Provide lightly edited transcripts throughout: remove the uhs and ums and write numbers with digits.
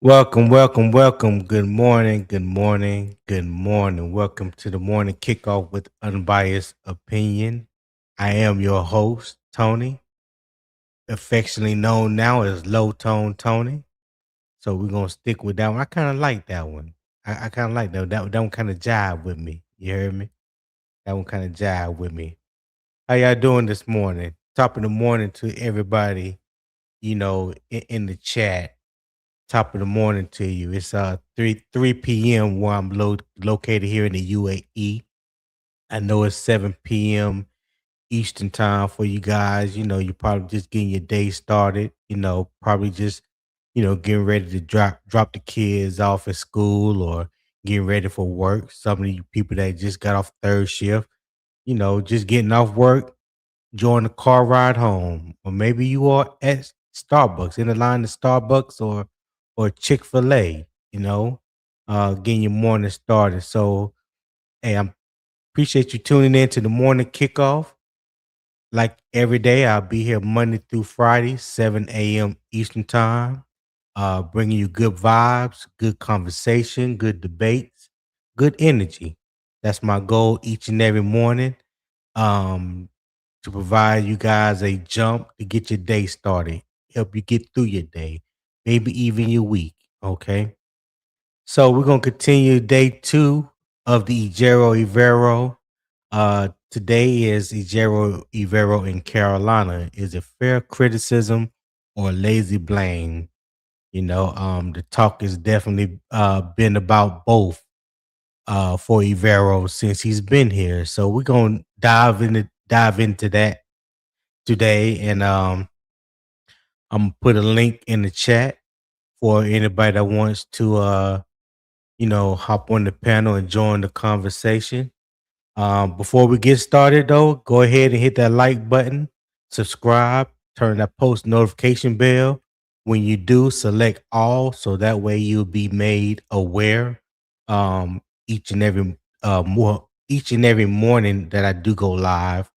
Welcome. Good morning. Welcome to the morning kickoff with Unbiased Opinion. I am your host, Tony, affectionately known now as Low Tone Tony. So we're gonna stick with that one. I kind of like that one. I kind of like that. That one kind of jive with me. You heard me? That one kind of jive with me. How y'all doing this morning? Top of the morning to everybody. In the chat. Top of the morning to you. It's 3 p.m. where I'm located here in the UAE. I know it's 7 p.m. Eastern time for you guys. You're probably just getting your day started. Probably just getting ready to drop the kids off at school or getting ready for work. Some of you people that just got off third shift, just getting off work, enjoying the car ride home, or maybe you are at Starbucks in the line to Starbucks or Chick-fil-A, getting your morning started. So, hey, I appreciate you tuning in to the morning kickoff. Like every day, I'll be here Monday through Friday, 7 a.m. Eastern time, bringing you good vibes, good conversation, good debates, good energy. That's my goal each and every morning. Um, to provide you guys a jump to get your day started, help you get through your day, maybe even your week. Okay. So we're gonna continue day two of the Ejiro Evero. Today is Ejiro Evero in Carolina. Is it fair criticism or lazy blame? The talk has definitely been about both for Evero since he's been here. So we're gonna dive into that today, and I'm gonna put a link in the chat for anybody that wants to hop on the panel and join the conversation. Before we get started though, go ahead and hit that like button, subscribe, turn that post notification bell. When you do, select all so that way you'll be made aware each and every each and every morning that I do go live.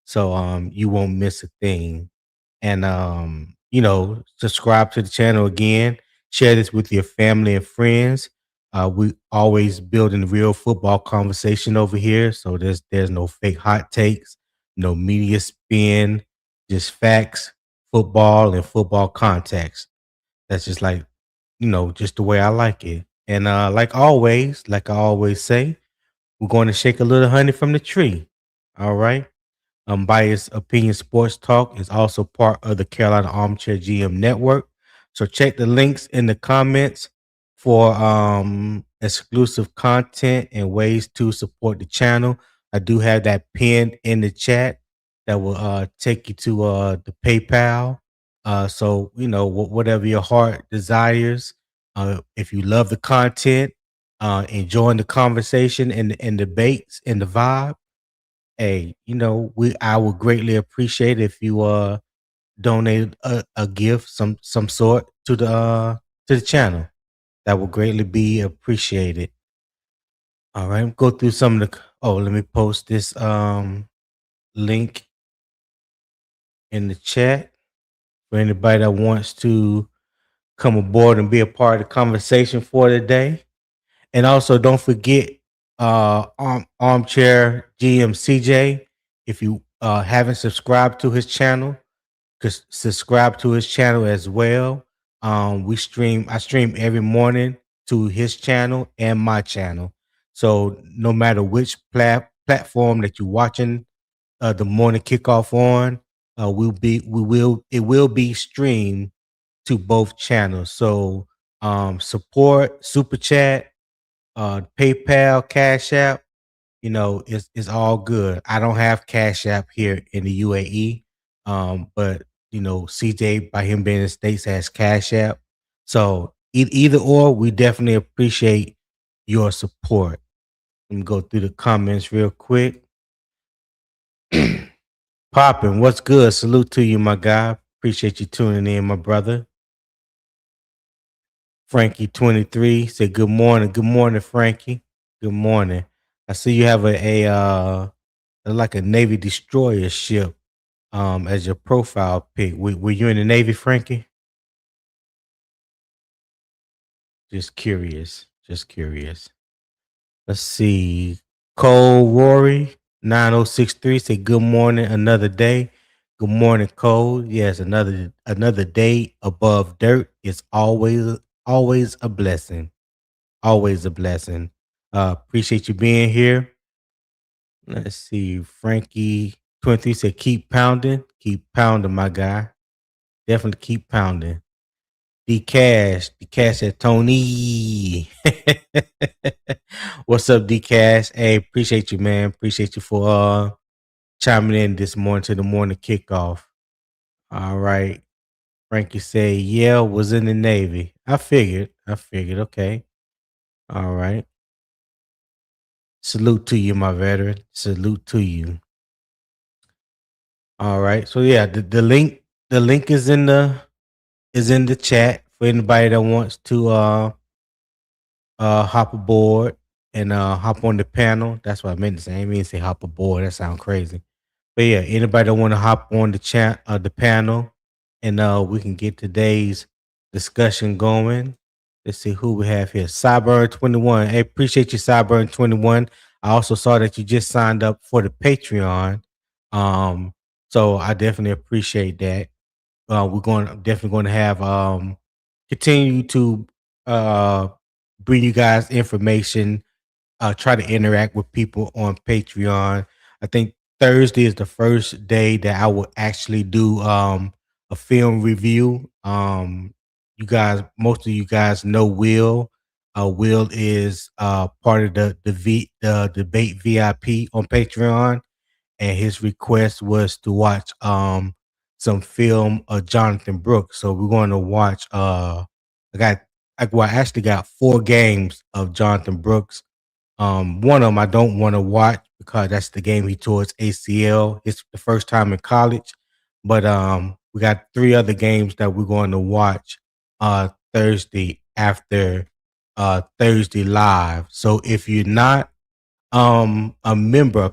So you won't miss a thing. And subscribe to the channel again, share this with your family and friends. We always building real football conversation over here, so there's no fake hot takes, no media spin, just facts, football and football context. That's just like, just the way I like it. And like I always say, we're going to shake a little honey from the tree. All right. Unbiased Opinion Sports Talk is also part of the Carolina Armchair GM Network. So check the links in the comments for exclusive content and ways to support the channel. I do have that pinned in the chat that will take you to the PayPal. So whatever your heart desires. If you love the content, enjoying the conversation and debates and the vibe, hey, we I would greatly appreciate if you donate a gift some sort to the channel. That would greatly be appreciated. All right, go through some of the let me post this link in the chat for anybody that wants to come aboard and be a part of the conversation for today. And also don't forget armchair GM CJ. If you haven't subscribed to his channel, subscribe to his channel as well. I stream every morning to his channel and my channel. So no matter which platform that you're watching the morning kickoff on, it will be streamed to both channels. So support, super chat, PayPal, Cash App, it's all good. I don't have Cash App here in the UAE, but CJ, by him being in the States, has Cash App. So either or, we definitely appreciate your support. Let me go through the comments real quick. Poppin', what's good? Salute to you, my guy. Appreciate you tuning in, my brother. Frankie 23 said good morning. Good morning, Frankie. Good morning. I see you have a like a Navy destroyer ship as your profile pic. Were you in the Navy, Frankie? Just curious. Just curious. Let's see. Cole Rory 9063 say good morning, another day. Good morning, Cole. Yes, another day above dirt is always a blessing. Always a blessing. Appreciate you being here. Let's see. Frankie 23 said keep pounding, my guy. Definitely keep pounding. D Cash said Tony. What's up, D Cash? Hey, appreciate you, man. Appreciate you for chiming in this morning to the morning kickoff. All right. Frankie said, yeah, was in the Navy. I figured. Okay. All right. Salute to you, my veteran. Salute to you. All right. So yeah, the link is in the chat for anybody that wants to hop aboard and hop on the panel. That's what I meant to say. I didn't mean to say hop aboard. That sounds crazy. But yeah, anybody that want to hop on the panel, and we can get today's discussion going. Let's see who we have here. Cyburn21. Hey, appreciate you, Cyburn21. I also saw that you just signed up for the Patreon. So I definitely appreciate that. We're definitely going to have continue to uh bring you guys information, try to interact with people on Patreon. I think Thursday is the first day that I will actually do a film review. Most of you guys know Will. Will is part of the debate VIP on Patreon, and his request was to watch some film of Jonathan Brooks. So we're going to watch I actually got 4 games of Jonathan Brooks. One of them I don't want to watch because that's the game he tore his ACL. It's the first time in college. But we got 3 other games that we're going to watch Thursday after Thursday live. So if you're not a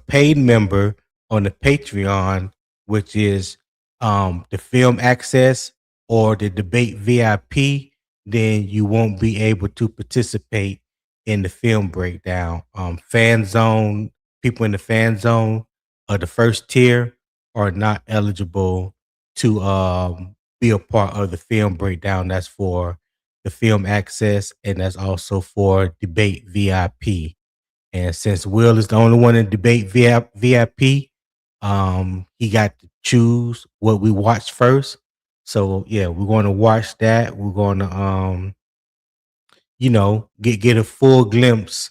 paid member on the Patreon, which is the film access or the debate VIP, then you won't be able to participate in the film breakdown. Fan zone People in the fan zone of the first tier are not eligible to be a part of the film breakdown. That's for the film access, and that's also for debate VIP. And since Will is the only one in debate VIP, he got to choose what we watch first. So yeah, we're going to watch that. We're going to get a full glimpse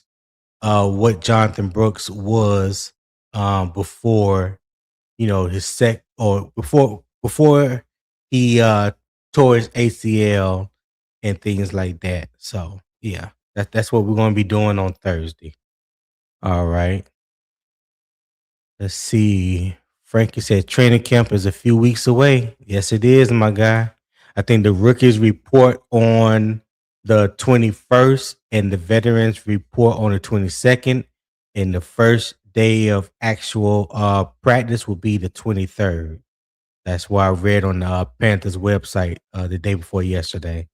of what Jonathan Brooks was before, his before he tore his ACL and things like that. So yeah, that's what we're going to be doing on Thursday. All right. Let's see. Frankie said training camp is a few weeks away. Yes, it is, my guy. I think the rookies report on the 21st and the veterans report on the 22nd. And the first day of actual practice will be the 23rd. That's why I read on the Panthers website the day before yesterday.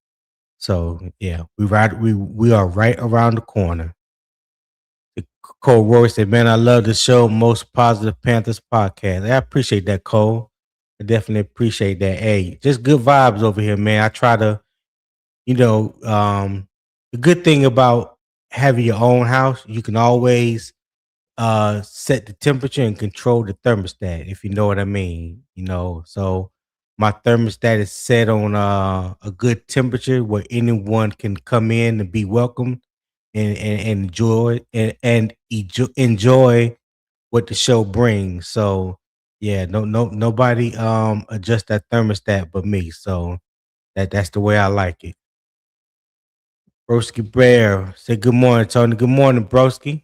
So yeah, we are right around the corner. Cole Roy said, "Man, I love the show. Most positive Panthers podcast." I appreciate that, Cole. I definitely appreciate that. Hey, just good vibes over here, man. I try to, the good thing about having your own house, you can always set the temperature and control the thermostat, if you know what I mean. So my thermostat is set on a good temperature where anyone can come in and be welcome and enjoy what the show brings. So yeah, nobody adjust that thermostat but me. So that's the way I like it. Broski Bear say good morning, Tony. Good morning, Broski.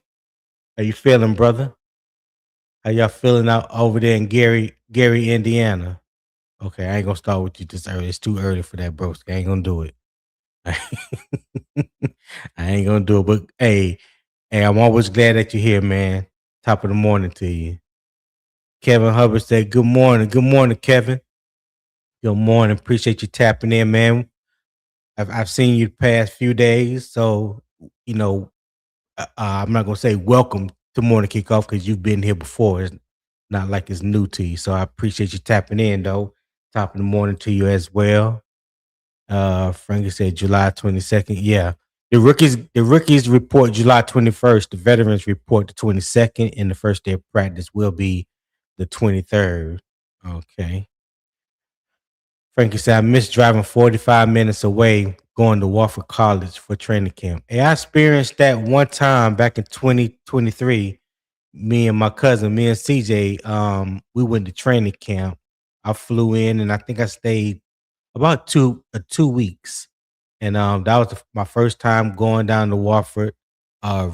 How you feeling, brother? How y'all feeling out over there in Gary, Indiana? Okay, I ain't gonna start with you this early. It's too early for that, Broski. I ain't gonna do it. I ain't gonna do it. But hey, I'm always glad that you're here, man. Top of the morning to you. Kevin Hubbard said, good morning. Good morning, Kevin. Good morning. Appreciate you tapping in, man. I've seen you the past few days, so you know I'm not gonna say welcome to Morning Kickoff because you've been here before. It's not like it's new to you, so I appreciate you tapping in though. Top of the morning to you as well. Frankie said July 22nd. Yeah. The rookies report July 21st. The veterans report the 22nd, and the first day of practice will be the 23rd. Okay. Frankie said, I miss driving 45 minutes away going to Wofford College for training camp. And I experienced that one time back in 2023. Me and my cousin, me and CJ, we went to training camp. I flew in and I think I stayed about 2 weeks, and that was my first time going down to Wofford.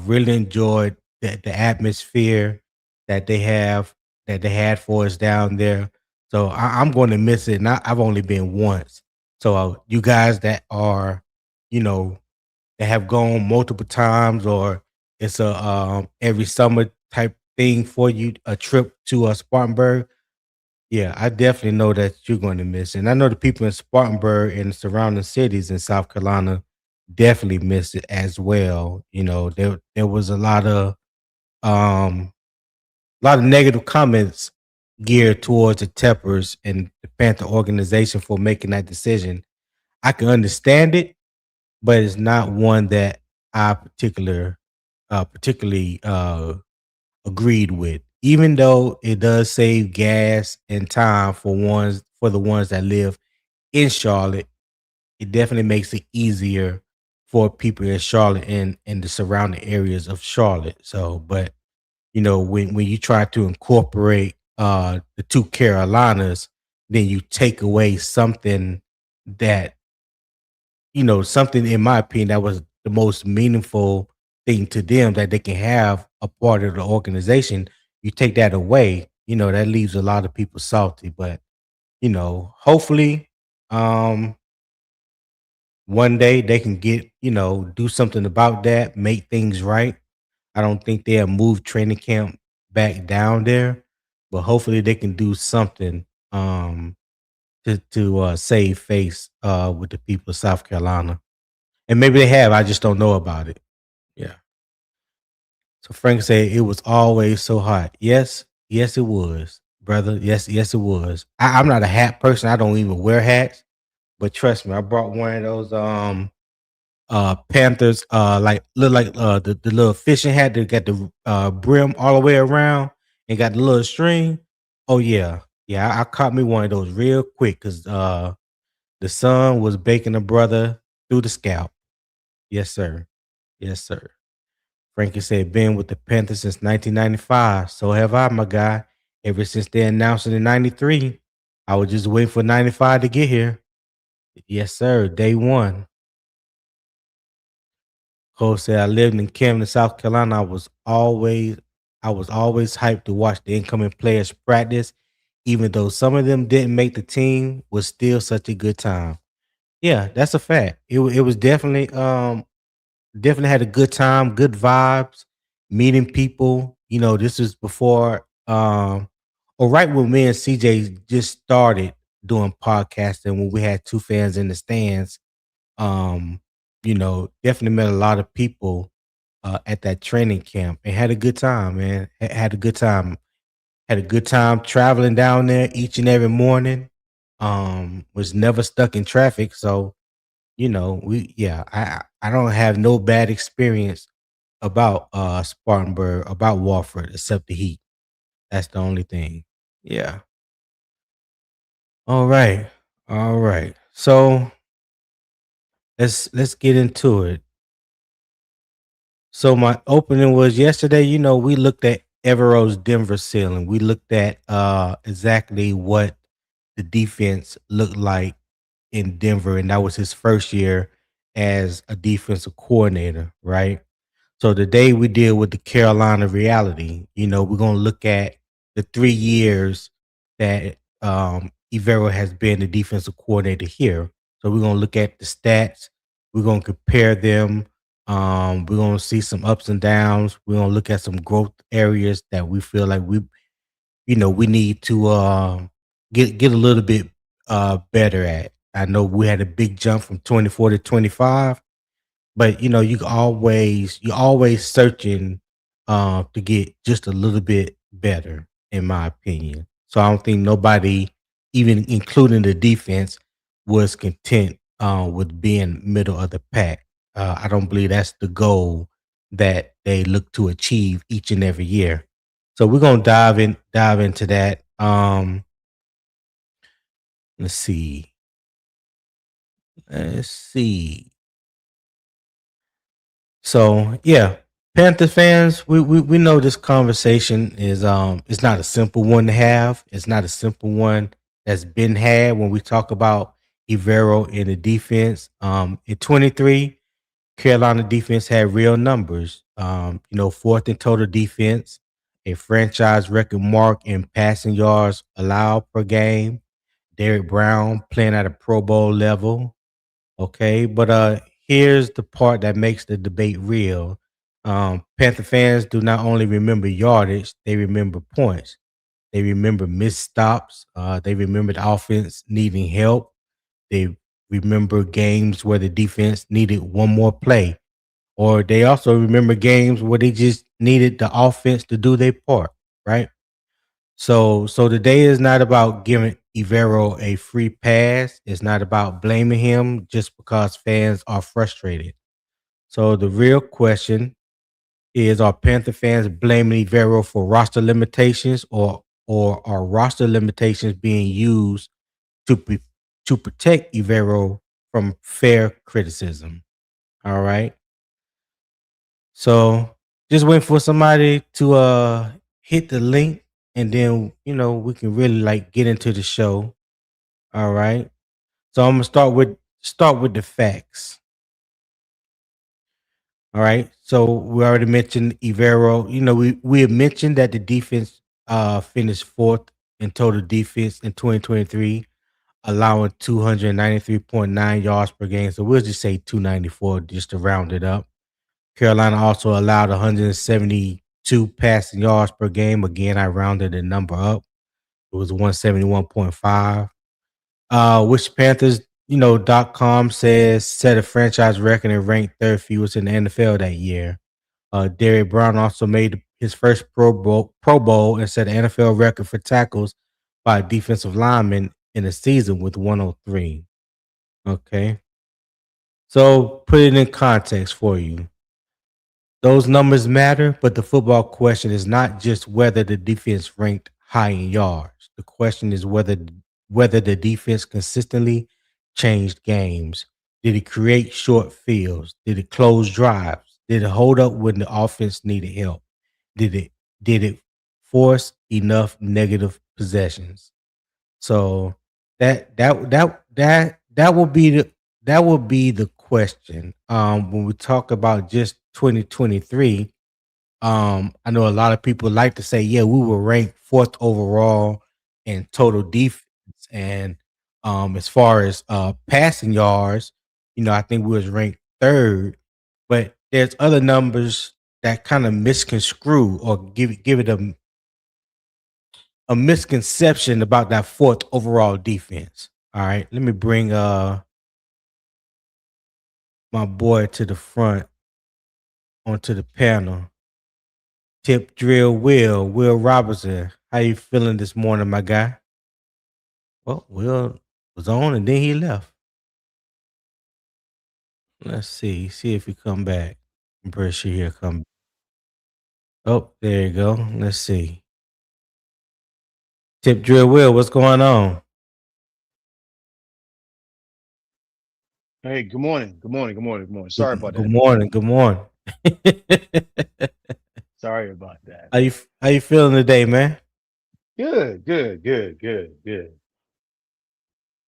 Really enjoyed the atmosphere that they have that they had for us down there. So I'm going to miss it. Not I've only been once. So you guys that are, you know, that have gone multiple times, or it's a every summer type thing for you, a trip to Spartanburg. Yeah, I definitely know that you're going to miss it. And I know the people in Spartanburg and the surrounding cities in South Carolina definitely miss it as well. There was a lot of negative comments geared towards the Teppers and the Panther organization for making that decision. I can understand it, but it's not one that I particularly agreed with. Even though it does save gas and time for the ones that live in Charlotte, it definitely makes it easier for people in Charlotte and the surrounding areas of Charlotte. So, but when you try to incorporate the two Carolinas, then you take away that something in my opinion that was the most meaningful thing to them, that they can have a part of the organization. You take that away, that leaves a lot of people salty. But hopefully, um, one day they can do something about that, make things right. I don't think they'll move training camp back down there, but hopefully they can do something to save face with the people of South Carolina. And maybe they have. I just don't know about it. Yeah. So Frank said it was always so hot. Yes, yes, it was, brother. Yes, yes, it was. I'm not a hat person. I don't even wear hats. But trust me, I brought one of those Panthers like look like the little fishing hat that got the brim all the way around and got the little string. Oh yeah. Yeah, I caught me one of those real quick because the sun was baking a brother through the scalp. Yes, sir. Yes, sir. Frankie said, been with the Panthers since 1995. So have I, my guy. Ever since they announced it in 93, I was just waiting for 95 to get here. Yes, sir. Day one. Cole said, I lived in Camden, South Carolina. I was always hyped to watch the incoming players practice, even though some of them didn't make the team, was still such a good time. Yeah, that's a fact. It was definitely had a good time, good vibes, meeting people. This was before or right when me and CJ just started doing podcasting, when we had two fans in the stands. Um, definitely met a lot of people at that training camp and had a good time, man. Had a good time. Had a good time traveling down there each and every morning. Was never stuck in traffic, so I don't have no bad experience about Spartanburg, about Walford, except the heat. That's the only thing. Yeah. All right. All right. So let's get into it. So my opening was yesterday. We looked at Evero's Denver ceiling. We looked at exactly what the defense looked like in Denver, and that was his first year as a defensive coordinator, right? So today we deal with the Carolina reality. We're gonna look at the 3 years that Evero has been the defensive coordinator here. So we're gonna look at the stats. We're gonna compare them. We're gonna see some ups and downs. We're gonna look at some growth areas that we feel like we need to get a little bit better at. I know we had a big jump from 24 to 25, but you're always searching to get just a little bit better, in my opinion. So I don't think nobody, even including the defense, was content with being middle of the pack. I don't believe that's the goal that they look to achieve each and every year. So we're gonna dive into that. Let's see. Let's see. So yeah, Panther fans, we know this conversation is it's not a simple one to have. It's not a simple one that's been had when we talk about Evero in the defense. In 23, Carolina defense had real numbers. Fourth in total defense, a franchise record mark in passing yards allowed per game. Derek Brown playing at a Pro Bowl level. Okay, but here's the part that makes the debate real. Panther fans do not only remember yardage, they remember points. They remember missed stops. They remember the offense needing help. They remember games where the defense needed one more play. Or they also remember games where they just needed the offense to do their part, right? So today is not about giving Evero a free pass. It's not about blaming him just because fans are frustrated. So the real question is: are Panther fans blaming Evero for roster limitations, or are roster limitations being used to to protect Evero from fair criticism? All right. So just waiting for somebody to hit the link, and then we can really like get into the show. All right. So I'm gonna start with the facts. All right. So we already mentioned Evero. We had mentioned that the defense finished fourth in total defense in 2023, allowing 293.9 yards per game. So we'll just say 294 just to round it up. Carolina also allowed 172 passing yards per game. Again, I rounded the number up. It was 171.5. Which Panthers, .com says set a franchise record and ranked third fewest in the NFL that year. Derek Brown also made his first Pro Bowl and set an NFL record for tackles by a defensive lineman in a season with 103. Okay. So put it in context for you. Those numbers matter, but the football question is not just whether the defense ranked high in yards. The question is whether the defense consistently changed games. Did it create short fields? Did it close drives? Did it hold up when the offense needed help? Did it force enough negative possessions? So that will be the question. When we talk about just 2023, I know a lot of people like to say, yeah, we were ranked fourth overall in total defense, and as far as passing yards, I think we was ranked third. But there's other numbers that kind of misconstrue or give it a misconception about that fourth overall defense. All right, let me bring my boy to the front onto the panel. Tip drill Will Robertson. How you feeling this morning, my guy? Well, Will was on and then he left. Let's see if he come back. I'm pretty sure he'll come. Oh, there you go. Let's see. Tip drill Will, what's going on? Hey, good morning. Good morning. Good morning. Good morning. Good, Sorry about good that. morning. Good morning. Sorry about that. How you feeling today, man? Good, good, good, good, good,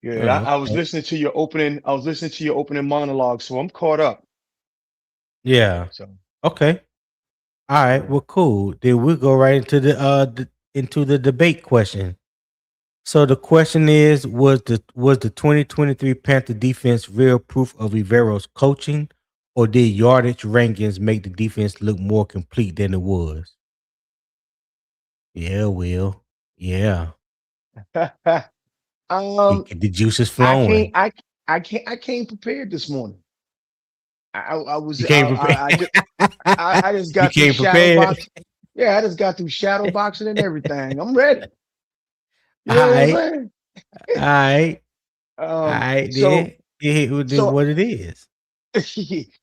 good. I, Oh, I was okay. listening to your opening. I was listening to your opening monologue, so I'm caught up. Yeah. So Okay. All right. yeah. Well, cool. Then we'll go right into the debate question. So the question is: was the 2023 Panther defense real proof of Rivero's coaching, or did yardage rankings make the defense look more complete than it was? Yeah, Will. Yeah. Um, The juice is I can't, flowing. I came prepared this morning. I was, You came prepared. I just You got through came shadow prepared. box. Yeah, I just got through shadow boxing and everything. I'm ready. You All know what I'm right. saying? All right. All Um, right. so, Then it would do so, what it is.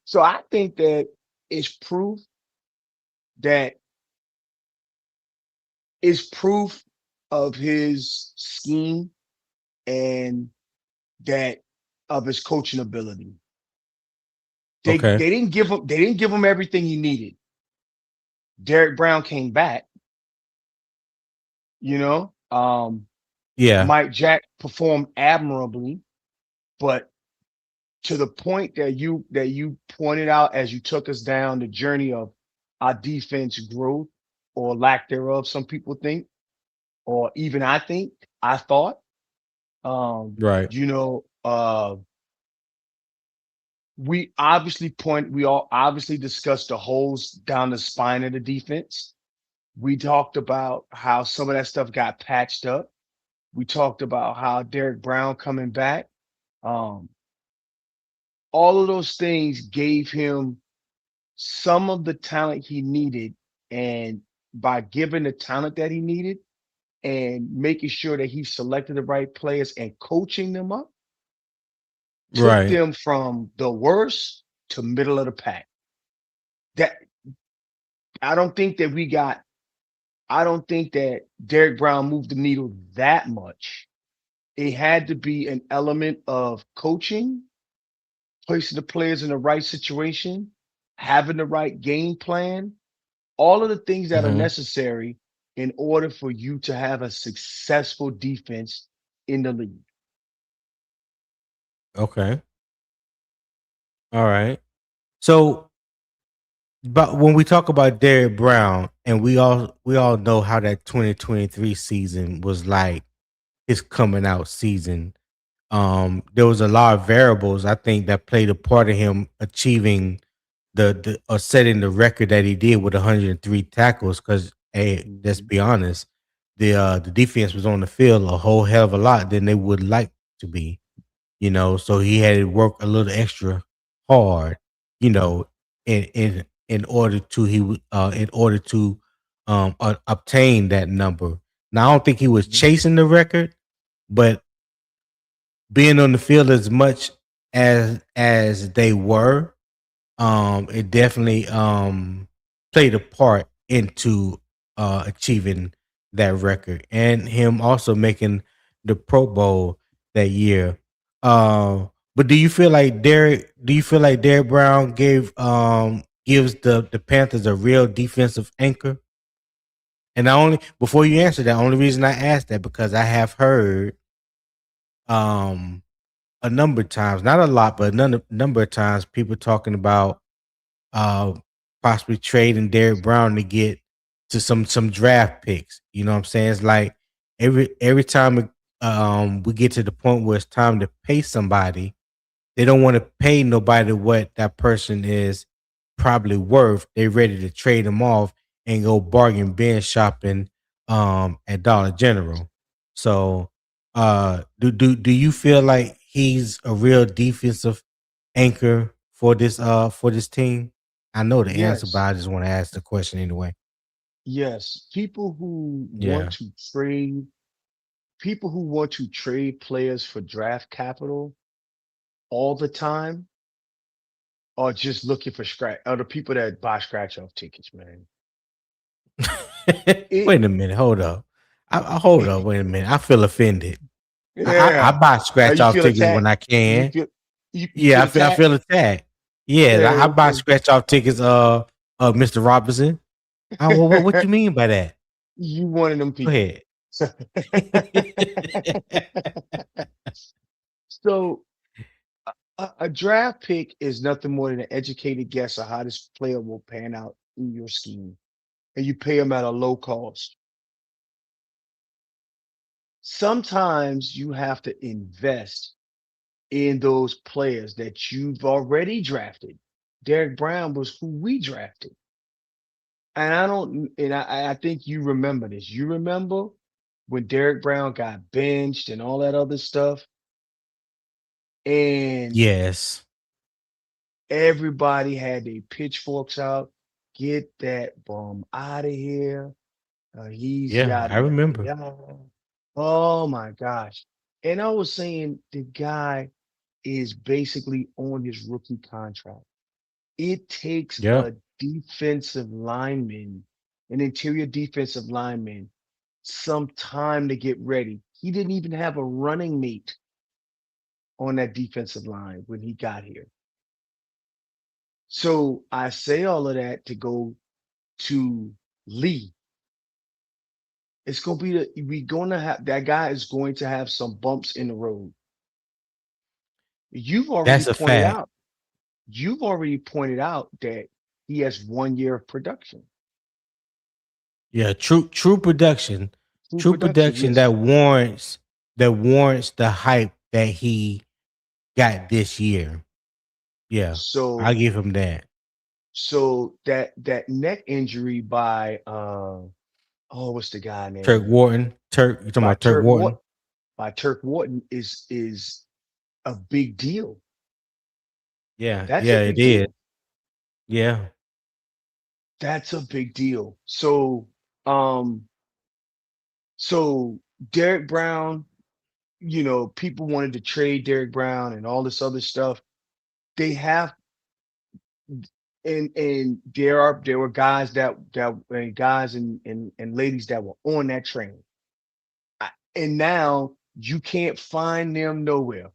so I think that it's proof that is proof of his scheme and that of his coaching ability. Okay. They didn't give him everything he needed. Derek Brown came back, you know. Yeah. Mike Jack performed admirably, but to the point that you pointed out as you took us down the journey of our defense growth or lack thereof, some people think, or even I thought, Right. you know, we all obviously discussed the holes down the spine of the defense. We talked about how some of that stuff got patched up. We talked about how Derek Brown coming back. Um, all of those things gave him some of the talent he needed. And by giving the talent that he needed and making sure that he selected the right players and coaching them up, took Right. them from the worst to middle of the pack. That I don't think that we got I don't think that Derek Brown moved the needle that much. It had to be an element of coaching, placing the players in the right situation, having the right game plan, all of the things that are Hmm. necessary in order for you to have a successful defense in the league. Okay. All right. So, but when we talk about Derrick Brown, and we all know how that 2023 season was like his coming out season. There was a lot of variables I think that played a part of him achieving the or setting the record that he did with 103 tackles. Because hey, let's Mhm, be honest, the defense was on the field a whole hell of a lot than they would like to be. So he had to work a little extra hard, you know, in order to obtain that number. Now I don't think he was mhm, chasing the record, but being on the field as much as they were, it definitely played a part into achieving that record and him also making the Pro Bowl that year. But do you feel like Derrick Brown gives the Panthers a real defensive anchor? And I only before you answer that, only reason I asked that because I have heard um a number of times, not a lot, but number of times, people talking about uh possibly trading Derrick Brown to get to some draft picks. You know what I'm saying? It's like every time we get to the point where it's time to pay somebody, they don't want to pay nobody what that person is probably worth. They're ready to trade them off and go bargain bin shopping at Dollar General. So do you feel like he's a real defensive anchor for this team? I know the answer, but yes, I just want to ask the question anyway. yes. Yeah. People who want to trade players for draft capital all the time are just looking for scratch. Are the people that buy scratch off tickets, man? It, Wait a minute, hold up. I hold up, wait a minute. I feel offended. I yeah. buy scratch You off feel tickets when attacked? I You can. feel you Yeah, feel I attacked? feel attacked. Yeah, Yeah, I buy okay. scratch off tickets. Mr. Robinson. What you mean by that? You one of them Go people. ahead. So, so a draft pick is nothing more than an educated guess of how this player will pan out in your scheme, and you pay him at a low cost. Sometimes you have to invest in those players that you've already drafted. Derek Brown was who we drafted. And I don't, and I think you remember this. You remember when Derek Brown got benched and all that other stuff, and Yes. everybody had their pitchforks out. Get that bum out of here. He's Yeah, yada I yada remember. yada. Oh my gosh. And I was saying the guy is basically on his rookie contract. It takes Yep. a defensive lineman, an interior defensive lineman, some time to get ready. He didn't even have a running mate on that defensive line when he got here. So I say all of that to go to Lee. It's gonna be we're gonna have that guy is going to have some bumps in the road. You've already That's a pointed fact. out, you've already pointed out that he has 1 year of production. Yeah, true production. True True production, production yes. that warrants the hype that he got this year. Yeah. I'll So give him that. that neck injury by oh what's the guy Turk name? Wharton. You talking By about Turk Turk Wharton? Wharton Turk Wharton is a big deal. Yeah, That's a yeah, it big is. deal. Yeah. That's a big deal. Um so Derek Brown, people wanted to trade Derek Brown and all this other stuff. They have and there were guys that and guys and ladies that were on that train. And now you can't find them nowhere.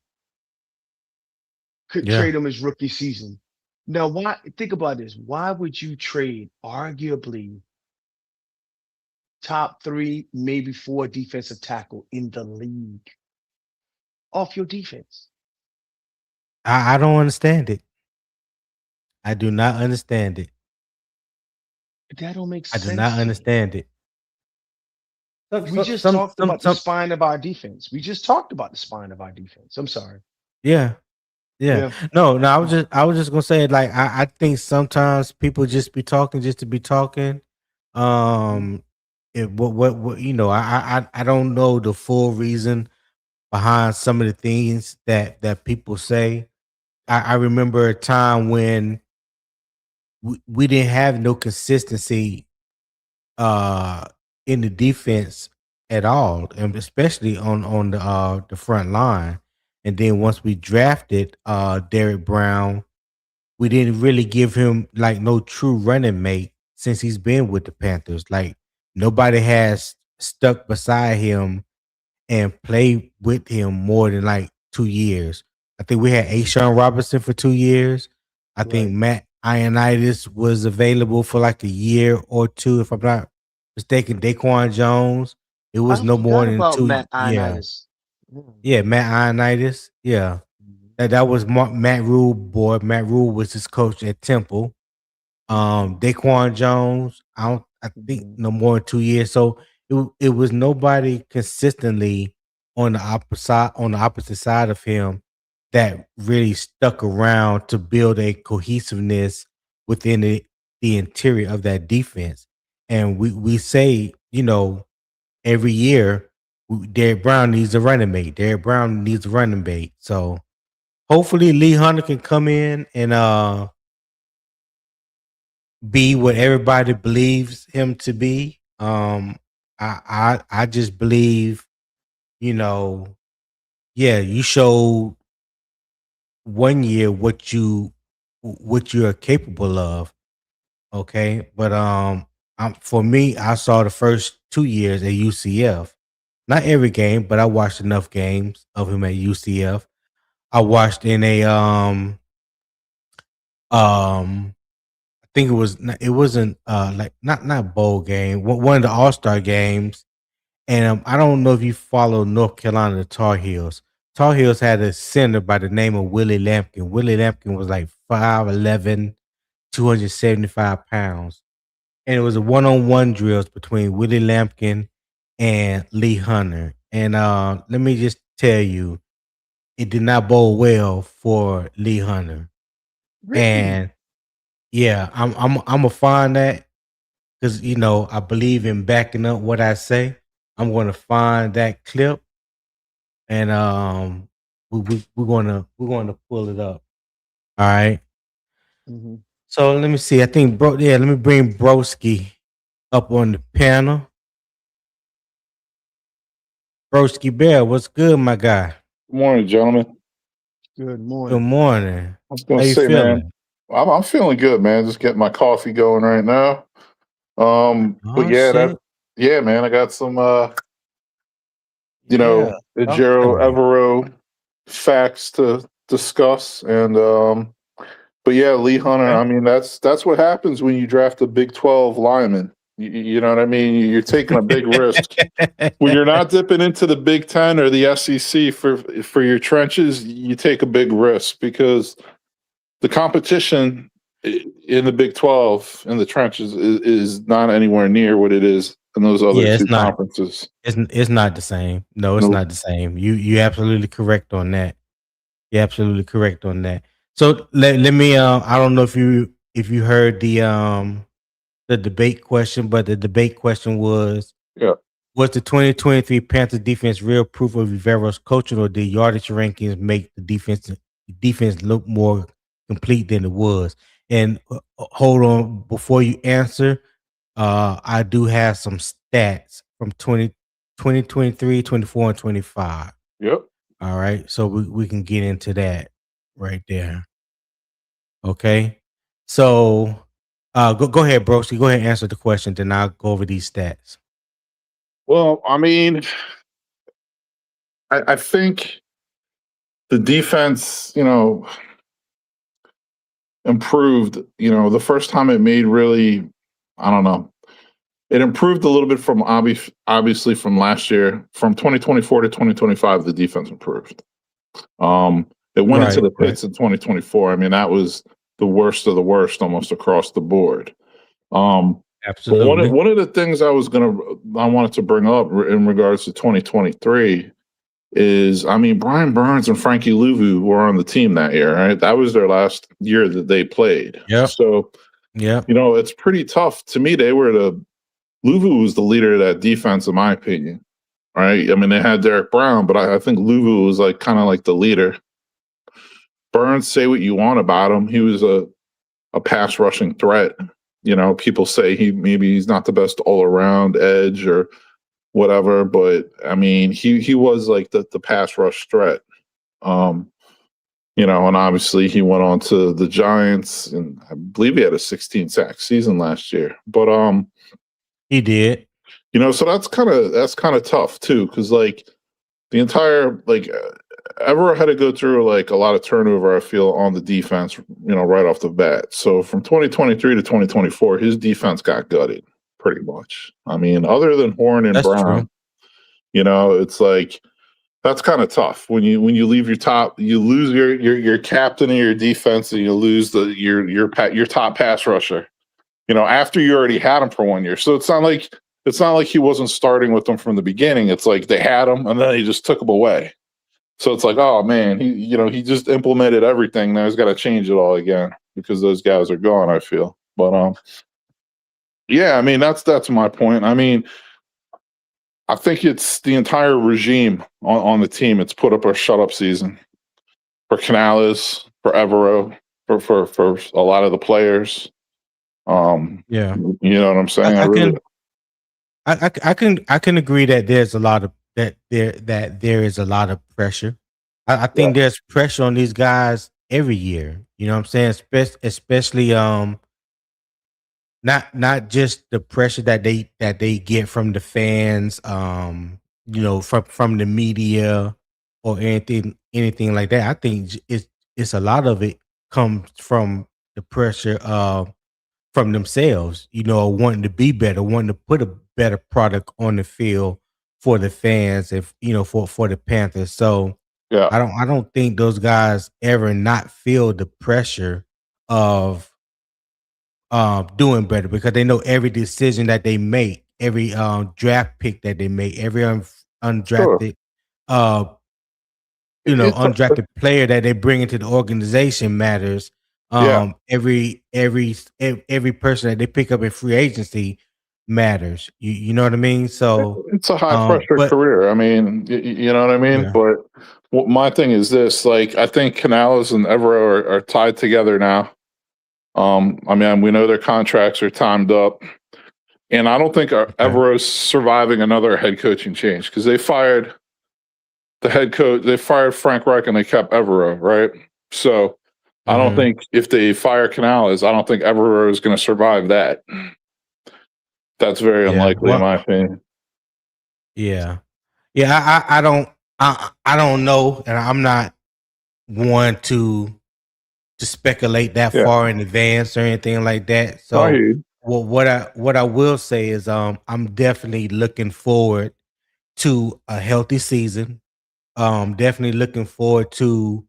Could Yeah. trade him his rookie season. Now, why think about this? Why would you trade arguably top three, maybe four defensive tackle in the league off your defense? I don't understand it. I do not understand it. That don't make I do not sense to me. understand it. Some We some just some talked some, about the some spine of our defense. We just talked about the spine of our defense. I'm sorry. yeah. Yeah. Yeah. No, I was just gonna say, like, I think sometimes people just be talking just to be talking. Mhm. Um what I don't know the full reason behind some of the things that people say. I remember a time when we didn't have no consistency uh in the defense at all, and especially on the front line. And then once we drafted Derek Brown, we didn't really give him like no true running mate since he's been with the Panthers. Like nobody has stuck beside him and played with him more than like 2 years. I think we had Ashawn Robinson for 2 years. I think Right. Matt Ioannidis was available for like a year or two, if I'm not mistaken. Daquan Jones. It was I no more forgot than about two. Matt Yeah, Ioannidis. Yeah. yeah, Matt Ioannidis. Yeah, Mhm. that was Matt Rule boy. Matt Rule was his coach at Temple. Mhm. Daquan Jones, I think Mhm. no more than 2 years. So it was nobody consistently on the opposite side of him that really stuck around to build a cohesiveness within the interior of that defense. And we say, every year Derek Brown needs a running mate. Derek Brown needs a running mate. So hopefully Lee Hunter can come in and be what everybody believes him to be. I just believe, you know, yeah, you showed 1 year what you're capable of. Okay. But for me, I saw the first 2 years at UCF. Not every game, but I watched enough games of him at UCF. I watched in a um I think it wasn't like not bowl game, one of the All-Star games. And I don't know if you follow North Carolina the Tar Heels. Tar Heels had a center by the name of Willie Lampkin. Willie Lampkin was like 5'11", 275 pounds. And it was a one-on-one drills between Willie Lampkin and Lee Hunter. And let me just tell you, it did not bode well for Lee Hunter. Really? And yeah, I'm gonna find that because I believe in backing up what I say. I'm gonna find that clip and we're gonna pull it up. All right. Mhm. So let me see. I think bro. Yeah, let me bring Broski up on the panel. Broski Bear, what's good, my guy? Good morning, gentlemen. Good Good morning. morning. I was gonna How you say, man, feeling? I'm feeling good, man. Just getting my coffee going right now. But Oh yeah, shit. yeah, man, I got some Yeah. Talk to Ejiro me. Evero facts to discuss. And but yeah, Lee Hunter, Okay. I mean, that's what happens when you draft a Big 12 lineman. You know what I mean? You're taking a big risk. When you're not dipping into the Big Ten or the SEC for your trenches, you take a big risk because the competition in the Big 12 in the trenches is not anywhere near what it is in those other Yeah, two it's not. conferences. It's not the same. No, it's Nope. not the same. You absolutely correct on that. You're absolutely correct on that. So let me I don't know if you heard the debate question, but the debate question Yeah. was the 2023 Panthers defense real proof of Rivero's coaching, or did yardage rankings make the defense look more complete than it was? And hold on, before you answer, I do have some stats from 2023, 24, and 25. Yep. All right, so we can get into that right there. Okay, so go ahead, Broski. Go ahead and answer the question, then I'll go over these stats. Well, I mean, I think the defense, improved. The first time it made really, I don't know, it improved a little bit from obviously from last year, from 2024 to 2025. The defense improved. It went into Right, the right. pits in 2024. I mean, that was the worst of the worst almost across the board. Um, but one of, Absolutely. one of the things I wanted to bring up in regards to 2023 is, I mean, Brian Burns and Frankie Louvu were on the team that year, right? That was their last year that they played. Yep. So, Yep. it's pretty tough. To me, Louvu was the leader of that defense, in my opinion, right? I mean, they had Derek Brown, but I think Louvu was like kind of like the leader. Burns, say what you want about him. He was a pass rushing threat. People say he's not the best all around edge or whatever, but I mean he was like the pass rush threat. Um, and obviously he went on to the Giants, and I believe he had a 16 sack season last year. But He did. so that's kind of tough too, because like the entire Evero had to go through like a lot of turnover, I feel, on the defense, right off the bat. So from 2023 to 2024, his defense got gutted pretty much. I mean, other than Horn and That's true. Brown, it's like that's kind of tough when you leave your top, you lose your captain of your defense, and you lose your top pass rusher. After you already had him for 1 year. So it's not like he wasn't starting with them from the beginning. It's like they had him and then he just took him away. So it's like, oh man, he just implemented everything. Now he's got to change it all again because those guys are gone, I feel. But yeah, I mean that's my point. I mean, I think it's the entire regime on the team. It's put up a shut up season for Canales, for Evero, for a lot of the players. Yeah. You know what I'm I, saying? I I really, can I can agree that there's a lot of there is a lot of pressure. I yeah, think there's pressure on these guys every year. You know what I'm saying? Especially not just the pressure that they get from the fans, from the media or anything like that. I think it's a lot of it comes from the pressure from themselves, wanting to be better, wanting to put a better product on the field for the fans, if for the Panthers. So yeah, I don't think those guys ever not feel the pressure of doing better, because they know every decision that they make, every draft pick that they make, every sure. undrafted It's undrafted player that they bring into the organization matters. yeah, Every person that they pick up in free agency matters. You know what I mean? So, It's a high pressure but career. I mean, you know what I mean? yeah, But my thing is this: like, I think Canales and Evero are tied together now. I mean, we know their contracts are timed up, and I don't think okay, Evero's surviving another head coaching change because they fired the head coach. They fired Frank Reich and they kept Evero, right? So I don't hmm think if they fire Canales, I don't think Evero is going to survive that. That's very yeah. unlikely, in Well, my opinion. yeah, yeah. I don't know, and I'm not one to speculate that Yeah, far in advance or anything like that. I hear So, you. what I will say is, I'm definitely looking forward to a healthy season. Definitely looking forward to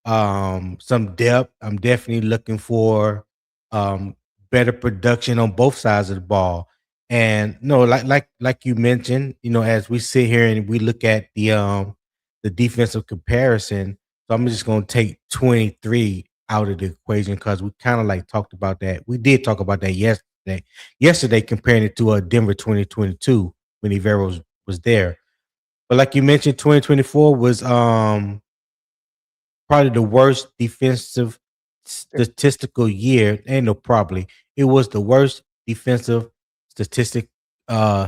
some depth. I'm definitely looking for um better production on both sides of the ball. And no, like you mentioned, as we sit here and we look at the defensive comparison, so I'm just gonna take 23 out of the equation because we kind of like talked about that. We did talk about that yesterday. Yesterday, comparing it to a Denver 2022 when Evero was there. But like you mentioned, 2024 was probably the worst defensive statistical year. Ain't no probably. It was the worst defensive statistic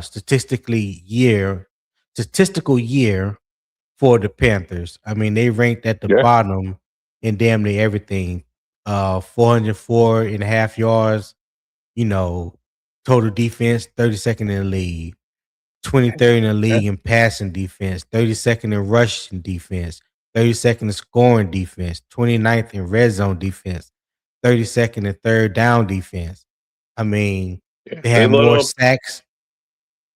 statistically year statistical year for the Panthers. I mean, they ranked at the Yeah, bottom in damn near everything. 404 and a half yards, you know, total defense, 32nd in the league. 23rd in the yeah, league in passing defense, 32nd in rushing defense, 32nd in scoring defense, 29th in red zone defense, 32nd in third down defense. I mean, yeah. they They had let more up. sacks.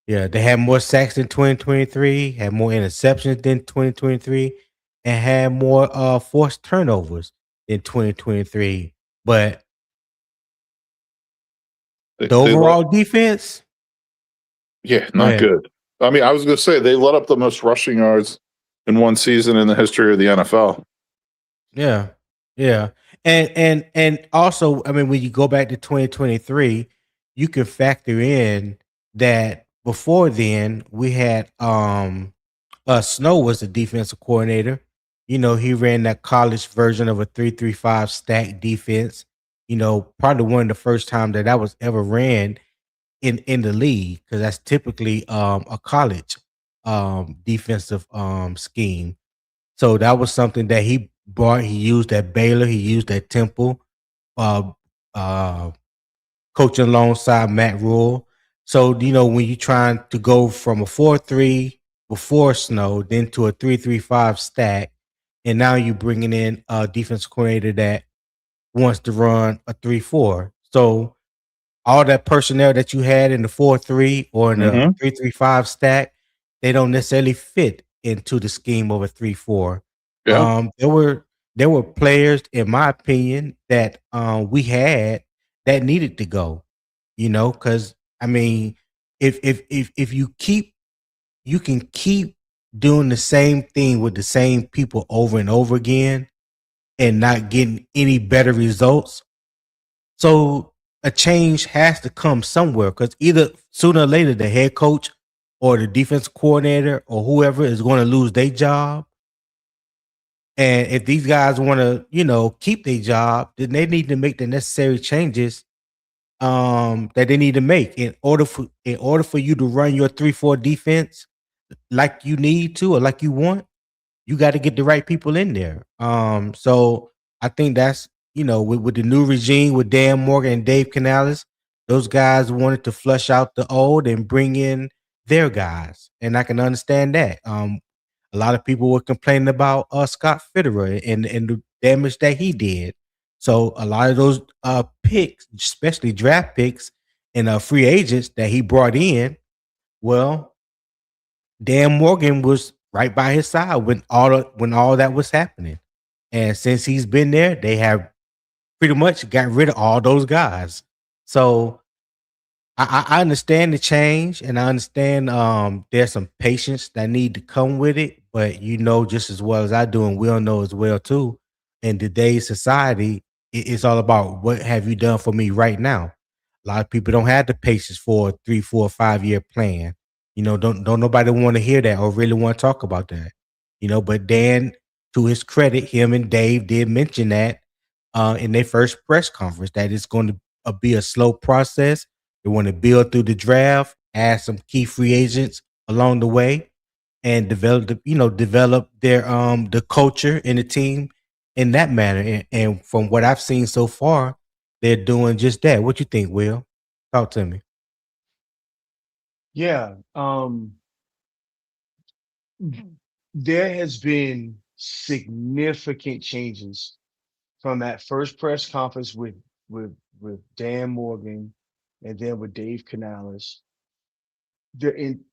Yeah, they had more sacks than 2023, had more interceptions than 2023, and had more forced turnovers than 2023. But the They let. overall defense, Yeah, go not ahead. good. I mean, I was going to say they let up the most rushing yards in one season in the history of the NFL. Yeah. Yeah. And also, I mean, when you go back to 2023, you can factor in that before then we had Snow was the defensive coordinator. He ran that college version of a 3-3-5 stack defense. Probably one of the first time that was ever ran in the league because that's typically a college defensive scheme. So that was something that he brought. He used at Baylor. He used at Temple, uh, uh, coaching alongside Matt Rule. So when you're trying to go from a 4-3 before Snow, then to a 3-3-5 stack, and now you're bringing in a defense coordinator that wants to run a 3-4. So all that personnel that you had in the 4-3 or in the Hmm. 3-3-5 stack, they don't necessarily fit into the scheme of a 3-4. Yeah. There were players, in my opinion, that we had that needed to go. Because I mean, if you can keep doing the same thing with the same people over and over again and not getting any better results, so a change has to come somewhere because either sooner or later the head coach or the defense coordinator or whoever is going to lose their job. And if these guys want to, keep their job, then they need to make the necessary changes that they need to make in order for you to run your 3-4 defense like you need to or like you want. You got to get the right people in there. So I think that's with the new regime with Dan Morgan and Dave Canales, those guys wanted to flush out the old and bring in their guys, and I can understand that. A lot of people were complaining about Scott Fitterer and the damage that he did. So a lot of those picks, especially draft picks and free agents that he brought in, well, Dan Morgan was right by his side when all that was happening. And since he's been there, they have pretty much got rid of all those guys. So I understand the change and I understand there's some patience that need to come with it, but just as well as I do, and we'll know as well too, in today's society, it's all about what have you done for me right now. A lot of people don't have the patience for a 3, 4, 5 year plan. Don't nobody want to hear that or really want to talk about that. But Dan, to his credit, him and Dave did mention that in their first press conference that it's going to be a slow process. They want to build through the draft, add some key free agents along the way, and develop their the culture in the team in that manner. And from what I've seen so far, they're doing just that. What you think, Will? Talk to me. Yeah. There has been significant changes from that first press conference with with Dan Morgan and then with Dave Canales. There in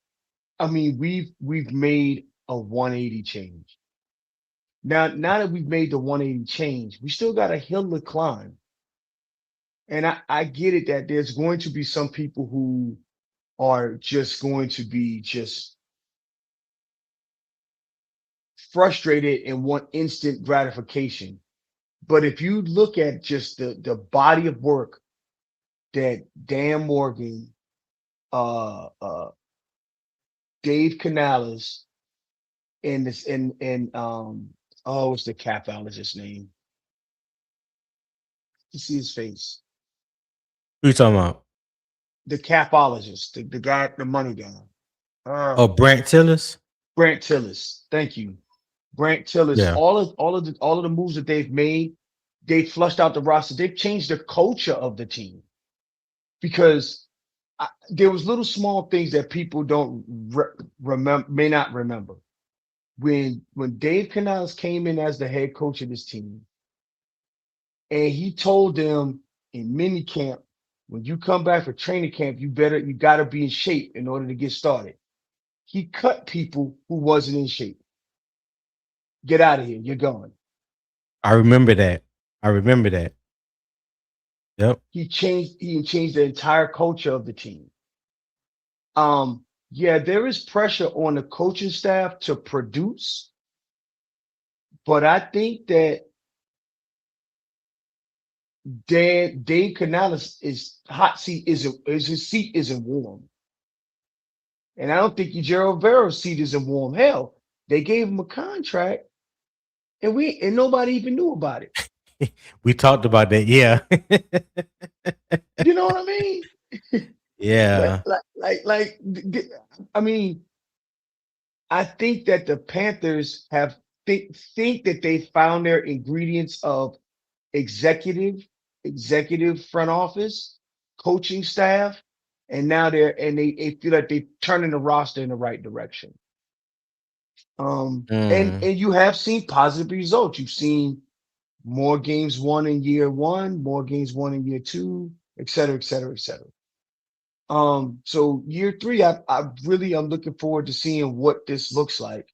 I mean, we've made a 180 change. Now that we've made the 180 change, we still got a hill to climb. And I get it that there's going to be some people who are just going to be just frustrated and want instant gratification. But if you look at just the body of work that Dan Morgan, uh, uh, Dave Canales, and this and oh, what's the capologist's name? You see his face. Who you talking about? The capologist, the guy, the money guy. Oh, Brant Tillis? Grant Tillis. Thank you. Grant Tillis. Yeah. All of the moves that they've made, they flushed out the roster. They've changed the culture of the team because there was little small things that people don't remember, may not remember. When Dave Canales came in as the head coach of this team, and he told them in mini camp, when you come back for training camp, you got to be in shape in order to get started. He cut people who wasn't in shape. Get out of here. You're gone. I remember that. Yep. He changed the entire culture of the team. Yeah, there is pressure on the coaching staff to produce, but I think that Dave Canales is hot seat isn't is his seat isn't warm. And I don't think Ejiro Evero's seat isn't warm. Hell, they gave him a contract and nobody even knew about it. We talked about that. Yeah. You know what I mean? Yeah. I mean, I think that the Panthers think that they found their ingredients of executive, executive front office, coaching staff, and now they feel like they're turning the roster in the right direction. And Mm. you have seen positive results. You've seen more games won in year one, more games won in year two, et cetera, et cetera, et cetera. So year three, I really am looking forward to seeing what this looks like.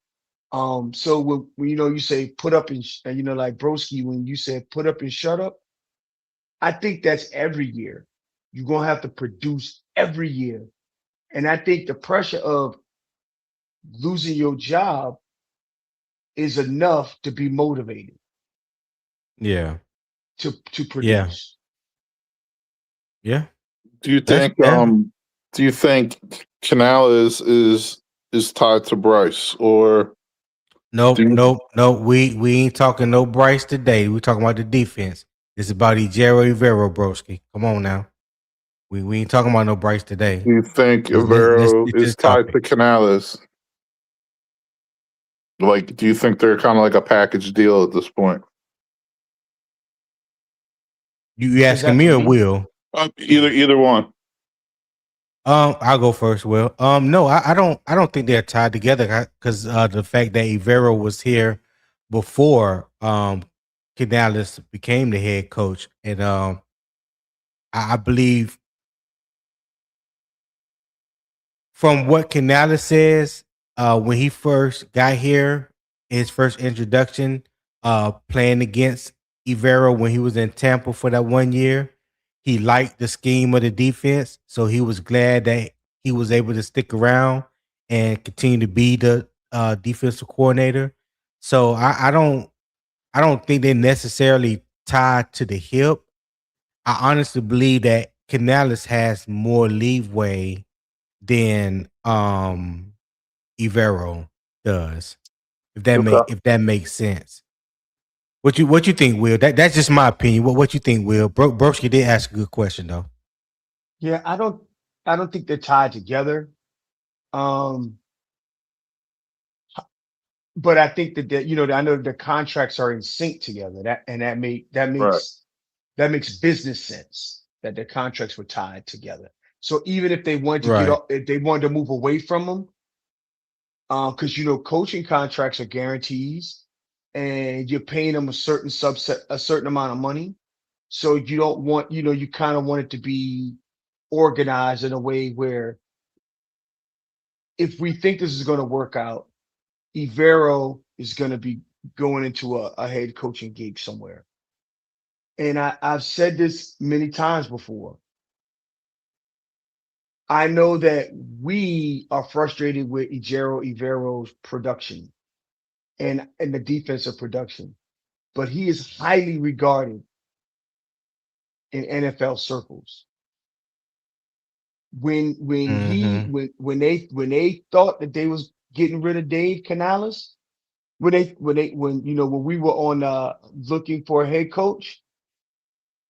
So when you say put up and like Broski, when you said put up and shut up, I think that's every year. You're gonna have to produce every year. And I think the pressure of losing your job is enough to be motivated Yeah. to Yeah. produce. Yeah. Do you That's think Canal is tied to Bryce, or Nope, do you, nope, nope. We ain't talking no Bryce today. We talking about the defense. It's about Ejiro Evero, broski. Come on now. We ain't talking about no Bryce today. do you think Let's Evero stick to the is tied topic. to Canales? Like, do you think they're kind of like a package deal at this point? You Is asking that me for or me? Will? Either one. I'll go first, Will. No, I don't think they're tied together because the fact that Evero was here before Canales became the head coach, and I believe from what Canales says, when he first got here, his first introduction, playing against Evero when he was in Tampa for that 1 year, he liked the scheme of the defense, so he was glad that he was able to stick around and continue to be the defensive coordinator. So I don't think they're necessarily tied to the hip. I honestly believe that Canales has more leeway than Evero does. Okay. If that makes sense. What you think, Will? That's just my opinion. What you think, Will? Broski did ask a good question though. Yeah, I don't think they're tied together. Um, but I think that I know the contracts are in sync together. That Right. makes business sense that their contracts were tied together. So even if they wanted to Right. if they wanted to move away from them, because coaching contracts are guarantees, and you're paying them a certain amount of money. So you don't want, you kind of want it to be organized in a way where if we think this is going to work out, Evero is going to be going into a head coaching gig somewhere. And I've said this many times before. I know that we are frustrated with Ejiro Evero's production and the defensive production, but he is highly regarded in NFL circles. Mm-hmm. When they thought that they was getting rid of Dave Canales, when we were on looking for a head coach,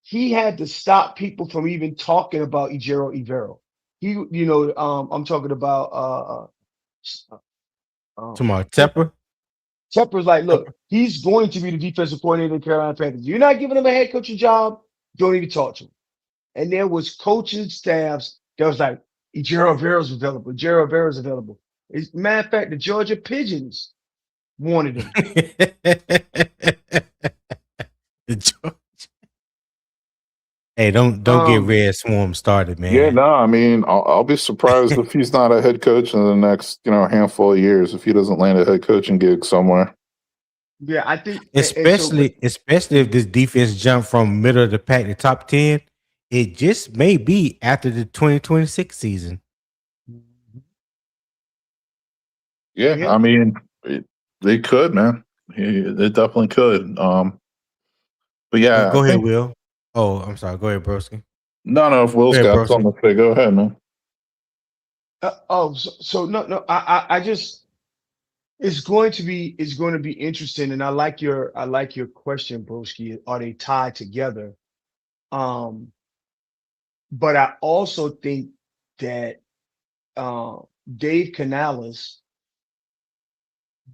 he had to stop people from even talking about Ejiro Evero. I'm talking about Tomorrow, Tepper. Tepper. Tepper's like, look, Tepper. he's going to be the defensive coordinator of the Carolina Panthers. You're not giving him a head coaching job, don't even talk to him. And there was coaching staffs that was like, Ejiro Evero's available. Ejiro Evero's available. As a matter of fact, the Georgia Pigeons wanted him. Hey, don't get Um, Red Swarm started, Yeah, man. no, I mean, I'll be surprised if he's not a head coach in the next, handful of years if he doesn't land a head coaching gig somewhere. yeah, I think, but Especially if this defense jumped from middle of the pack to top 10, it just may be after the 2026 season. Yeah, yeah, I mean, they could, man. It definitely could. But yeah, I Go ahead, think Will. Oh, I'm sorry. Go ahead, Broski. no. If Go Will's ahead, got Broski. something to say, go ahead, man. so no, I just it's going to be interesting, and I like your question, Broski. Are they tied together? Um, but I also think that uh, Dave Canales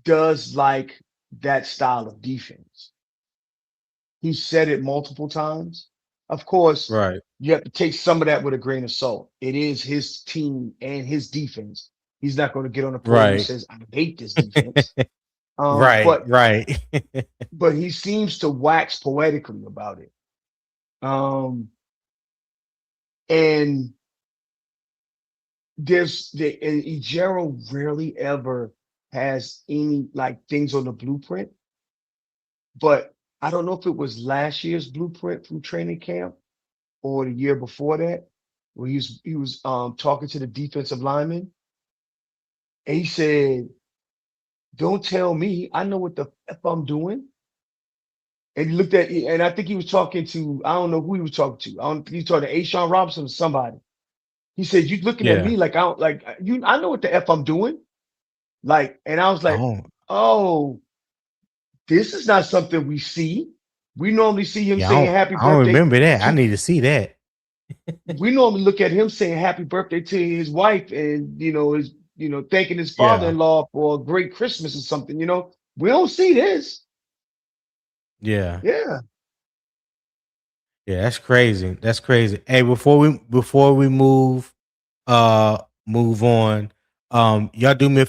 does like that style of defense. He said it multiple times. Of course, Right. you have to take some of that with a grain of salt. It is his team and his defense. He's not going to get on the podium and Right. says, "I hate this defense." Right. But Right. he seems to wax poetically about it. Um, and and Ejero rarely ever has any like things on the blueprint, but I don't know if it was last year's blueprint from training camp or the year before that, where he was talking to the defensive lineman, and he said, "Don't tell me, I know what the f I'm doing." And he looked and I think he was talking to, I don't know who he was talking to. I don't, he was talking to Ashawn Robinson or somebody. He said, "You looking at Yeah. me like I don't like you. I know what the f I'm doing." Like, and I was like, Oh, "Oh, this is not something we see. We normally see him yeah. saying happy I don't birthday remember that. I to." need to see that. We normally look at him saying happy birthday to his wife, and thanking his Yeah. father-in-law for a great Christmas or something. We don't see this. Yeah. Yeah. Yeah. That's crazy. That's crazy. Hey, before we move on, y'all do me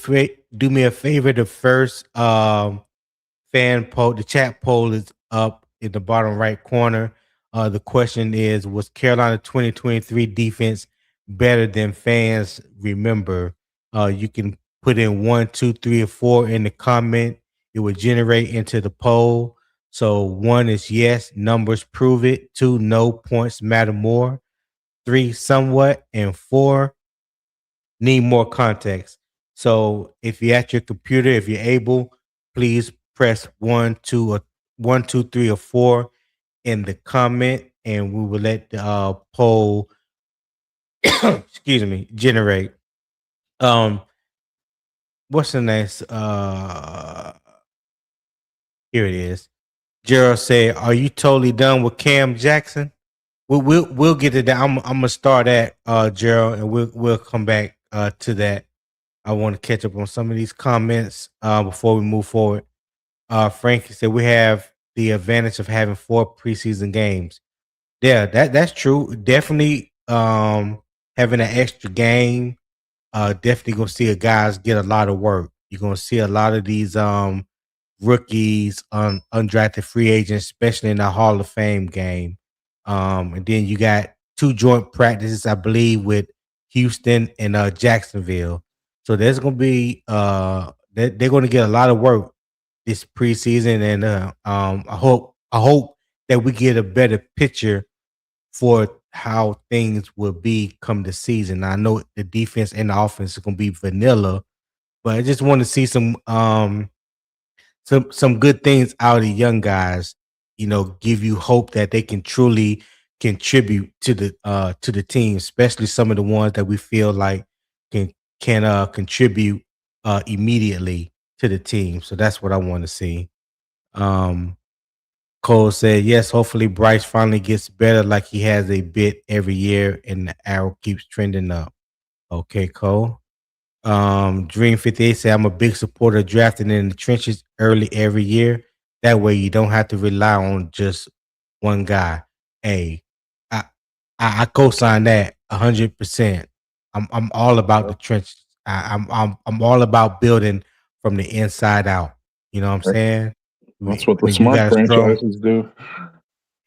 a favor. The first fan poll, the chat poll is up in the bottom right corner. The question is, was Carolina 2023 defense better than fans remember? You can put in 1, 2, 3, or 4 in the comment. It will generate into the poll. So 1 is yes, numbers prove it. 2, no, points matter more. 3, somewhat, and 4, need more context. So if you're at your computer, if you're able, please press 1, 2, or 1, 2, 3, or 4 in the comment, and we will let the poll excuse me, generate. Um, what's the next? Here it is. Gerald said, "Are you totally done with Cam Jackson?" We'll get to that. I'm gonna start at Gerald, and we'll come back to that. I want to catch up on some of these comments before we move forward. Frankie said we have the advantage of having 4 preseason games. Yeah, that's true. Definitely having an extra game, definitely gonna see a guys get a lot of work. You're gonna see a lot of these rookies, undrafted free agents, especially in the Hall of Fame game. And then you got 2 joint practices, I believe, with Houston and Jacksonville. So there's gonna be they're gonna get a lot of work this preseason, and I hope that we get a better picture for how things will be come the season. I know the defense and the offense is gonna be vanilla, but I just want to see some good things out of the young guys, give you hope that they can truly contribute to the team, especially some of the ones that we feel like can can contribute immediately to the team. So that's what I want to see. Um Cole said, yes, hopefully Bryce finally gets better like he has a bit every year and the arrow keeps trending up. Okay, Cole. Dream 58 said, I'm a big supporter of drafting in the trenches early every year. That way you don't have to rely on just one guy. Hey, I I co-sign that 100%. I'm all about the Yep. trenches. I'm all about building from the inside out. You know what I'm Right. saying? That's what the When you smart got a strong, franchises do.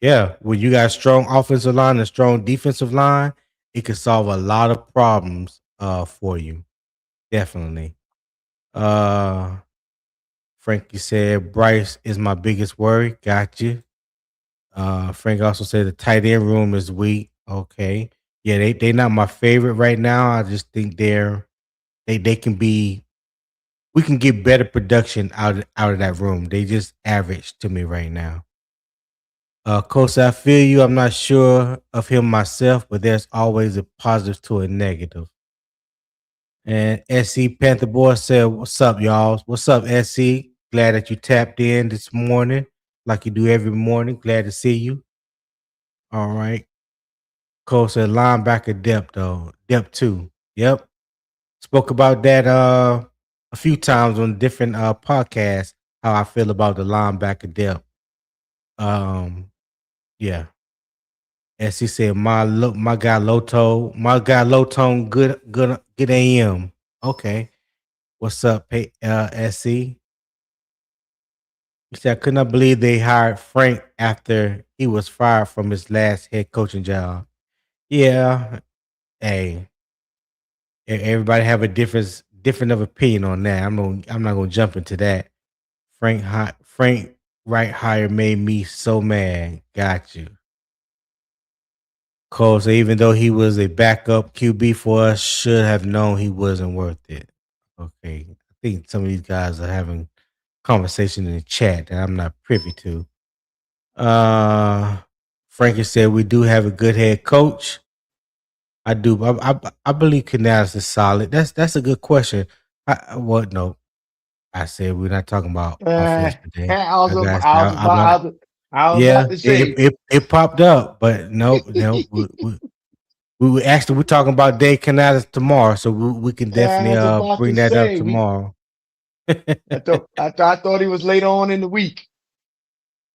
yeah, when you got a strong offensive line and a strong defensive line, it could solve a lot of problems for you. Definitely. Uh Frankie said Bryce is my biggest worry. Got you. Frank also said the tight end room is weak. Okay. Yeah, they not my favorite right now. I just think they can be, we can get better production out of that room. They just average to me right now. Coach, I feel you. I'm not sure of him myself, but there's always a positive to a negative. And SC Panther Boy said, what's up, y'all? What's up, SC? Glad that you tapped in this morning like you do every morning. Glad to see you. All right. Cole said linebacker depth, though. Depth too. Yep. Spoke about that a few times on different podcasts, how I feel about the linebacker depth. Um, yeah. As he said, my guy low tone, good AM. Okay. What's up, SC? He said, I could not believe they hired Frank after he was fired from his last head coaching job. Yeah, hey, everybody have a different of opinion on that. I'm not gonna jump into that. Frank right hire made me so mad. Got you. Cole, so even though he was a backup QB for us, should have known he wasn't worth it. Okay. I think some of these guys are having conversation in the chat that I'm not privy to. Uh, Frankie said we do have a good head coach. I do. I believe Canales is solid. That's a good question. What? No, I said we're not talking about offense today. I got. I'm not. I was Yeah, about to say, it popped up, but no. We're talking about Dave Canales tomorrow, so we can I definitely was about to bring that up say, tomorrow. I thought he was later on in the week.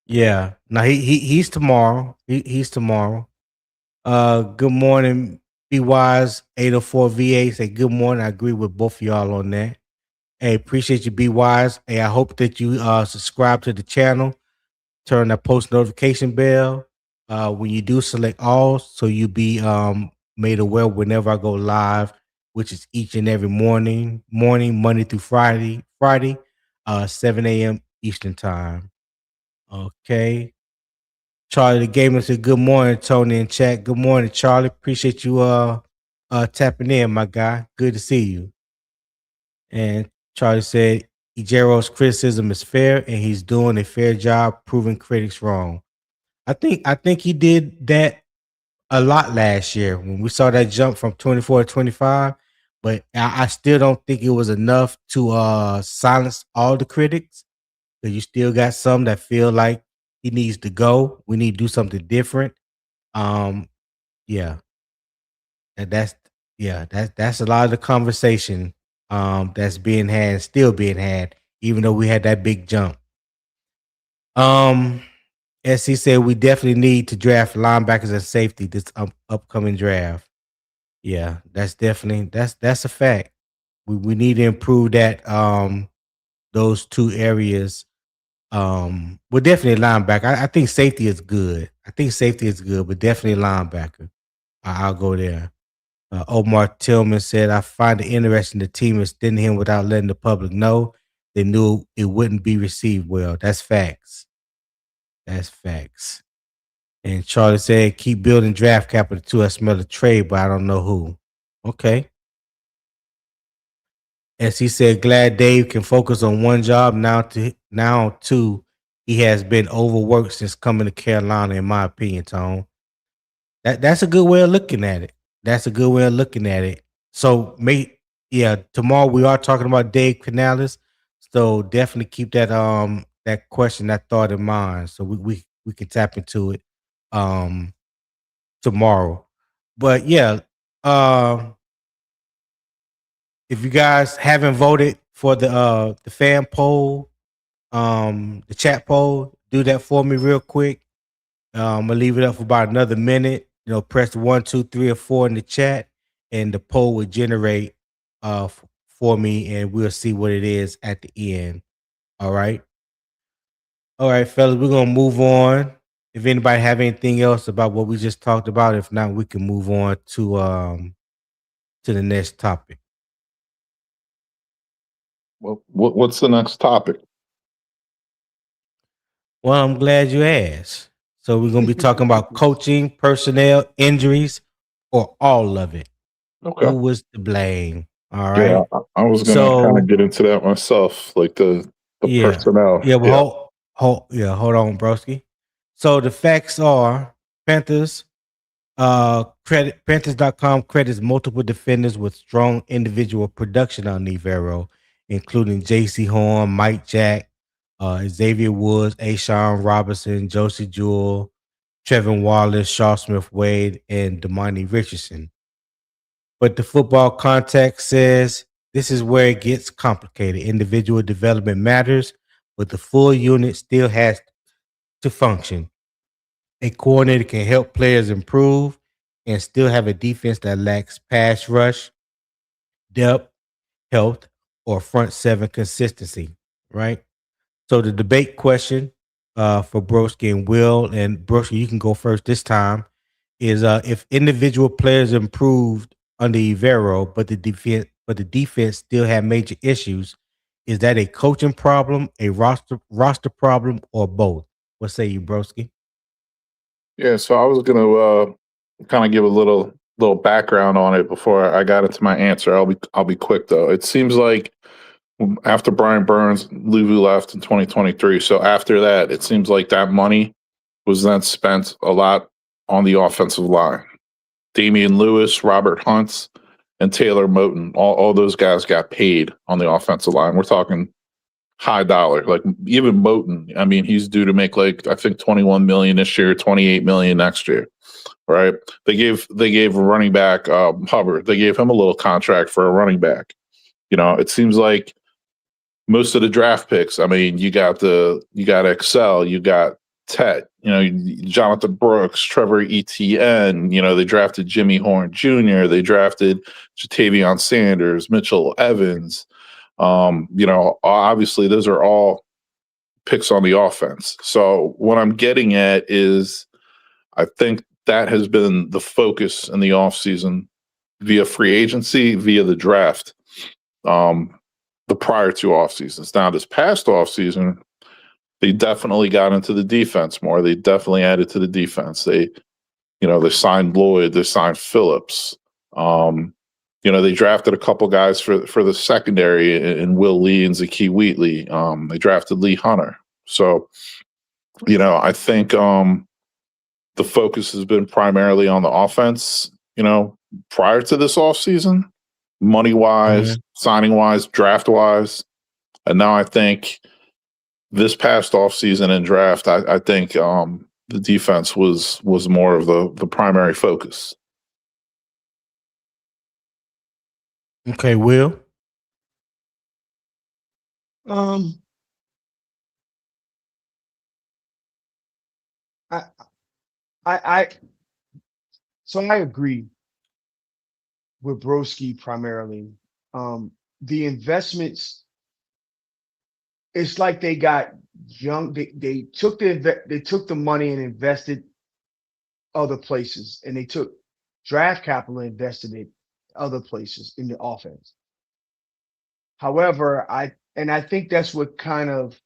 Yeah, no, he's tomorrow. He's tomorrow. Good morning, Be Wise 804 VA. Say good morning. I agree with both of y'all on that. Hey, appreciate you, Be Wise. Hey, I hope that you subscribe to the channel, turn that post notification bell. When you do, select all so you be made aware whenever I go live, which is each and every morning, Monday through Friday, 7 a.m. Eastern time. Okay. Charlie the Gamer said, good morning, Tony in chat. Good morning, Charlie. Appreciate you tapping in, my guy. Good to see you. And Charlie said, Ejero's criticism is fair and he's doing a fair job proving critics wrong. I think he did that a lot last year when we saw that jump from 24 to 25, but I still don't think it was enough to silence all the critics. Because you still got some that feel like he needs to go. We need to do something different. Um, yeah, that's that's a lot of the conversation that's being had, still being had, even though we had that big jump. Um, as he said, we definitely need to draft linebackers and safety this upcoming draft. Yeah, that's definitely that's a fact. We need to improve that those two areas. Well, definitely linebacker. I think safety is good. I think safety is good, but definitely linebacker. I'll go there. Omar Tillman said, "I find it interesting the team extended him without letting the public know. They knew it wouldn't be received well. That's facts. That's facts." And Charlie said, "Keep building draft capital too. I smell a trade, but I don't know who." Okay. As he said, glad Dave can focus on one job now too. He has been overworked since coming to Carolina, in my opinion, Tone. That's a good way of looking at it. That's a good way of looking at it. So tomorrow we are talking about Dave Canales. So definitely keep that question, that thought in mind. So we can tap into it tomorrow. But yeah, if you guys haven't voted for the fan poll, the chat poll, do that for me real quick. I'm gonna leave it up for about another minute. Press the 1, 2, 3, or 4 in the chat, and the poll will generate for me, and we'll see what it is at the end. All right, fellas, we're gonna move on. If anybody have anything else about what we just talked about, if not, we can move on to the next topic. Well, what's the next topic? Well, I'm glad you asked. So we're gonna be talking about coaching, personnel, injuries, or all of it. Okay. Who was to blame? All right. Yeah, I was gonna kind of get into that myself, like the personnel. Yeah, but hold on, broski. So the facts are Panthers, Panthers.com credits multiple defenders with strong individual production on Evero, including J.C. Horn, Mike Jack, Xavier Woods, Ashawn Robinson, Josie Jewell, Trevin Wallace, Shaw Smith Wade, and Damani Richardson. But the football context says this is where it gets complicated. Individual development matters, but the full unit still has to function. A coordinator can help players improve and still have a defense that lacks pass rush, depth, health, or front seven consistency, right? So the debate question for Broski and Will, and Broski, you can go first this time, is if individual players improved under Evero, but the defense still had major issues, is that a coaching problem, a roster problem, or both? What say you, Broski? Yeah, so I was gonna kind of give a little background on it before I got into my answer. I'll be quick though. It seems like after Brian Burns, Luvu left in 2023. So after that, it seems like that money was then spent a lot on the offensive line. Damian Lewis, Robert Hunt, and Taylor Moton, all those guys got paid on the offensive line. We're talking high dollar. Like even Moton, I mean, he's due to make like I think 21 million this year, 28 million next year. Right? They gave a running back Hubbard. They gave him a little contract for a running back. It seems like most of the draft picks. I mean, you got Excel, you got Tet, Jonathan Brooks, Trevor Etienne. They drafted Jimmy Horn Jr. They drafted Jatavion Sanders, Mitchell Evans. Obviously those are all picks on the offense. So what I'm getting at is I think that has been the focus in the offseason via free agency, via the draft, the prior two off seasons. Now this past offseason, they definitely got into the defense more. They definitely added to the defense. They signed Lloyd, they signed Phillips. They drafted a couple guys for the secondary in Will Lee and Zakee Wheatley. They drafted Lee Hunter. So, I think the focus has been primarily on the offense, prior to this offseason, money wise, signing wise, draft wise. And now I think this past offseason and draft, I think the defense was more of the primary focus. Okay, Will. So I agree with Broski primarily. The investments, it's like they got young. They took the money and invested other places, and they took draft capital and invested it other places in the offense. However, I think that's what kind of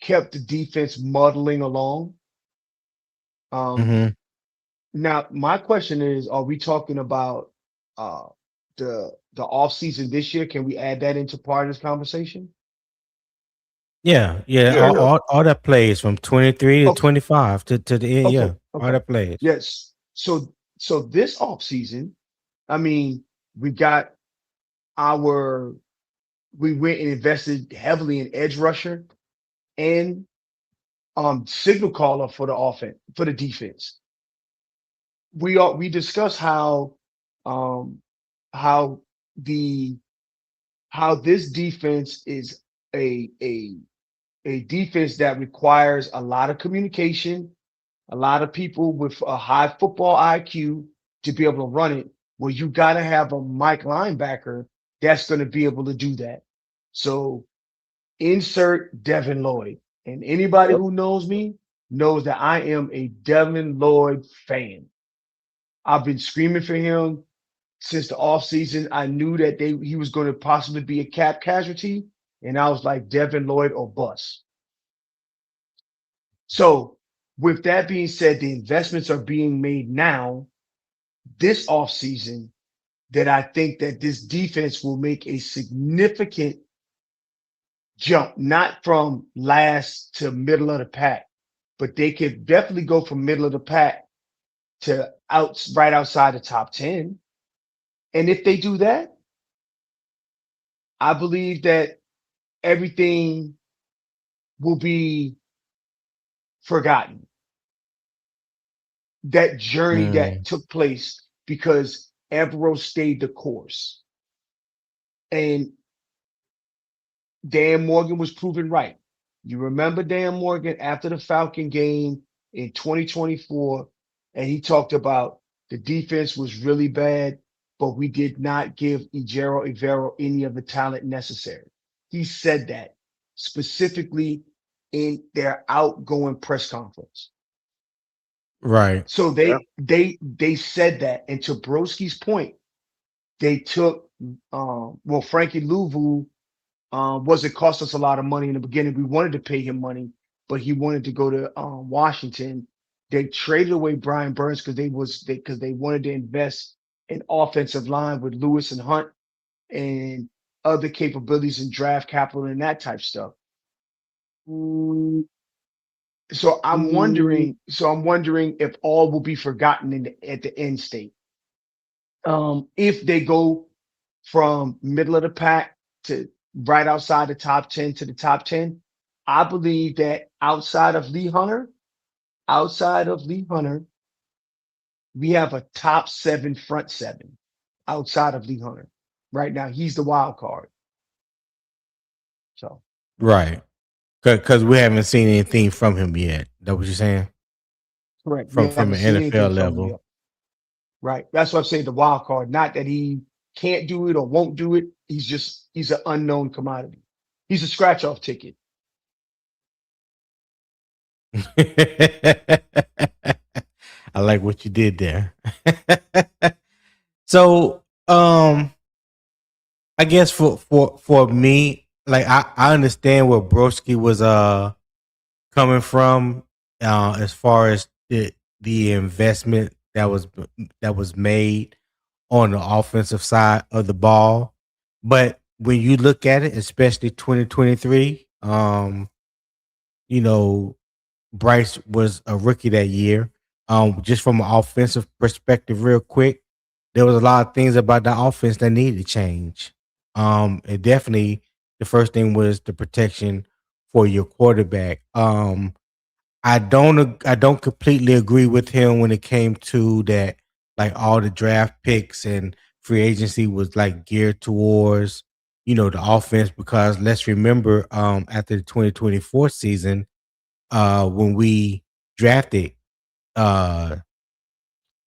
kept the defense muddling along. Now, my question is, are we talking about the off season this year? Can we add that into part of this conversation? Yeah. Yeah. All that plays from 23 to 25 to the end. Yeah, all that plays. Yes. So this off season, I mean, we went and invested heavily in edge rusher and signal caller for the offense, for the defense. We discussed how this defense is a defense that requires a lot of communication, a lot of people with a high football IQ to be able to run it. Well, you got to have a Mike linebacker that's going to be able to do that. So insert Devin Lloyd. And anybody who knows me knows that I am a Devin Lloyd fan. I've been screaming for him since the offseason. I knew that he was going to possibly be a cap casualty. And I was like, Devin Lloyd or bust. So with that being said, the investments are being made now, this offseason, that I think that this defense will make a significant jump, not from last to middle of the pack, but they could definitely go from middle of the pack to right outside the top 10. And if they do that, I believe that everything will be forgotten. That journey that took place because Evero stayed the course. And Dan Morgan was proven right. You remember Dan Morgan after the Falcon game in 2024, and he talked about the defense was really bad, but we did not give Ejiro Evero any of the talent necessary. He said that specifically in their outgoing press conference. Right. So they said that, and to Broski's point, they took Frankie Louvu wasn't cost us a lot of money in the beginning. We wanted to pay him money, but he wanted to go to Washington. They traded away Brian Burns because they wanted to invest in offensive line with Lewis and Hunt and other capabilities in draft capital and that type stuff. So I'm wondering if all will be forgotten at the end state. If they go from middle of the pack to right outside the top 10 to the top 10, I believe that outside of Lee Hunter, we have a top 7 front 7 outside of Lee Hunter. Right now, he's the wild card. So right. Because we haven't seen anything from him yet. That what you're saying? Correct. From an NFL level. Right. That's what I'm saying, the wild card. Not that he can't do it or won't do it. He's an unknown commodity. He's a scratch-off ticket. I like what you did there. So, I guess for me, like I understand where Broski was coming from as far as the investment that was made on the offensive side of the ball. But when you look at it, especially 2023, Bryce was a rookie that year. Just from an offensive perspective, real quick, there was a lot of things about the offense that needed to change. And definitely the first thing was the protection for your quarterback. I don't completely agree with him when it came to that, like all the draft picks and free agency was like geared towards, the offense, because let's remember after the 2024 season, when we drafted uh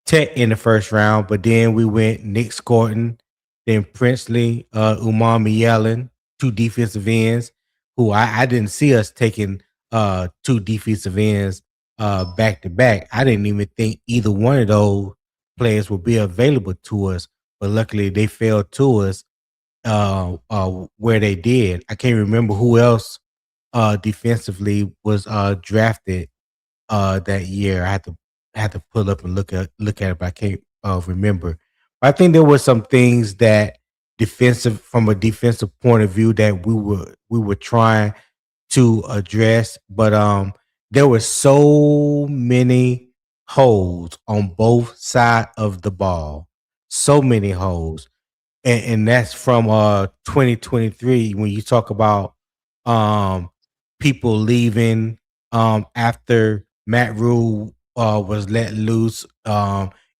Tech in the first round, but then we went Nick Scorton, then Princely, Umami Yellen, two defensive ends, who I didn't see us taking two defensive ends back to back. I didn't even think either one of those players would be available to us, but luckily they fell to us where they did. I can't remember who else defensively was drafted that year. I had to pull up and look at it, but I can't remember. But I think there were some things that defensive from a defensive point of view that we were trying to address, but there were so many holes on both sides of the ball. So many holes, and that's from 2023 when you talk about um people leaving after Matt Rule was let loose,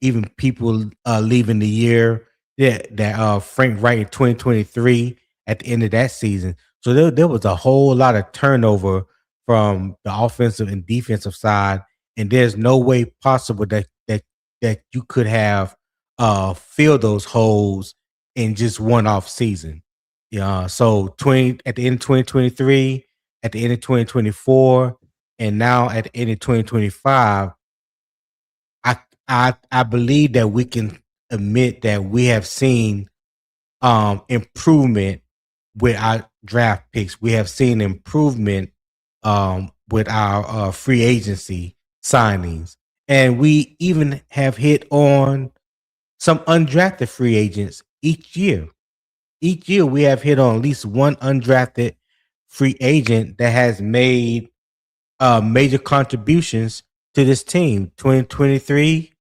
even people leaving the year that Frank Wright in 2023 at the end of that season. So there was a whole lot of turnover from the offensive and defensive side, and there's no way possible that you could have fill those holes in just one off season. Yeah. So 20 at the end of 2023, at the end of 2024, and now at the end of 2025, I I believe that we can admit that we have seen improvement with our draft picks. We have seen improvement with our free agency signings. And we even have hit on some undrafted free agents each year. Each year we have hit on at least one undrafted free agent that has made major contributions to this team. 2023,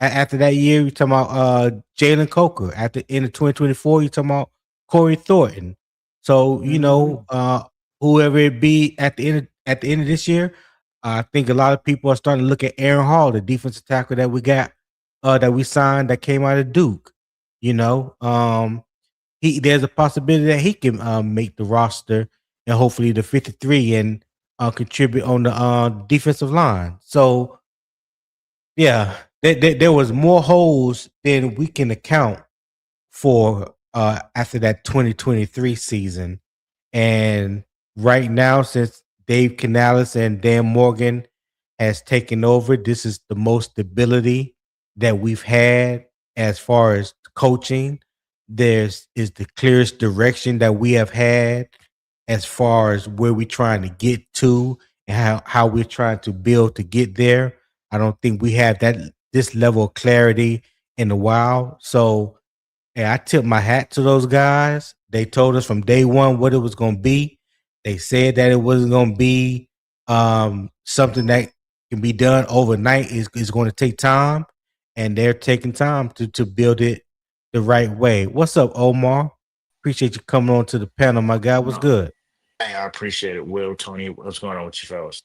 after that year, you're talking about Jalen Coker. At the end of 2024, you're talking about Corey Thornton. So, Mhm. whoever it be at the end of this year, I think a lot of people are starting to look at Aaron Hall, the defensive tackle that we got, that we signed, that came out of Duke. You know, there's a possibility that he can make the roster and hopefully the 53 and contribute on the defensive line. So yeah, there was more holes than we can account for after that 2023 season. And right now, since Dave Canales and Dan Morgan has taken over, this is the most stability that we've had as far as coaching. There's is the clearest direction that we have had as far as where we're trying to get to and how we're trying to build to get there. I don't think we have this level of clarity in a while. So hey, I tip my hat to those guys. They told us from day one what it was going to be. They said that it wasn't going to be something that can be done overnight. Is going to take time, and they're taking time to build it the right way. What's up, Omar? Appreciate you coming on to the panel, my guy. What's No. good? Hey, I appreciate it. Will, Tony, what's going on with you fellas?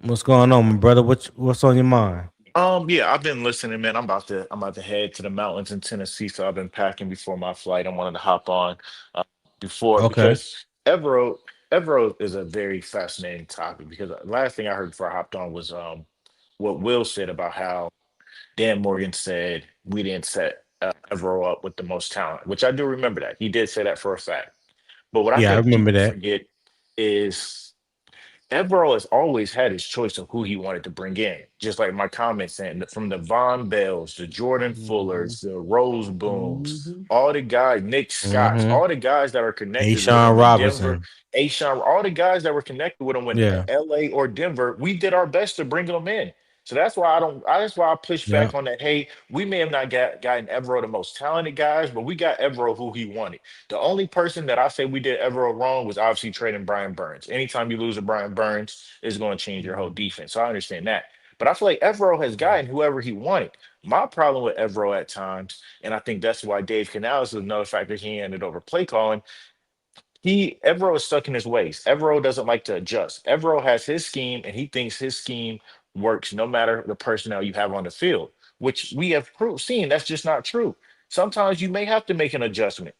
What's going on, my brother? What's on your mind? Yeah, I've been listening, man. I'm about to head to the mountains in Tennessee, so I've been packing before my flight. I wanted to hop on before Okay. because Evero is a very fascinating topic because the last thing I heard before I hopped on was what Will said about how Dan Morgan said we didn't set Evero up with the most talent, which I do remember that. He did say that for a fact. But what I Yeah, I think remember people that. forget is Evero has always had his choice of who he wanted to bring in. Just like my comment saying that from the Von Bells, the Jordan Mhm. Fullers, the Rose Booms, Mhm. all the guys, Nick Scotts, Mm-hmm. all the guys that are connected with Ashawn him in Denver, Robinson. Ashawn, all the guys that were connected with him in Yeah. LA or Denver, we did our best to bring them in. So that's why I don't. That's why I push Yeah. back on that. Hey, we may have not gotten Evero the most talented guys, but we got Evero who he wanted. The only person that I say we did Evero wrong was obviously trading Brian Burns. Anytime you lose a Brian Burns, it's going to change your whole Mhm. defense. So I understand that. But I feel like Evero has gotten whoever he wanted. My problem with Evero at times, and I think that's why Dave Canales is another factor he handed over play calling. Evero is stuck in his ways. Evero doesn't like to adjust. Evero has his scheme, and he thinks his scheme works no matter the personnel you have on the field, which we have seen that's just not true. Sometimes you may have to make an adjustment.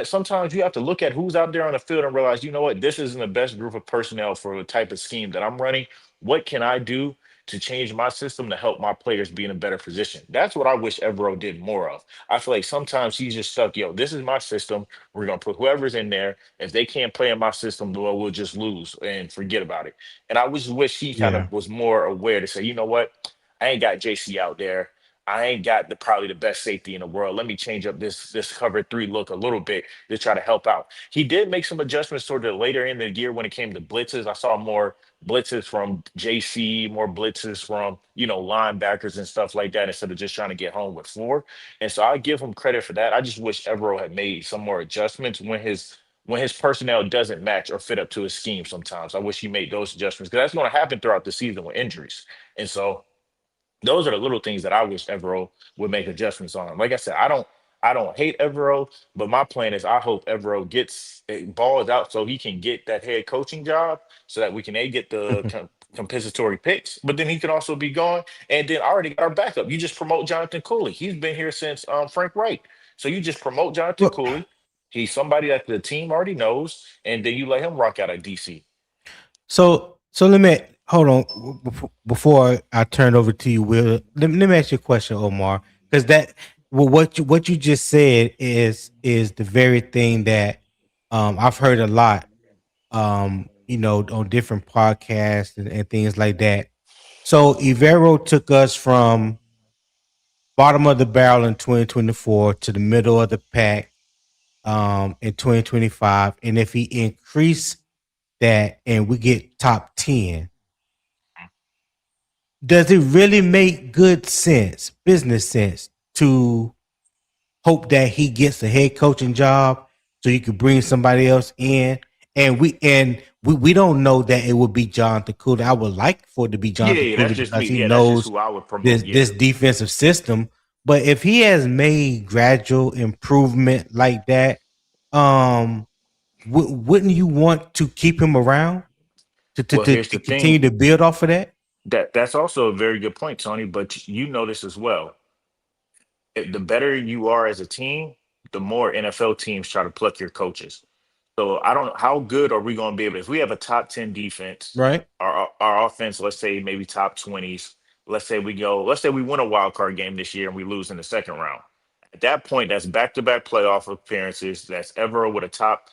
Sometimes you have to look at who's out there on the field and realize, you know what, this isn't the best group of personnel for the type of scheme that I'm running. What can I do to change my system to help my players be in a better position? That's what I wish Evero did more of. I feel like sometimes he's just stuck, yo, this is my system. We're gonna put whoever's in there. If they can't play in my system, well, we'll just lose and forget about it. And I just wish he kind Yeah. of was more aware to say, you know what, I ain't got JC out there. I ain't got probably the best safety in the world. Let me change up this cover three look a little bit to try to help out. He did make some adjustments toward the later in the year when it came to blitzes. I saw more blitzes from JC, more blitzes from linebackers and stuff like that instead of just trying to get home with four. And so I give him credit for that. I just wish Evero had made some more adjustments when his personnel doesn't match or fit up to his scheme sometimes. I wish he made those adjustments because that's going to happen throughout the season with injuries. And so those are the little things that I wish Evero would make adjustments on. Like I said, I don't hate Evero, but my plan is I hope Evero gets balls out so he can get that head coaching job so that we can get the compensatory picks, but then he can also be gone. And then I already got our backup. You just promote Jonathan Cooley. He's been here since Frank Wright. So you just promote Jonathan Well, Cooley. He's somebody that the team already knows, and then you let him rock out at DC. so let me hold on before I turn over to you, Will. Let me ask you a question, Omar, because what you just said is the very thing that I've heard a lot, on different podcasts and things like that. So Ivero took us from bottom of the barrel in 2024 to the middle of the pack in 2025, and if he increased that and we get top 10, does it really make good sense, business sense, to hope that he gets a head coaching job so you could bring somebody else in? And we don't know that it would be Jonathan Cooley. I would like for it to be Yeah, Jonathan yeah, Cooley that's just me. because he Yeah, that's just knows who I would promote. Yeah. this defensive system. But if he has made gradual improvement like that, um, wouldn't you want to keep him around to, to, Well, to, here's to the thing. continue to build off of that? That's also a very good point, Tony. But you know this as well. The better you are as a team, the more NFL teams try to pluck your coaches. So I don't know how good are we going to be able. If we have a top 10 defense, Right? our offense, let's say maybe top 20s. Let's say we win a wild card game this year and we lose in the second round. At that point, that's back to back playoff appearances. That's ever with a top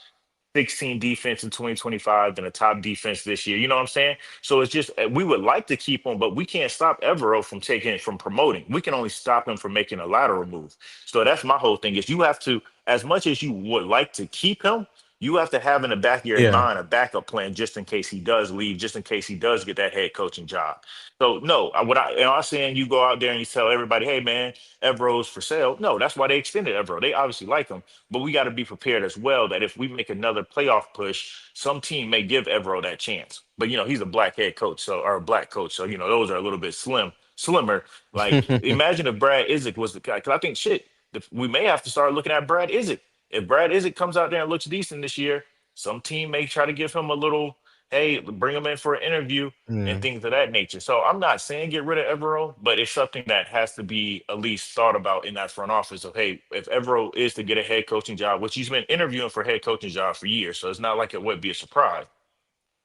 16 defense in 2025 than a top defense this year. You know what I'm saying? So it's just we would like to keep him, but we can't stop Evero from promoting. We can only stop him from making a lateral move. So that's my whole thing is you have to, as much as you would like to keep him, you have to have in the back of your Yeah. mind a backup plan just in case he does leave, just in case he does get that head coaching job. So no, am I saying you go out there and you tell everybody, hey man, Evero's for sale? No, that's why they extended Evero. They obviously like him. But we got to be prepared as well that if we make another playoff push, some team may give Evero that chance. But he's a black head coach, or a black coach, so those are a little bit slimmer. Like imagine if Brad Isaac was the guy. Because I think we may have to start looking at Brad Isaac. If Brad Isaac comes out there and looks decent this year, some team may try to give him a little, hey, bring him in for an interview and Yeah. things of that nature. So I'm not saying get rid of Evero, but it's something that has to be at least thought about in that front office of, hey, if Evero is to get a head coaching job, which he's been interviewing for head coaching job for years, so it's not like it would be a surprise.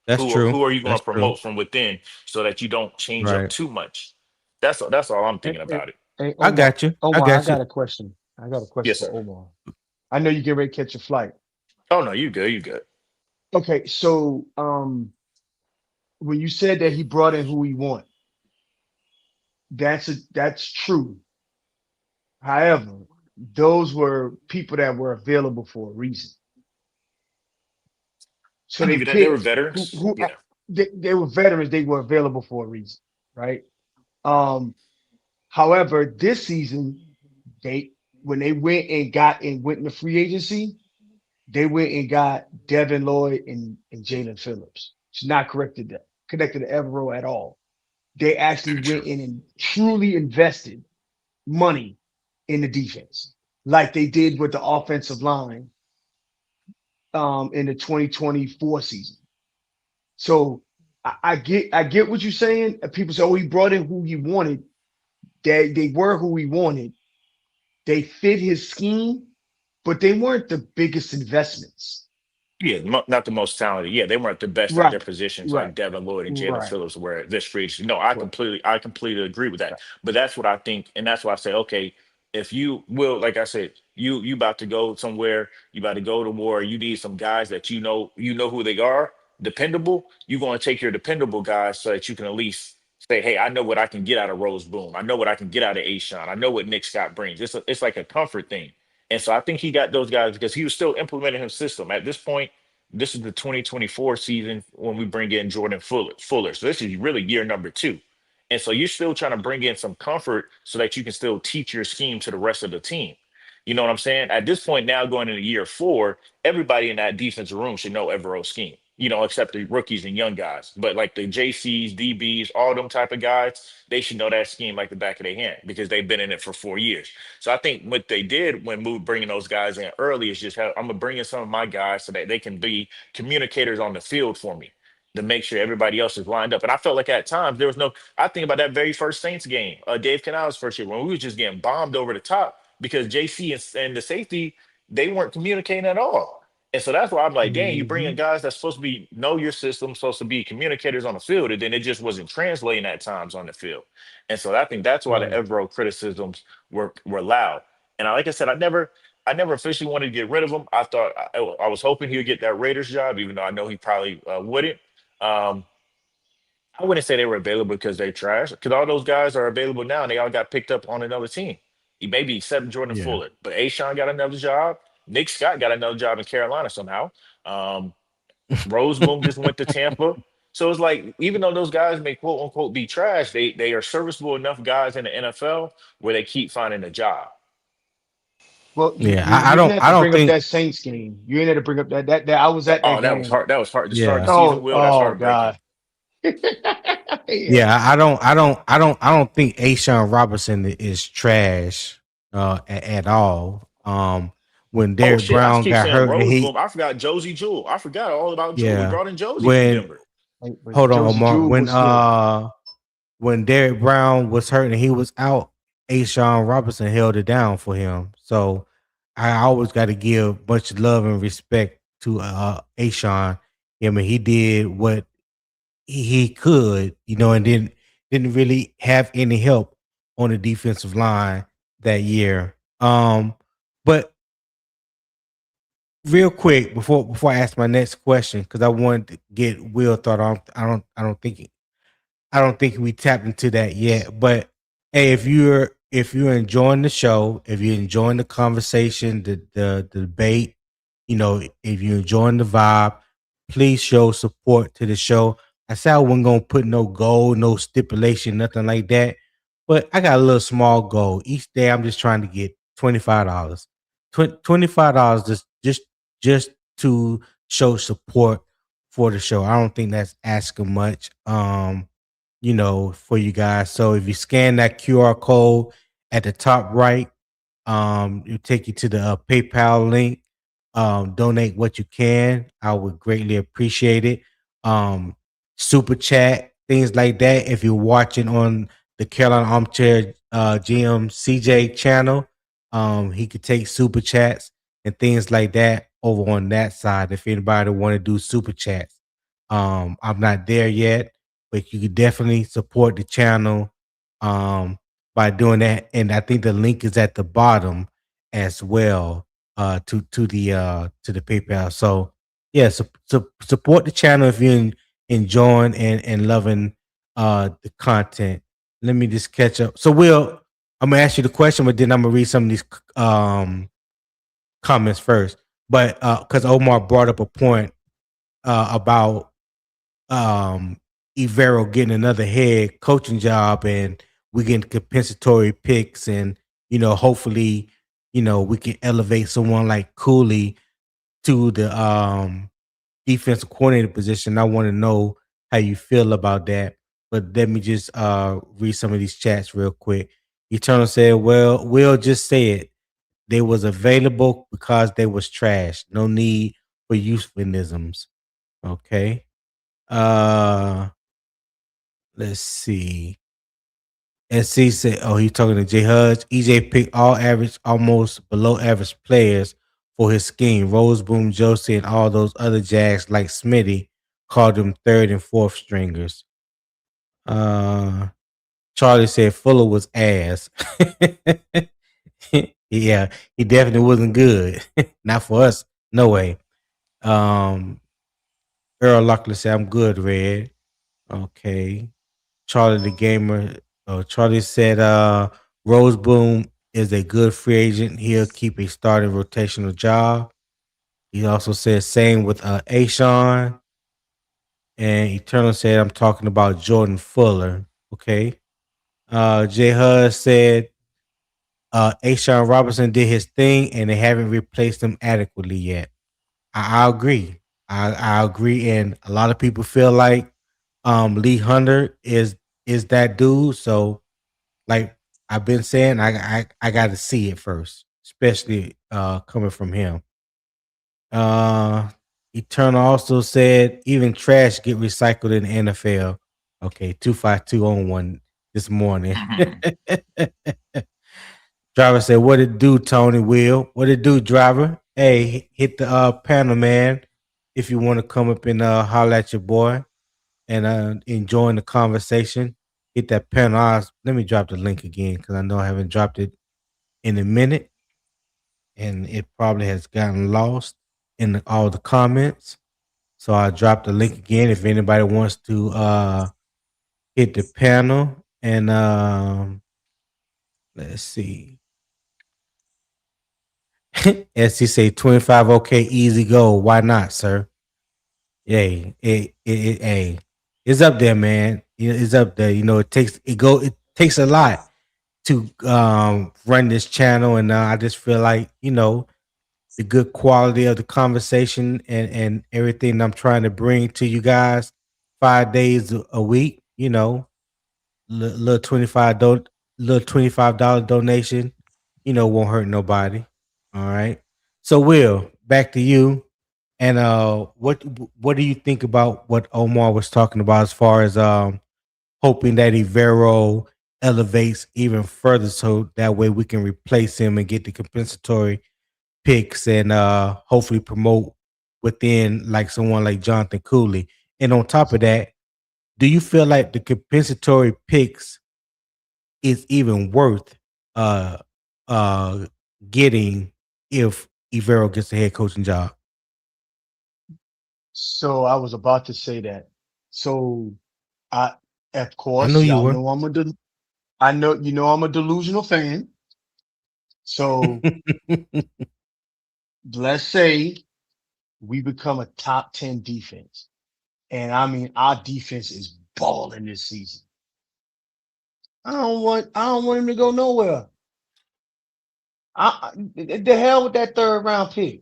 That's true. Who are you going That's to true. promote from within so that you don't change up Right. too much? That's all I'm Hey, thinking hey, about it. hey, I Omar. got you. I Omar, I got you. got a question. I got a question Yes, for sir. Omar. I know you get ready to catch a flight. Oh no, you good, you good. Okay, so when you said that he brought in who he want, that's true. However, those were people that were available for a reason. So I'll they give you that. They were picked who veterans. who Yeah. they were veterans. They were available for a reason, right? Um, However, this season they when they went into free agency, they went and got Devin Lloyd and Jalen Phillips. It's not connected to Evero at all. they actually Very true. went in and truly invested money in the defense, like they did with the offensive line in the 2024 season. So I get what you're saying. And people say, oh, he brought in who he wanted. They were who he wanted. They fit his scheme, but they weren't the biggest investments. Yeah, not the most talented. Yeah, they weren't the best at their Right, positions like right, Devin Lloyd and Jalen right, Phillips were this free agency. No, right, I completely agree with that. right. But that's what I think, and that's why I say, okay, if you will, like I said, you about to go somewhere, you about to go to war, you need some guys that you know who they are, dependable. You're going to take your dependable guys so that you can at least say, hey, I know what I can get out of Rose Boom. I know what I can get out of Ashawn. I know what Nick Scott brings. It's like a comfort thing. And so I think he got those guys because he was still implementing his system. At this point, this is the 2024 season when we bring in Jordan Fuller. So this is really year number two. And so you're still trying to bring in some comfort so that you can still teach your scheme to the rest of the team. You know what I'm saying? At this point now, going into year four, everybody in that defensive room should know Evero's scheme, except the rookies and young guys. But like the JCs, DBs, all them type of guys, they should know that scheme like the back of their hand because they've been in it for 4 years. So I think what they did when move bringing those guys in early is just have I'm gonna bring in some of my guys so that they can be communicators on the field for me to make sure everybody else is lined up. And I felt like at times there was no. I think about that very first Saints game, Dave Canales' first year when we was just getting bombed over the top because JC and the safety they weren't communicating at all. And so that's why I'm like, dang, you bring in Hmm. guys that's supposed to be know your system, supposed to be communicators on the field, and then it just wasn't translating at times on the field. And so I think that's why the Right. Evero criticisms were loud. And like I said, I never officially wanted to get rid of him. I was hoping he would get that Raiders job, even though I know he probably wouldn't. Um, I wouldn't say they were available because they trash, because all those guys are available now and they all got picked up on another team. He maybe except Jordan Yeah. Fuller, but Ashawn got another job. Nick Scott got another job in Carolina somehow. Um, Roseboom just went to Tampa. So it's like, even though those guys may quote unquote be trash, they are serviceable enough guys in the NFL where they keep finding a job. Well, Yeah. you didn't have I to don't bring up think. that Saints game. You didn't have to bring up that I was at that Oh, that was game. hard. That was hard to start the Yeah. season, Oh, Will. That's oh heartbreaking. God. Yeah. Yeah. I don't think Ashawn Robinson is trash at all. When Oh Derrick shit! I Brown keep got saying hurt and Roseboom. I forgot Josie Jewell. I forgot all about Jewell. We yeah. brought in Josie from When Denver. But hold on, Josie Omar. Jewell was good. When Derrick Brown was hurt and he was out, Ashawn Robinson held it down for him. So I always got to give much love and respect to Ashawn. I mean, he did what he could, and didn't really have any help on the defensive line that year. But real quick before I ask my next question, because I wanted to get Will thought on. I don't think we tapped into that yet. But hey, if you're enjoying the show, if you're enjoying the conversation, the debate, if you're enjoying the vibe, please show support to the show. I said I wasn't gonna put no goal, no stipulation, nothing like that. But I got a little small goal. Each day I'm just trying to get $25. $25 just to show support for the show. I don't think that's asking much. For you guys. So if you scan that QR code at the top right, it'll take you to the PayPal link. Donate what you can. I would greatly appreciate it. Um, Super chat, things like that. If you're watching on the Carolina Armchair GM CJ channel, he could take super chats and things like that over on that side. If anybody want to do super chats, I'm not there yet, but you could definitely support the channel by doing that. And I think the link is at the bottom as well to the PayPal. So yeah, support the channel if you're enjoying and loving the content. Let me just catch up. So Will, I'm gonna ask you the question, but then I'm gonna read some of these comments first. But because Omar brought up a point about Evero getting another head coaching job and we getting compensatory picks and hopefully we can elevate someone like Cooley to the defensive coordinator position. I want to know how you feel about that. but let me just read some of these chats real quick. Eternal said, "Well, Will just said they was available because they was trash. No need for euphemisms." Okay. Uh, let's see. SC said, "Oh, he's talking to J Hudge. EJ picked all average, almost below average players for his scheme. Rose Boom, Josie, and all those other Jags like Smitty called them third and fourth stringers." Uh, Charlie said Fuller was ass. Yeah, he definitely wasn't good. Not for us, no way. Um, Earl Lockley said, "I'm good, Red." Okay. Charlie the Gamer. Charlie said Rose Boom is a good free agent. He'll keep a starting rotational job. He also said same with Ashawn. And Eternal said I'm talking about Jordan Fuller. Okay. J Hud said Ashawn Robinson did his thing and they haven't replaced him adequately yet. I agree. I agree. And a lot of people feel like Lee Hunter is that dude. So like I've been saying, I got to see it first, especially coming from him. Uh, Eternal also said even trash get recycled in the NFL. Okay, 252 on one this morning. Driver said, "What it do, Tony Will? What it do, driver? Hey, hit the panel, man. If you want to come up and holler at your boy and enjoying the conversation, hit that panel. Let me drop the link again because I know I haven't dropped it in a minute, and it probably has gotten lost in all the comments. So I dropped the link again if anybody wants to hit the panel and let's see." SC say 25 okay, easy go. Why not, sir? Hey, hey, it's up there, man. It's up there. It takes a lot to run this channel, and I just feel like the good quality of the conversation and everything I'm trying to bring to you guys 5 days a week. Little little $25 donation, won't hurt nobody. All right. So Will, back to you. And what do you think about what Omar was talking about as far as hoping that Evero elevates even further so that way we can replace him and get the compensatory picks and hopefully promote within like someone like Jonathan Cooley. And on top of that, do you feel like the compensatory picks is even worth uh uh getting if Evero gets a head coaching job? So I was about to say that. So I, of I know course, you y'all were. know I know I'm a delusional fan. So let's say we become a top 10 defense. And I mean our defense is balling this season. I don't want him to go nowhere. The hell with that third round pick.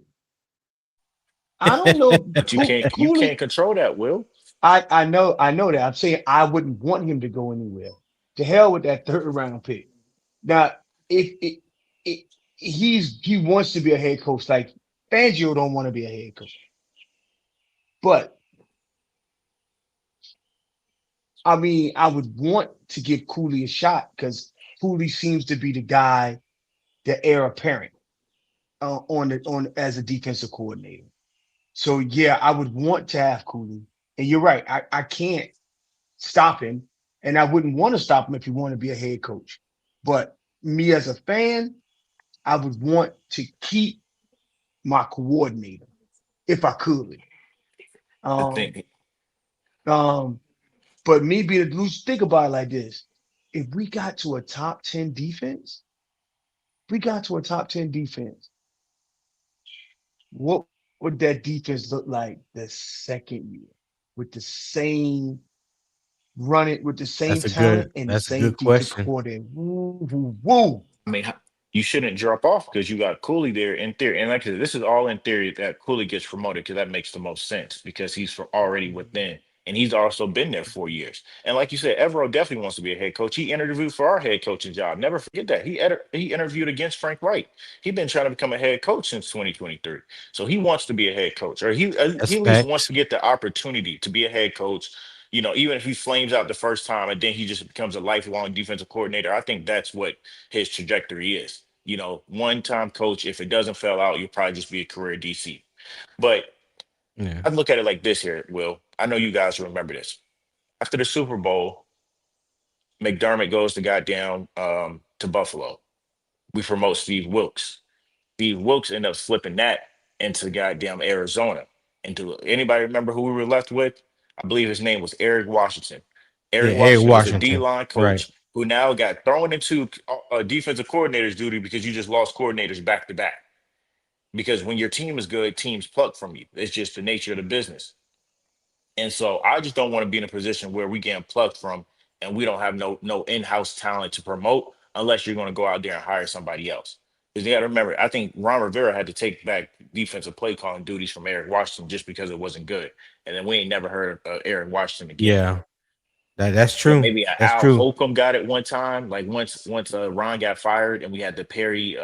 I don't know. But you can't Cooley, control that, Will. I know that. I'm saying I wouldn't want him to go anywhere. To hell with that third round pick. Now, if it, he wants to be a head coach, like Fangio don't want to be a head coach. But I mean, I would want to give Cooley a shot because Cooley seems to be the guy, the heir apparent on as a defensive coordinator. So yeah, I would want to have Cooley. And you're right, I can't stop him, and I wouldn't want to stop him if he wanted to be a head coach. But me as a fan, I would want to keep my coordinator if I could. I Um, think um, but me being a loose, think about it like this: if we got to a top 10 defense, we got to a top 10 defense. What would that defense look like the second year with the same run it with the same talent and the That's a same good defense question. coordinator? Woo, woo, woo. I mean, you shouldn't drop off because you got Cooley there in theory. And like I said, this is all in theory that Cooley gets promoted because that makes the most sense because he's already within. And he's also been there 4 years. And like you said, Evero definitely wants to be a head coach. He interviewed for our head coaching job. Never forget that. He interviewed against Frank Wright. He's been trying to become a head coach since 2023. So he wants to be a head coach, or he That's at least wants facts. to get the opportunity to be a head coach. Even if he flames out the first time and then he just becomes a lifelong defensive coordinator, I think that's what his trajectory is. One time coach, if it doesn't fail out, you'll probably just be a career DC. But Yeah. I look at it like this here, Will. I know you guys remember this. After the Super Bowl, McDermott goes to goddamn to Buffalo. We promote Steve Wilkes. Steve Wilkes ended up flipping that into goddamn Arizona. And do anybody remember who we were left with? I believe his name was Eric Washington. Yeah, Eric Eric Washington was a D Washington. line Right. coach who now got thrown into defensive coordinator's duty because you just lost coordinators back to back. Because when your team is good, teams pluck from you. It's just the nature of the business. And so I just don't want to be in a position where we getting plucked from and we don't have no in-house talent to promote unless you're going to go out there and hire somebody else. Because you got to remember, I think Ron Rivera had to take back defensive play calling duties from Eric Washington just because it wasn't good. And then we ain't never heard of Eric Washington again. Yeah. That's Then true. maybe That's Al true. Holcomb got it one time. Like once Ron got fired and we had the Perry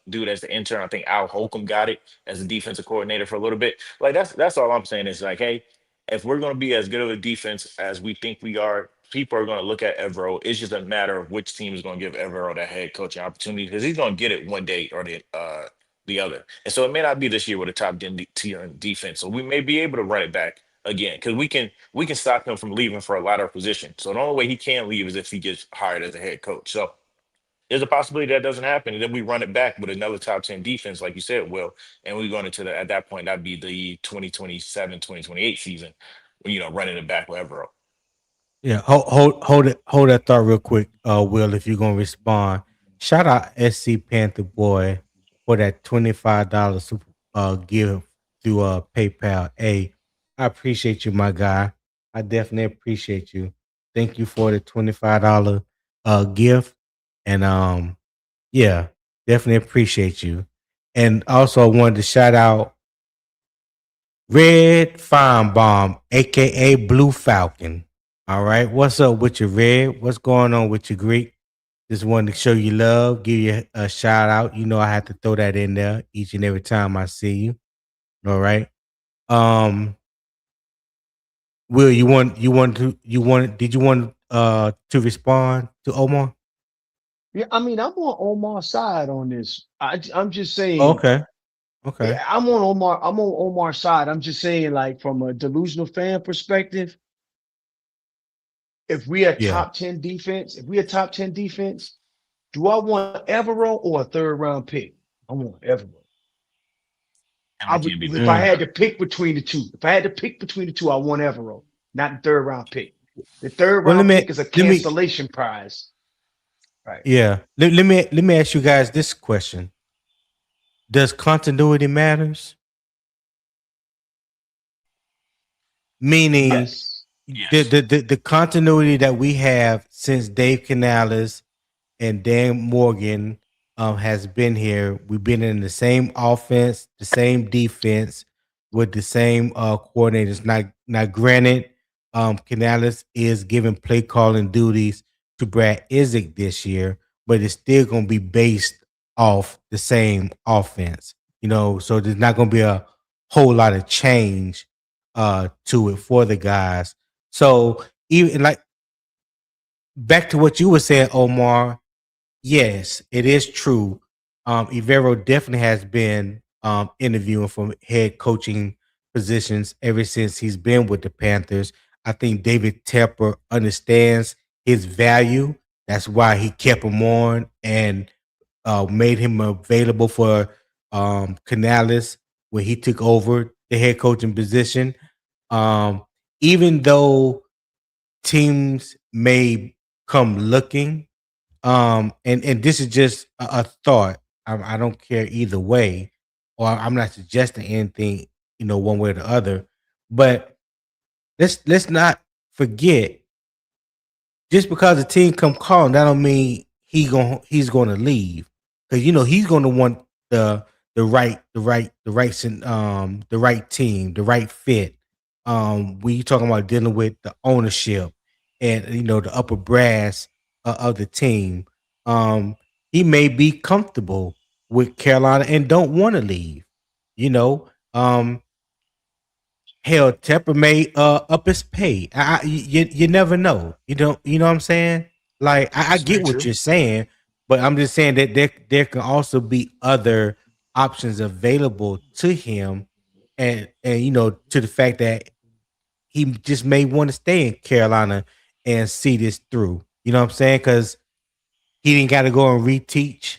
dude as the intern. I think Al Holcomb got it as the defensive coordinator for a little bit. Like that's all I'm saying is like, hey, if we're going to be as good of a defense as we think we are, people are going to look at Evero. It's just a matter of which team is going to give Evero that head coaching opportunity because he's going to get it one day or the other. And so it may not be this year with a top 10 tier in defense. So we may be able to run it back again because we can stop him from leaving for a lateral position. So the only way he can leave is if he gets hired as a head coach. So there's a possibility that doesn't happen, and then we run it back with another top 10 defense, like you said, Will. And we're going into the at that point that'd be the 2027-2028 season, running it back with Evero. Yeah, hold that thought real quick, Will. If you're gonna respond, shout out SC Panther Boy for that $25 super gift through PayPal. Hey, I appreciate you, my guy. I definitely appreciate you. Thank you for the $25 gift, and yeah, definitely appreciate you. And also, I wanted to shout out Red Fine Bomb, aka Blue Falcon. All right, what's up with you, Red? What's going on with you, Greek? Just wanted to show you love, give you a shout out. You know I have to throw that in there each and every time I see you. All right. Um, Will did you want to respond to Omar? Yeah, I mean, I'm on Omar's side on this. I'm just saying, Okay. Okay. yeah, I'm on Omar. I'm on Omar's side. I'm just saying, like from a delusional fan perspective, if we a Yeah. top 10 defense, if we a top 10 defense, do I want Evero or a third round pick? I want Evero. And I like would you'd be if I looking Mm. had at. to pick between the two. If I had to pick between the two, I want Evero, not the third round pick. The third Well, round pick is a let me cancellation prize. Right. yeah. Let me ask you guys this question. Does continuity matters? Meaning Yes. Yes. the continuity that we have since Dave Canales and Dan Morgan has been here. We've been in the same offense, the same defense, with the same coordinators. Now, granted, Canales is giving play calling duties to Brad Isaac this year, but it's still going to be based off the same offense. So there's not going to be a whole lot of change to it for the guys. So even like back to what you were saying, Omar. Yes, it is true. Evero definitely has been interviewing for head coaching positions ever since he's been with the Panthers. I think David Tepper understands his value. That's why he kept him on and made him available for Canales when he took over the head coaching position. Um, Even though teams may come looking, and this is just a thought. I don't care either way, or I'm not suggesting anything, one way or the other. But let's not forget, just because a team come calling, that don't mean he's gonna leave, because he's gonna want the right team, the right fit. when you talking about dealing with the ownership and the upper brass of the team. Um, he may be comfortable with Carolina and don't want to leave. You know, hell, Tepper may up his pay. You never know. You know what I'm saying? Like I It's get very what true. you're saying, but I'm just saying that there can also be other options available to him, and to the fact that he just may want to stay in Carolina and see this through. You know what I'm saying? Because he didn't got to go and reteach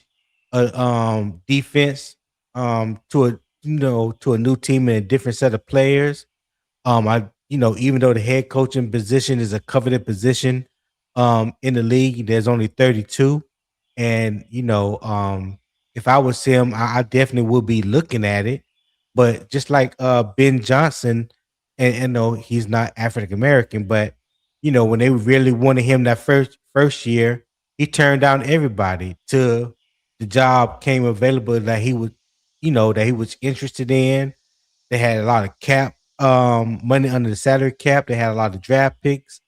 a defense to a new team and a different set of players. Even though the head coaching position is a coveted position in the league, there's only 32. And if I was him, I definitely would be looking at it. But just like Ben Johnson, and no, he's not African American, but when they really wanted him that first year, he turned down everybody till the job came available that he was interested in. They had a lot of cap money under the salary cap. They had a lot of draft picks,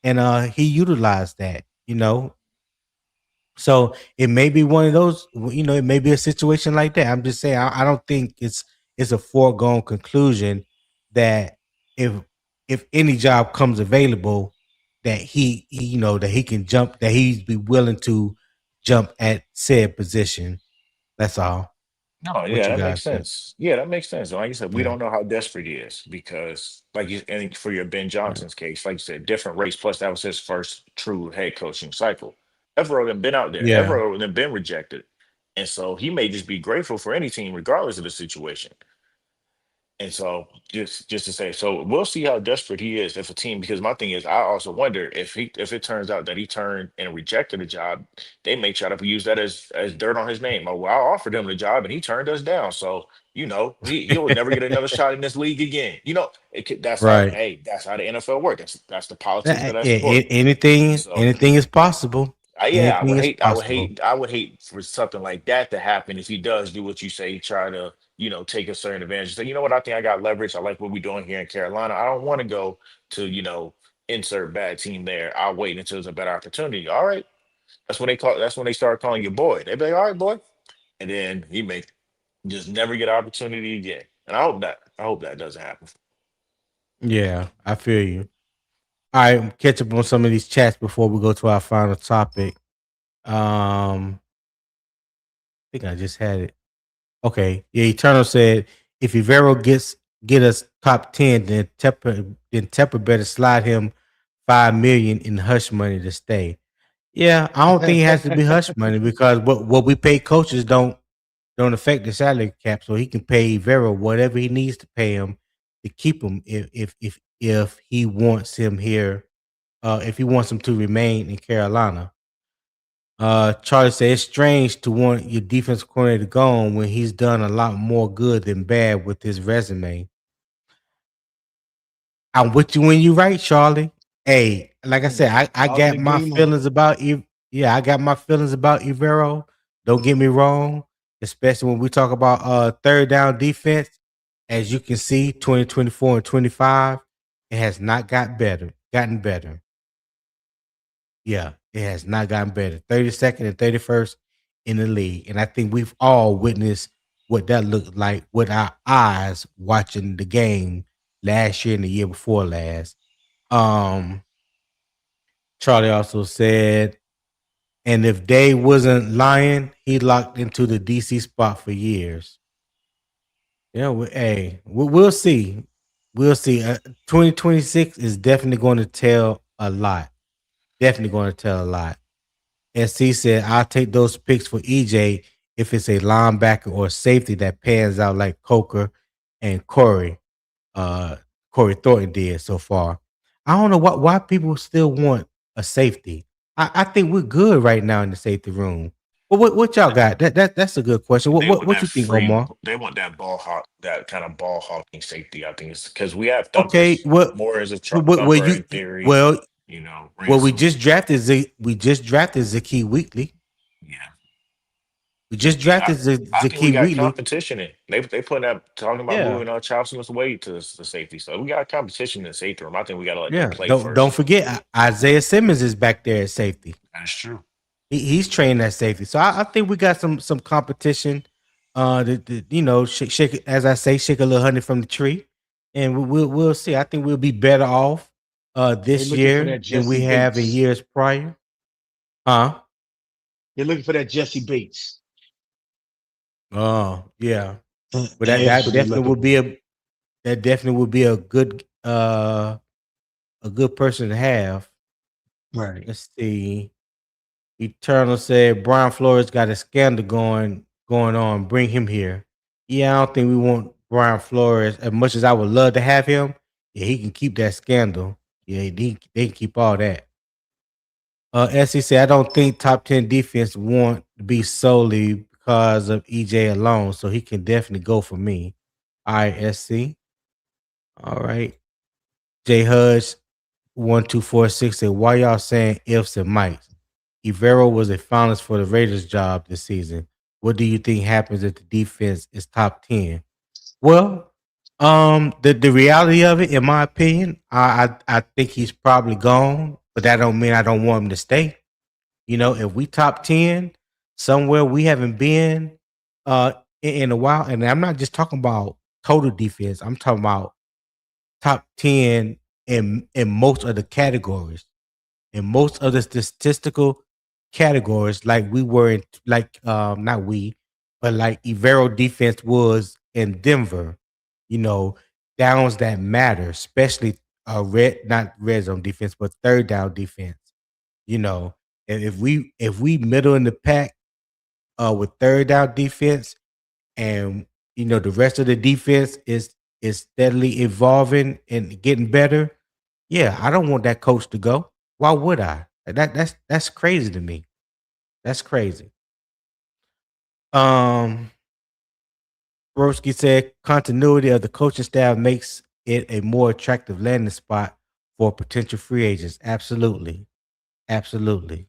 and he utilized that. So it may be one of those, it may be a situation like that. I'm just saying, I don't think it's a foregone conclusion that if if any job comes available, that that he can jump, that he'd be willing to jump at said position. That's all. No, What yeah, you that makes guys think? sense. Yeah, that makes sense. Like you said, we Yeah. don't know how desperate he is because, like you, and for your Ben Johnson's case, like you said, different race. Plus, that was his first true head coaching cycle. Evero had been out there. Yeah. Evero had been rejected, and so he may just be grateful for any team, regardless of the situation. And so just to say, so we'll see how desperate he is if a team, because my thing is I also wonder if it turns out that he turned and rejected a job, they may try to use that as dirt on his name. Oh, well, I offered him the job and he turned us down. So, he'll never get another shot in this league again. That's how Right. that's how the NFL works. That's the politics of that sport. Anything So anything is possible. yeah, Anything is possible. I would hate for something like that to happen if he does do what you say, try to, take a certain advantage. Say, you know what, I think I got leverage. I like what we're doing here in Carolina. I don't want to go to, insert bad team there. I'll wait until there's a better opportunity. All right. That's when they start calling you boy. They be like, all right, boy. And then he may just never get an opportunity again. And I hope that doesn't happen. Yeah, I feel you. All right, catch up on some of these chats before we go to our final topic. I think I just had it. Okay. Yeah, Eternal said if Evero get us top 10, then Tepper better slide him 5 million in hush money to stay. Yeah, I don't think it has to be hush money because what we pay coaches don't affect the salary cap, so he can pay Vera whatever he needs to pay him to keep him if he wants him here, if he wants him to remain in Carolina. Charlie said it's strange to want your defense coordinator gone when he's done a lot more good than bad with his resume. I'm with you when you right, Charlie. Hey, like I said, I Charlie got the my Gleamer. feelings about yeah, I got my feelings about Evero. Don't get me wrong, especially when we talk about third down defense. As you can see, 2024 and 25, it has not gotten better. Yeah, it has not gotten better. 32nd and 31st in the league. And I think we've all witnessed what that looked like with our eyes watching the game last year and the year before last. Um, Charlie also said, and if Dave wasn't lying, he locked into the DC spot for years. Yeah, we'll see. We'll see. 2026 is definitely going to tell a lot. Definitely going to tell a lot. SC said, I'll take those picks for EJ if it's a linebacker or safety that pans out like Coker and uh, Corey Thornton did so far. I don't know why people still want a safety. I think we're good right now in the safety room. But what y'all got? That's a good question. What They what, want what that you think, free. Omar? They want that that kind of ball hawking safety. I think it's because we have Okay, thumpers. More as a well thumper you in theory. well well we Ransom. just drafted Zaki Weekly. Yeah, We just I, drafted I think we Zakee got Wheatley. competition in. They putting up talking about Yeah. moving Charles Smith Wade to the safety. So we got competition in the safety room. I think we got to let them Yeah. play Don't first. forget Isaiah Simmons is back there at safety. That's true. He's trained at safety. So I think we got some competition. Shake as I say, shake a little honey from the tree, and we'll see. I think we'll be better off They're this looking for year that than we Jesse have in Bates. years prior. Huh? They're looking for that Jesse Bates. Oh, yeah. But that That's that what they're definitely would looking be for. a good person to have. Right. Let's see. Eternal said Brian Flores got a scandal going on. Bring him here. Yeah, I don't think we want Brian Flores as much as I would love to have him. Yeah, he can keep that scandal. Yeah, they can keep all that. SC said I don't think top 10 defense want to be solely because of EJ alone, so he can definitely go for me. All right, SC. All right. J Hudge 1246 said, why y'all saying ifs and mights? Evero was a finalist for the Raiders job this season. What do you think happens if the defense is top 10? Well, the reality of it, in my opinion, I think he's probably gone, but that don't mean I don't want him to stay. If we top 10 somewhere we haven't been in a while, and I'm not just talking about total defense, I'm talking about top 10 in most of the categories, in most of the statistical categories, like we were in, like not we, but like Evero defense was in Denver, you know, downs that matter, especially not red zone defense, but third down defense. You know, and if we middle in the pack with third down defense, and the rest of the defense is steadily evolving and getting better. Yeah, I don't want that coach to go. Why would I? That's crazy to me. That's crazy. Um, Broski said continuity of the coaching staff makes it a more attractive landing spot for potential free agents. Absolutely, absolutely.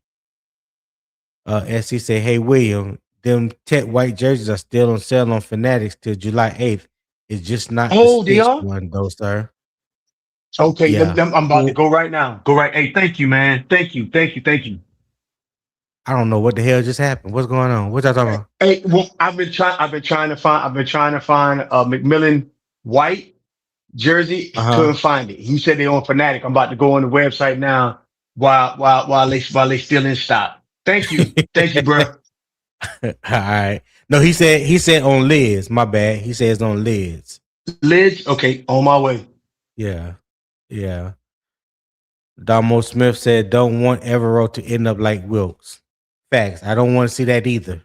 SC said, "Hey William, them Tech white jerseys are still on sale on Fanatics till July 8th. It's just not the Oh, they stitched are? one, though, sir. Okay, Yeah. I'm about to Well, go right now. Go right. Hey, thank you, man. Thank you. Thank you. Thank you. I don't know what the hell just happened. What's going on? What y'all talking about? Hey, well, I've been trying to find a McMillan white jersey. Uh huh. Couldn't find it. He said they on Fanatic. I'm about to go on the website now while they still in stock. Thank you. Thank you, bro. All right. No, he said on lids. My bad. He says on lids. Lids, okay, on my way. Yeah. Yeah. Damo Smith said, "Don't want Evero to end up like Wilkes." Facts. I don't want to see that either.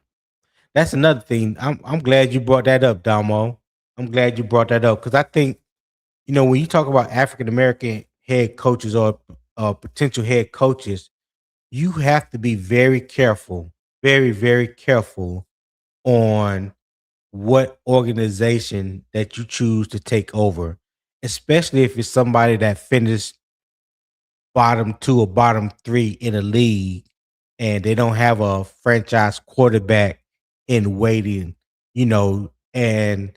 That's another thing. I'm glad you brought that up, Damo. I'm glad you brought that up because I think when you talk about African American head coaches or potential head coaches, you have to be very careful, very very careful on what organization that you choose to take over, especially if it's somebody that finished bottom two or bottom three in a league and they don't have a franchise quarterback in waiting, and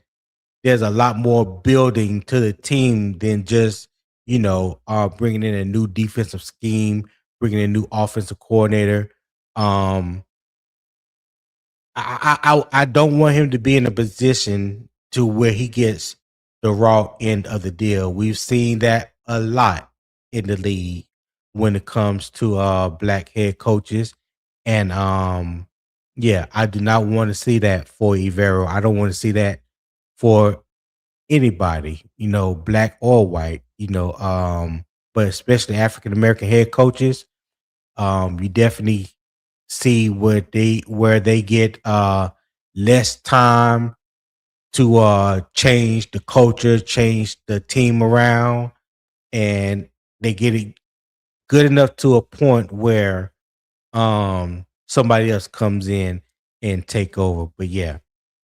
there's a lot more building to the team than just, bringing in a new defensive scheme, bringing in a new offensive coordinator. Um, I don't want him to be in a position to where he gets the raw end of the deal. We've seen that a lot in the league when it comes to black head coaches. And yeah, I do not want to see that for Evero. I don't want to see that for anybody, black or white, but especially African American head coaches. You definitely see where they get less time to change the culture, change the team around, and they get it good enough to a point where somebody else comes in and take over. But yeah,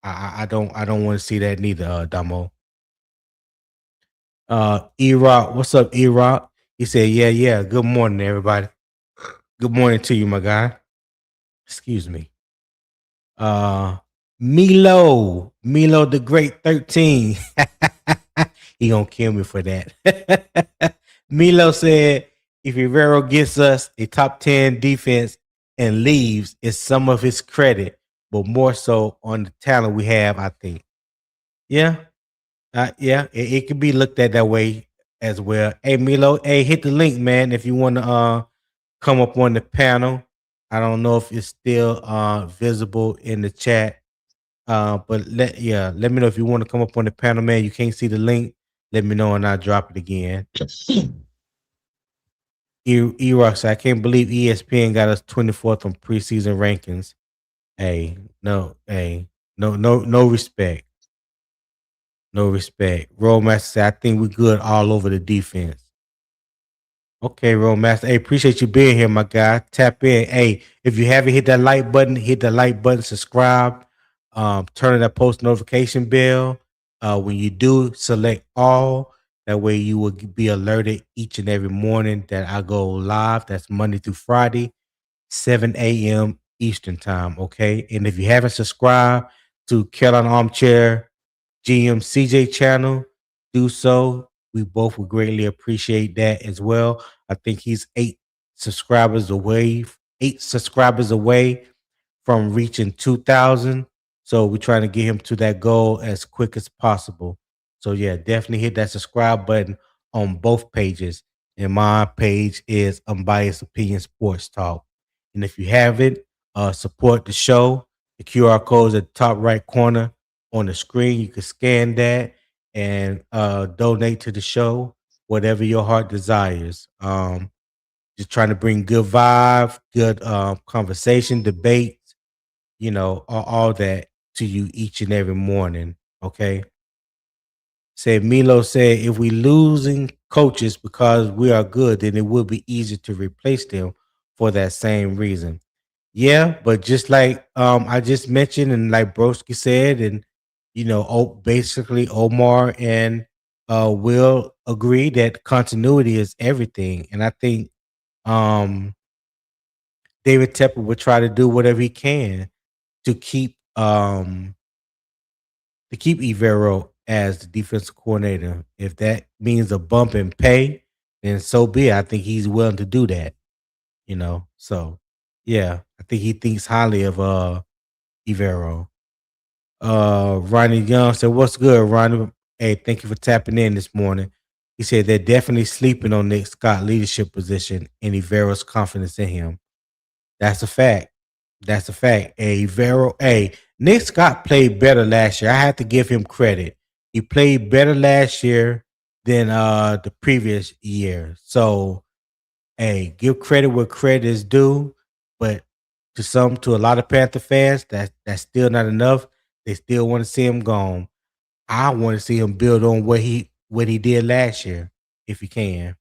I don't want to see that neither, Damo. E-Rock, what's up, E-Rock? He said, yeah. Good morning, everybody. Good morning to you, my guy. Excuse me. Milo the Great 13. He gonna kill me for that. Milo said, if Evero gets us a top 10 defense and leaves, it's some of his credit, but more so on the talent we have, I think. Yeah. Yeah, it can be looked at that way as well. Hey Milo, hey, hit the link, man, if you want to come up on the panel. I don't know if it's still visible in the chat. But let me know if you want to come up on the panel, man. You can't see the link. Let me know and I'll drop it again. E-Rock, I can't believe ESPN got us 24th on preseason rankings. Hey, no respect. No respect. Rollmaster said, I think we're good all over the defense. Okay, Rollmaster. Hey, appreciate you being here, my guy. Tap in. Hey, if you haven't hit that like button, hit the like button, subscribe, turn on that post notification bell. When you do, select all. That way you will be alerted each and every morning that I go live. That's Monday through Friday, 7 a.m. Eastern time. Okay. And if you haven't subscribed to Carolina Armchair GM CJ channel, do so. We both would greatly appreciate that as well. I think he's 8 subscribers away from reaching 2,000. So we're trying to get him to that goal as quick as possible. So yeah, definitely hit that subscribe button on both pages. And my page is Unbiased Opinion Sports Talk. And if you haven't, support the show. The QR code is at the top right corner on the screen. You can scan that and donate to the show, whatever your heart desires. Just trying to bring good vibe, good conversation, debate, all that to you each and every morning. Okay. Milo said, if we losing coaches because we are good, then it will be easier to replace them for that same reason. Yeah, but just like I just mentioned, and like Broski said, and basically Omar and Will agree that continuity is everything. And I think um David Tepper would try to do whatever he can to keep Evero as the defensive coordinator. If that means a bump in pay, then so be it. I think he's willing to do that. So yeah, I think he thinks highly of Evero. Ronnie Young said, "What's good, Ronnie? Hey, thank you for tapping in this morning." He said they're definitely sleeping on Nick Scott leadership position and Evero's confidence in him. That's a fact. That's a fact. Nick Scott played better last year. I have to give him credit. He played better last year than the previous year. So, give credit where credit is due. But to a lot of Panther fans, that's still not enough. They still want to see him gone. I want to see him build on what he did last year, if he can.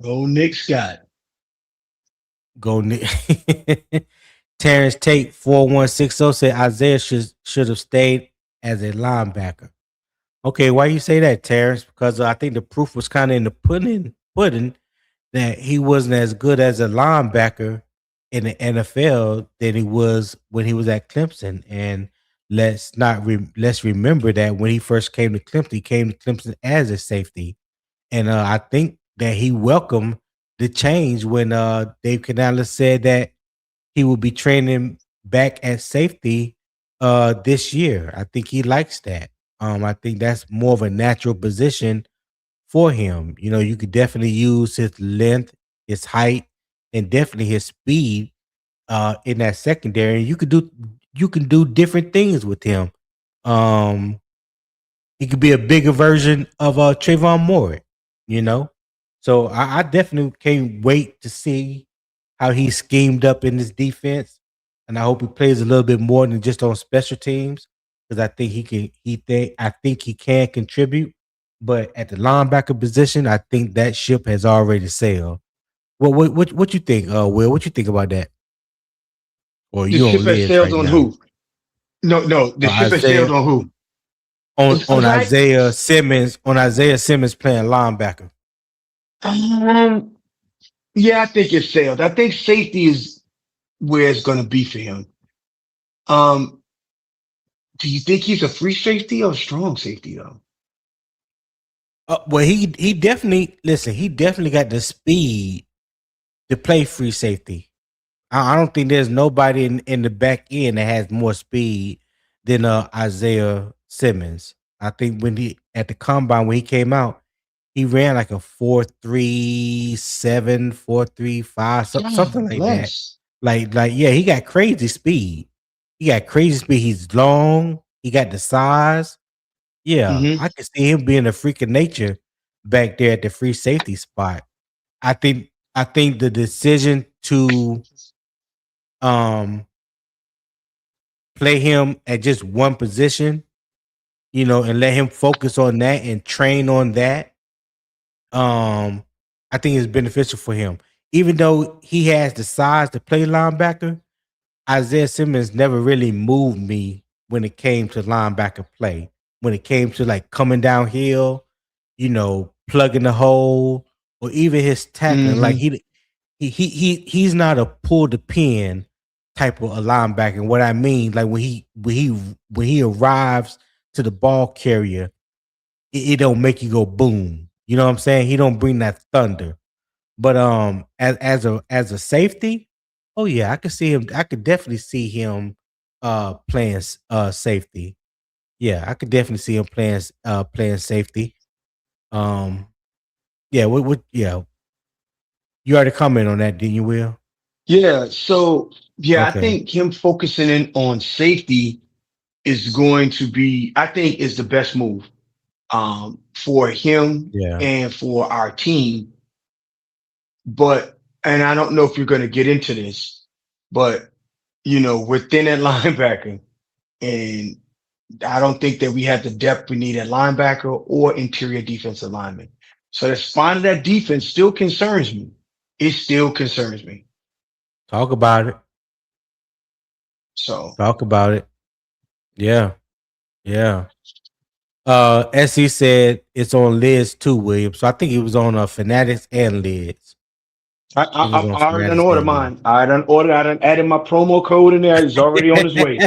Go Nick Scott. Go Nick. Terrence Tate 4160 said Isaiah should have stayed as a linebacker. Okay, why you say that, Terrence? Because I think the proof was kind of in the pudding that he wasn't as good as a linebacker in the NFL than he was when he was at Clemson. And let's remember that when he first came to Clemson, he came to Clemson as a safety. And I think that he welcomed the change when Dave Canales said that he will be training back at safety this year. I think he likes that. I think that's more of a natural position for him. You could definitely use his length, his height, and definitely his speed in that secondary. You can do different things with him. He could be a bigger version of Trayvon Moore, you know. So I definitely can't wait to see how he's schemed up in this defense, and I hope he plays a little bit more than just on special teams because I think he can. I think he can contribute, but at the linebacker position, I think that ship has already sailed. What you think, Will? What you think about that? Or The you ship on has Liz sailed right on now? who? No. The ship has sailed on who? On I- Isaiah Simmons playing linebacker. Yeah, I think it's sailed. I think safety is where it's going to be for him. Um, do you think he's a free safety or a strong safety though? Well, he definitely listen. He definitely got the speed to play free safety. I don't think there's nobody in the back end that has more speed than Isaiah Simmons. I think when he at the combine when he came out, he ran like a 4.37, 4.35, something God like that. bless. Like yeah, he got crazy speed. He got crazy speed. He's long. He got the size. Yeah, Hmm. I could see him being a freak of nature back there at the free safety spot. I think the decision to um play him at just one position, and let him focus on that and train on that, um, I think is beneficial for him. Even though he has the size to play linebacker, Isaiah Simmons never really moved me when it came to linebacker play. When it came to like coming downhill, plugging the hole, or even his tackling, like Hmm. he's not a pull the pin type of a linebacker. And what I mean, like when he arrives to the ball carrier, it don't make you go boom. You know what I'm saying? He don't bring that thunder. But as a safety, oh yeah, I could see him. I could definitely see him playing safety. Yeah, I could definitely see him playing safety. Um yeah, yeah. You already comment on that, didn't you, Will? Yeah. So yeah, I Okay. think him focusing in on safety is going to be, I think, is the best move for him Yeah. and for our team. But and I don't know if you're going to get into this, but within that linebacker, and I don't think that we have the depth we need at linebacker or interior defensive lineman. So the spine of that defense still concerns me. It still concerns me. Talk about it. So Talk about it. Yeah. Yeah. SC said it's on Liz too, William. So I think it was on Fanatics and Liz. I think it was on I already done Fanatics ordered and Liz. mine. I done ordered. I done added my promo code in there. It's already on its way.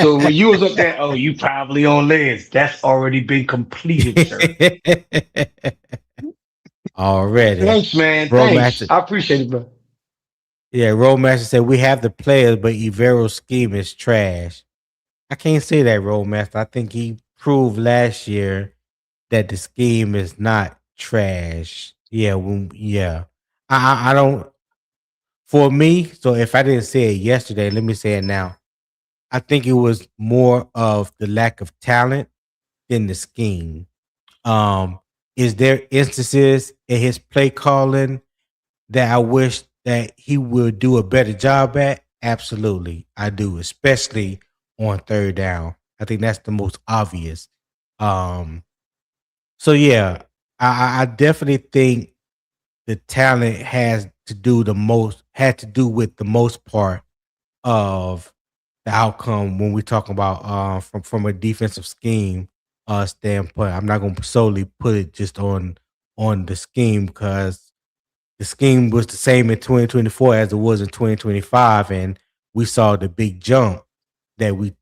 So when you was up there, oh, you probably on Liz. That's already been completed, sir. Already. Thanks, man. Thanks. Roadmaster. I appreciate it, bro. Yeah, Roadmaster said we have the players, but Evero's scheme is trash. I can't say that, Roadmaster. I think he proved last year that the scheme is not trash. Yeah, yeah. I don't. For me, so if I didn't say it yesterday, let me say it now. I think it was more of the lack of talent than the scheme. Um, is there instances in his play calling that I wish that he would do a better job at? Absolutely, I do, especially on third down. I think that's the most obvious. Um, so yeah, I definitely think the talent had to do with the most part of the outcome when we talk about from a defensive scheme standpoint. I'm not gonna solely put it just on the scheme because the scheme was the same in 2024 as it was in 2025, and we saw the big jump that we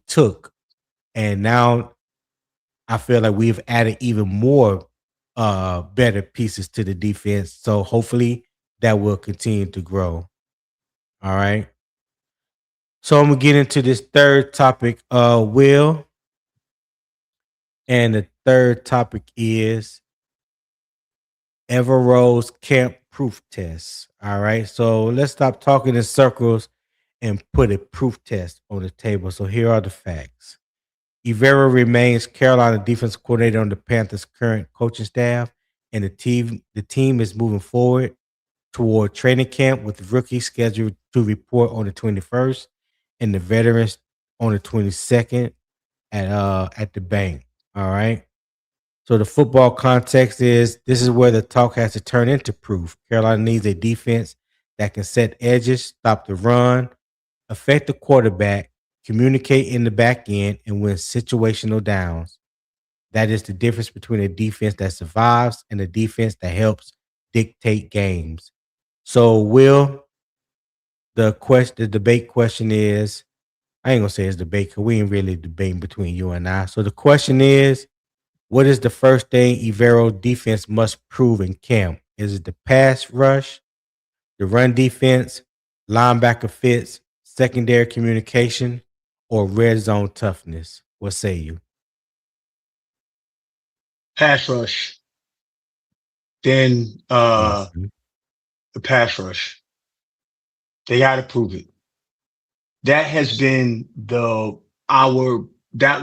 took, and now I feel like we've added even more better pieces to the defense. So hopefully that will continue to grow. All right. So I'm gonna get into this third topic, Will, and the third topic is Evero's camp proof test. All right. So let's stop talking in circles and put a proof test on the table. So here are the facts. Evero remains Carolina defensive coordinator on the Panthers' current coaching staff, and the team is moving forward toward training camp with the rookies scheduled to report on the 21st and the veterans on the 22nd at the bank. All right. So the football context is this is where the talk has to turn into proof. Carolina needs a defense that can set edges, stop the run, affect the quarterback, communicate in the back end, and win situational downs. That is the difference between a defense that survives and a defense that helps dictate games. So, Will, the debate question is: I ain't gonna say it's debate because we ain't really debating between you and I. So the question is, what is the first thing Evero defense must prove in camp? Is it the pass rush, the run defense, linebacker fits, secondary communication, or red zone toughness? What say you? Pass rush. Then Mhm. the pass rush. They got to prove it. That has been that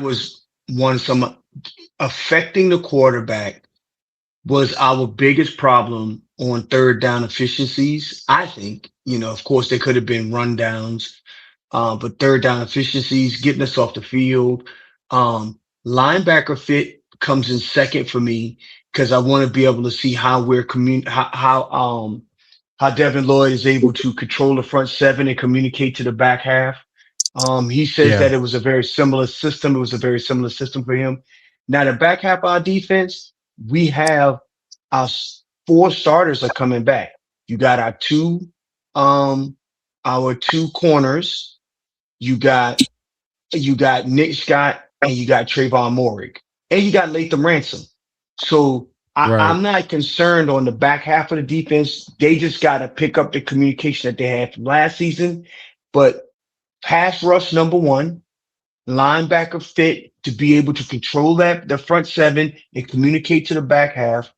was some affecting the quarterback was our biggest problem on third down efficiencies. I think, of course there could have been rundowns, but third down efficiencies, getting us off the field. Linebacker fit comes in second for me because I want to be able to see how we're how Devin Lloyd is able to control the front seven and communicate to the back half. He says Yeah. that it was a very similar system. It was a very similar system for him. Now the back half of our defense, we have our four starters are coming back. You got our two corners. You got Nick Scott and you got Trayvon Morig and you got Latham Ransom. So Right. I'm not concerned on the back half of the defense. They just got to pick up the communication that they had from last season. But pass rush number one, linebacker fit to be able to control the front seven and communicate to the back half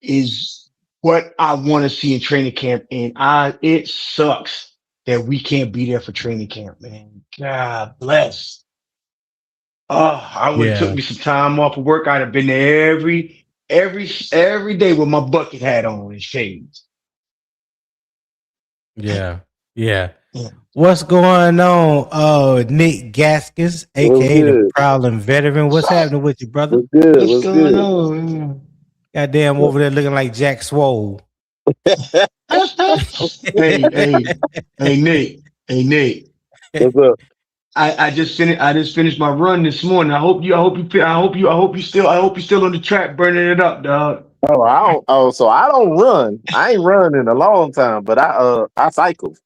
is what I want to see in training camp. And it sucks that we can't be there for training camp, man. God bless. Oh, I would have took Yeah. me some time off of work. I'd have been there every day with my bucket hat on and shades. Yeah. Yeah. Yeah. What's going on? Nick Gaskins, What's aka the good? Prowling Veteran. What's happening with you, brother? What's good? What's What's going good? on? Goddamn, over there looking like Jack Swole. Hey, hey, hey, Nate. Hey, Nate. What's up? I just finished my run this morning. I hope you still on the track burning it up, dog. Oh, I don't. Oh, so I don't run. I ain't run in a long time, but I cycle.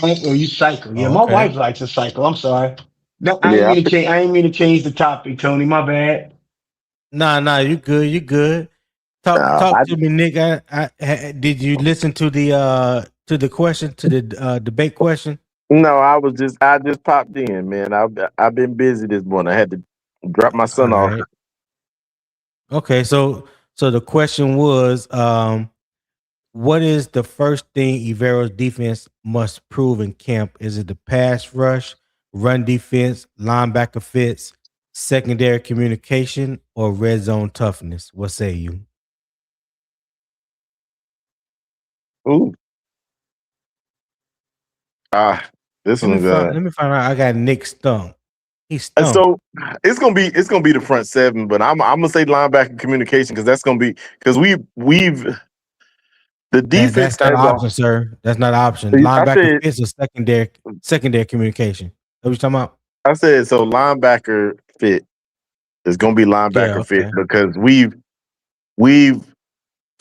Oh, you cycle. Yeah, Oh, my okay. wife likes to cycle. I'm sorry. No, Yeah. I ain't mean to change the topic, Tony. My bad. Nah, you good. You good. Talk I to me, Nick. Did you listen to the question, to the debate question? no. I just popped in, man. I've been busy this morning. I had to drop my All son off. right. Okay, so the question was, what is the first thing Evero's defense must prove in camp? Is it the pass rush, run defense, linebacker fits, secondary communication, or red zone toughness? What say you? Ooh. This Let me one's find. Let me find out. I got Nick stumped. He's stumped. so it's gonna be the front seven, but I'm gonna say linebacker communication because that's gonna be because we've the defense That's not as an a option, sir. That's not an option. I Linebacker said fits or secondary communication. What you talking about? I said so linebacker fit is gonna be Yeah. linebacker fit Okay. because we've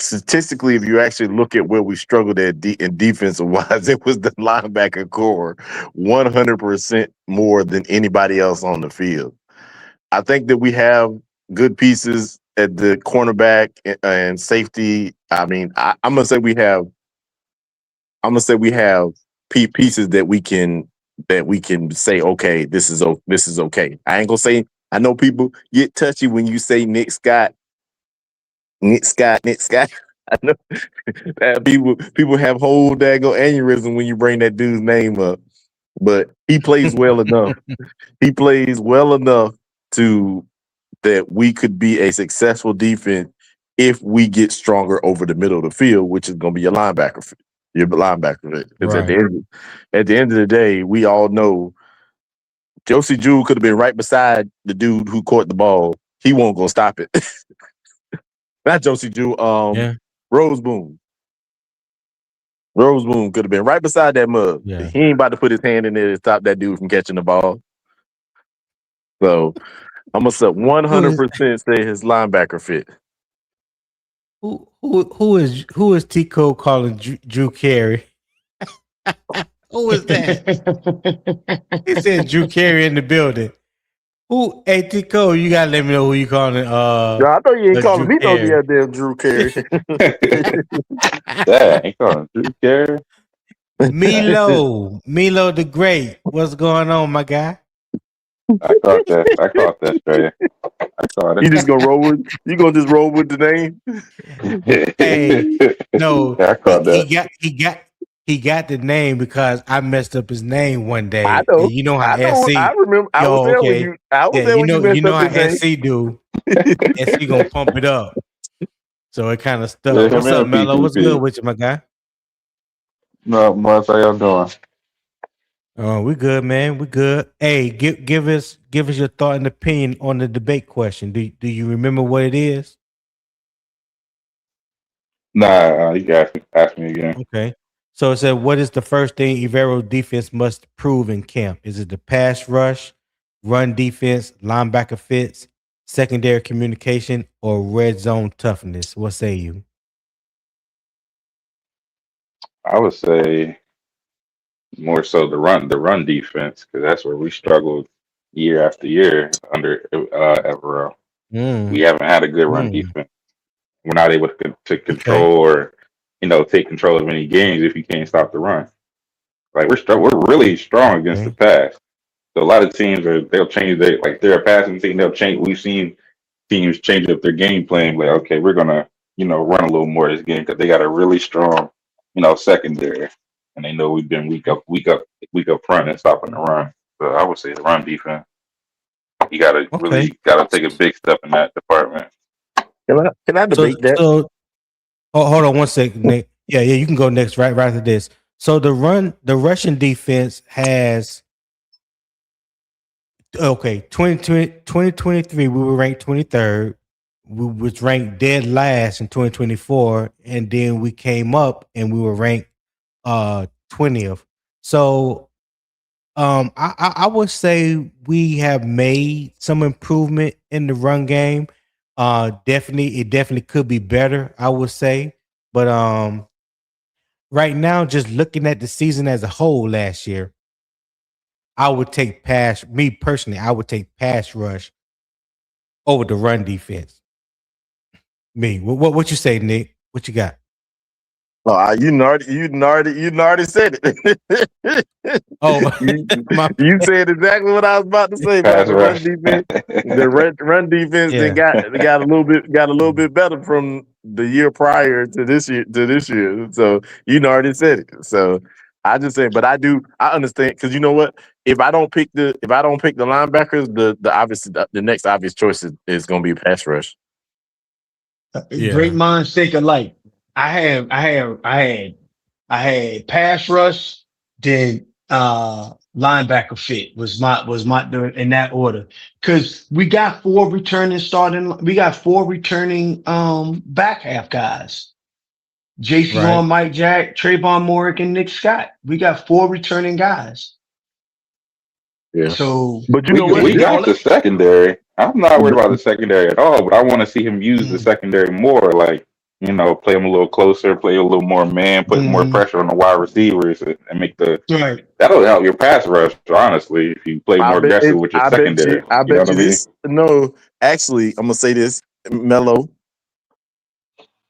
statistically, if you actually look at where we struggled at in defensive wise, it was the linebacker core 100% more than anybody else on the field. I think that we have good pieces at the cornerback and safety. I mean, I'm gonna say we have. I'm gonna say we have pieces that we can say, okay, this is okay. I ain't gonna say. I know people get touchy when you say Nick Scott. Nick Scott, Nick Scott. I know that people have whole daggone aneurysm when you bring that dude's name up. But he plays well enough. He plays well enough to that we could be a successful defense if we get stronger over the middle of the field, which is going to be your linebacker. Your linebacker. Because Right. at the end of the day, we all know Josie Jewell could have been right beside the dude who caught the ball. He won't go stop it. Not Josie Jewell. Yeah. Rose Boone. Rose Boone could have been right beside that mug. Yeah. He ain't about to put his hand in there to stop that dude from catching the ball. So I'm gonna say Who is 100% say his linebacker fit. who is Tico calling Drew Carey? Who was that? He said Drew Carey in the building. Who? Hey, Tico, you gotta let me know who you calling. I know you ain't calling Drew me no Carey. damn Drew Carey. Yeah, ain't calling Drew Carey. Milo the Great. What's going on, my guy? I caught that. I caught that straight. I caught You just gonna roll with? You gonna just roll with the name? Hey, it. no, I caught that. he got the name because I messed up his name one I day. know. And you know how I know. I SC. remember. I was Yo, there when okay. you. I was Yeah, there when you you messed know up his how name. SC do. SC gonna pump it up. So it kind of Yeah, stuck. him What's and a up, Mello? What's good PPP. with you, my guy? No, much. How y'all doing? Oh, we good, man. We good. Hey, give us your thought and opinion on the debate question. Do you remember what it is? Nah, you can ask me again. Okay. So it said, what is the first thing Evero defense must prove in camp? Is it the pass rush, run defense, linebacker fits, secondary communication, or red zone toughness? What say you? I would say more so the run defense, because that's where we struggled year after year under Evero. We Mm, haven't had a good run mm. defense. We're not able to Okay. control or take control of any games if you can't stop the run. Like we're really strong against the Okay. pass. So a lot of teams they'll change they're a passing team. They'll change. We've seen teams change up their game plan. Like, okay, we're gonna run a little more this game because they got a really strong secondary, and they know we've been week up front and stopping the run. So I would say the run defense. You gotta Okay. really take a big step in that department. Can I So debate that? so hold on one second, Nick. Yeah, you can go next right after this. So the Russian defense has okay, 2023, we were ranked 23rd. We was ranked dead last in 2024, and then we came up and we were ranked 20th. So I would say we have made some improvement in the run game. It definitely could be better, I would say. But right now, just looking at the season as a whole last year, I would take me personally, I would take pass rush over the run defense. Me. What you say, Nick? What you got? Oh, you already said it. Oh, my you said exactly what I was about to say about Pass the run rush. defense. The run defense they yeah. got a little bit better from the year prior to this year. So you already said it. So I just say, but I understand because you know what? If I don't pick the linebackers, the next obvious choice is going to be pass rush. Great Yeah. minds think alike. I had pass rush, then linebacker fit was my in that order. Cause we got four returning back half guys. Jason Right. Horn, Mike Jack, Trayvon Morrick, and Nick Scott. We got four returning guys. Yeah. So But you We know what? we got the secondary. I'm not worried about the secondary at all, but I want to see him use the secondary more. Like play him a little closer, play a little more man, put more pressure on the wide receivers, and make right. that'll help your pass rush. Honestly, if you play more aggressive with your secondary, I you know bet what I you mean? this. No, actually, I'm gonna say this, Mello.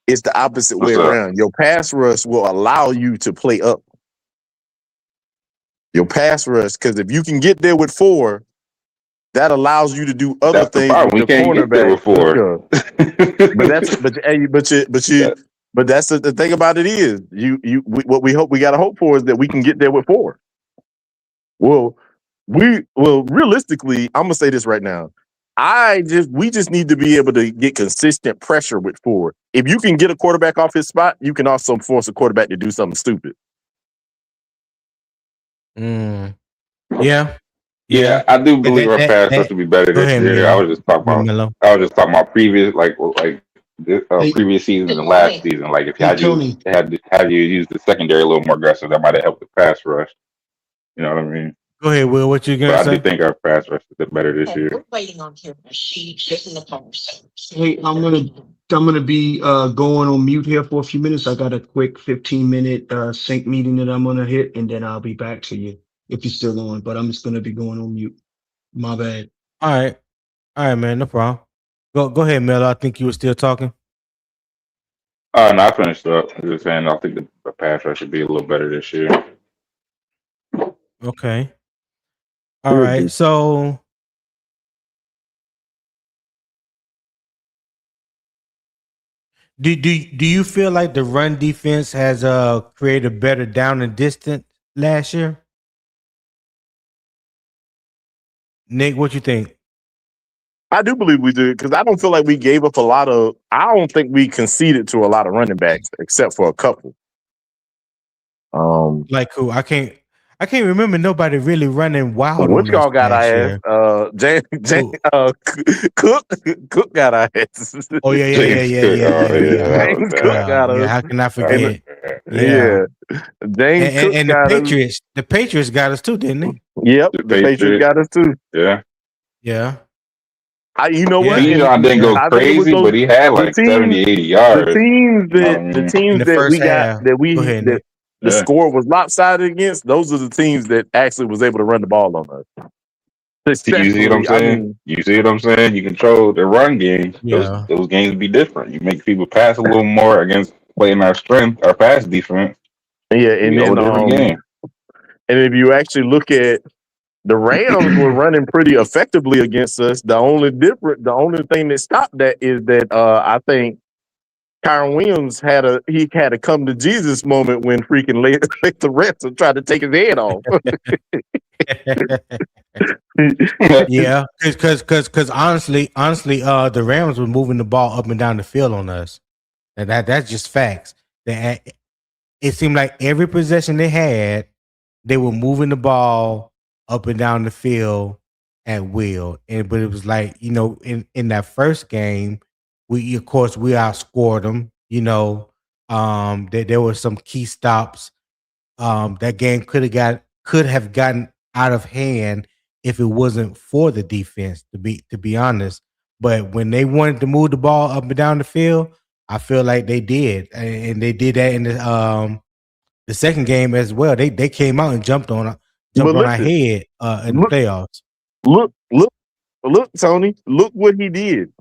It's the opposite way What's up? around. Your pass rush will allow you to play up. Your pass rush, because if you can get there with 4, that allows you to do other That's the things problem. with We your can't get there cornerback. with 4. But that's the thing about it is what we got to hope for is that we can get there with 4. Well, realistically, I'm gonna say this right now. We just need to be able to get consistent pressure with 4. If you can get a quarterback off his spot, you can also force a quarterback to do something stupid. Mm. Yeah. Yeah, I do And believe our pass rush that will be better go this ahead, year. Melo. Go ahead, Melo. I was just talking about previous this, Hey, previous season and last season. Like if hey you Tony. had you use the secondary a little more aggressive, that might have helped the pass rush. You know what I mean? Go ahead, Will. What you But gonna I do say? think our pass rush is better this year. We're waiting on him. She's just in the post. Hey, I'm gonna be going on mute here for a few minutes. I got a quick 15-minute sync meeting that I'm gonna hit, and then I'll be back to you if you're still on. But I'm just gonna be going on mute. My bad. All right, man. No problem. Go ahead, Mel. I think you were still talking. No, I finished up. I was just saying, I think the pass rush should be a little better this year. Okay. All right. So do you feel like the run defense has created better down and distance last year? Nick, what you think? I do believe we did because I don't feel like we gave up a lot of. I don't think we conceded to a lot of running backs except for a couple. Like who? I can't remember nobody really running wild What on us y'all got last our year. ass? Cook got our ass. Oh yeah. James Cook, oh, yeah, that was James bad. Cook got us. How can I That forget? was bad. Yeah. James Cook And got the Patriots got us too, didn't they? us. Yep, the Patriots got us too. Yeah. Yeah. You know what? Bijan didn't go I think it was crazy, but he had like 70, 80 yards. The teams In the that first we got half. that we Go ahead, that Nick. the score was lopsided against, those are the teams that actually was able to run the ball on us. You see what I'm saying? You see what I'm saying? You control the run game. Yeah. Those games be different. You make people pass a little more against playing our strength, our pass defense. Yeah, and then game. And if you actually look at the Rams were running pretty effectively against us. The only thing that stopped that is that I think Kyron Williams had a come to Jesus moment when freaking let the refs and tried to take his head off. Yeah, because honestly, the Rams were moving the ball up and down the field on us. And that's just facts. It seemed like every possession they had, they were moving the ball up and down the field at will. But it was like, in that first game, we outscored them. There were some key stops. That game could have gotten out of hand if it wasn't for the defense, to be honest. But when they wanted to move the ball up and down the field, I feel like they did, and they did that in the second game as well. They came out and jumped on our head in the playoffs. Look, Tony, look what he did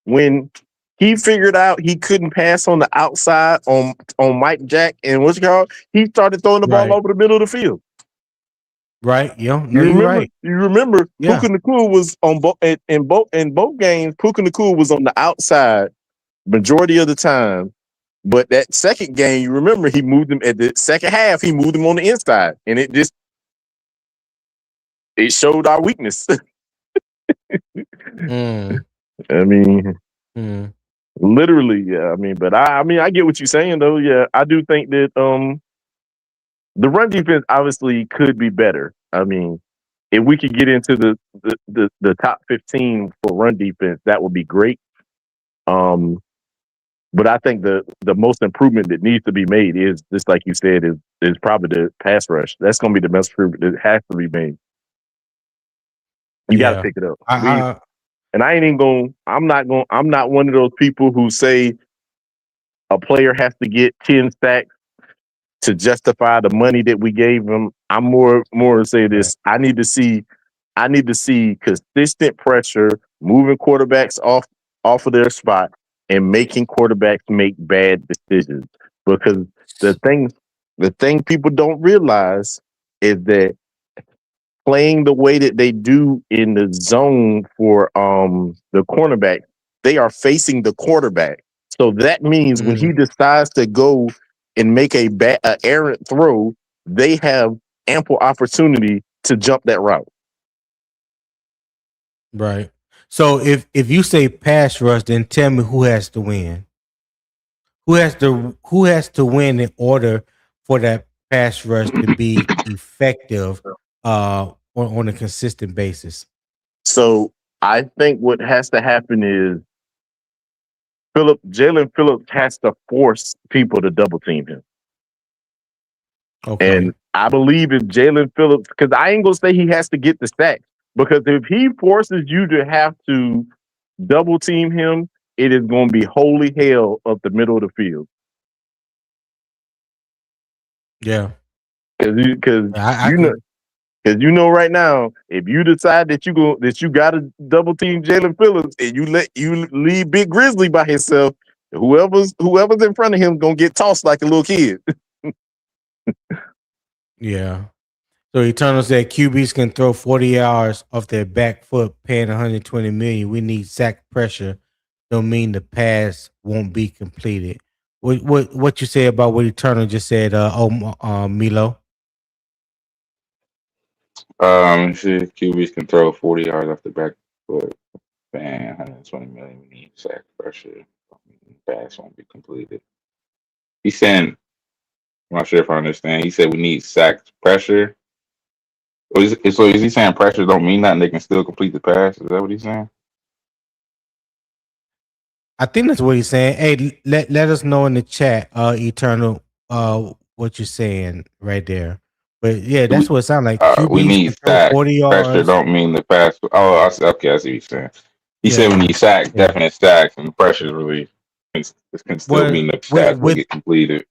when he figured out he couldn't pass on the outside on Mike Jack and what's it called. He started throwing the ball over the middle of the field. Right, yeah. No, you're right. You remember Yeah. Puka Nacua was on in both games. Puka Nacua was on the outside majority of the time. But that second game, you remember he moved him at the second half. He moved him on the inside, and it showed our weakness. I mean, literally, yeah. I mean, but I get what you're saying, though. Yeah, I do think that the run defense obviously could be better. I mean, if we could get into the top 15 for run defense, that would be great. But I think the most improvement that needs to be made is, just like you said, is probably the pass rush. That's going to be the best improvement that has to be made. You got to pick it up. And I ain't even going. I'm not one of those people who say a player has to get 10 sacks to justify the money that we gave him. I'm more to say this. I need to see consistent pressure, moving quarterbacks off of their spot, and making quarterbacks make bad decisions. Because the thing people don't realize is that playing the way that they do in the zone for the cornerback, they are facing the quarterback. So that means when he decides to go and make a errant throw, they have ample opportunity to jump that route. Right. So if you say pass rush, then tell me who has to win. Who has to win in order for that pass rush to be effective on a consistent basis? I think what has to happen is Jalen Phillips has to force people to double team him. Okay. I believe if Jalen Phillips, because I ain't gonna say he has to get the sack, because if he forces you to have to double team him, it is going to be holy hell up the middle of the field. Yeah. Because I you know. Because right now, if you decide that you got to double team Jalen Phillips and you leave Big Grizzly by himself, whoever's in front of him gonna get tossed like a little kid. Yeah. So Eternal said QBs can throw 40 yards off their back foot, paying 120 million. We need sack pressure. Don't mean the pass won't be completed. What you say about what Eternal just said? Milo. QBs can throw 40 yards off the back foot. Bang, 120 million. We need sack pressure. Pass won't be completed. He's saying, I'm not sure if I understand. He said we need sack pressure. So is he saying pressure don't mean nothing? They can still complete the pass? Is that what he's saying? I think that's what he's saying. Hey, let us know in the chat, Eternal, what you're saying right there. But yeah, that's what it sounds like. We QBs can need throw sack 40 pressure. yards. Don't mean the pass. Oh, okay. I see what you're saying. He said we Yeah. need sack, Yeah. definite sacks, and the pressure really can still Well, mean the sacks will get completed.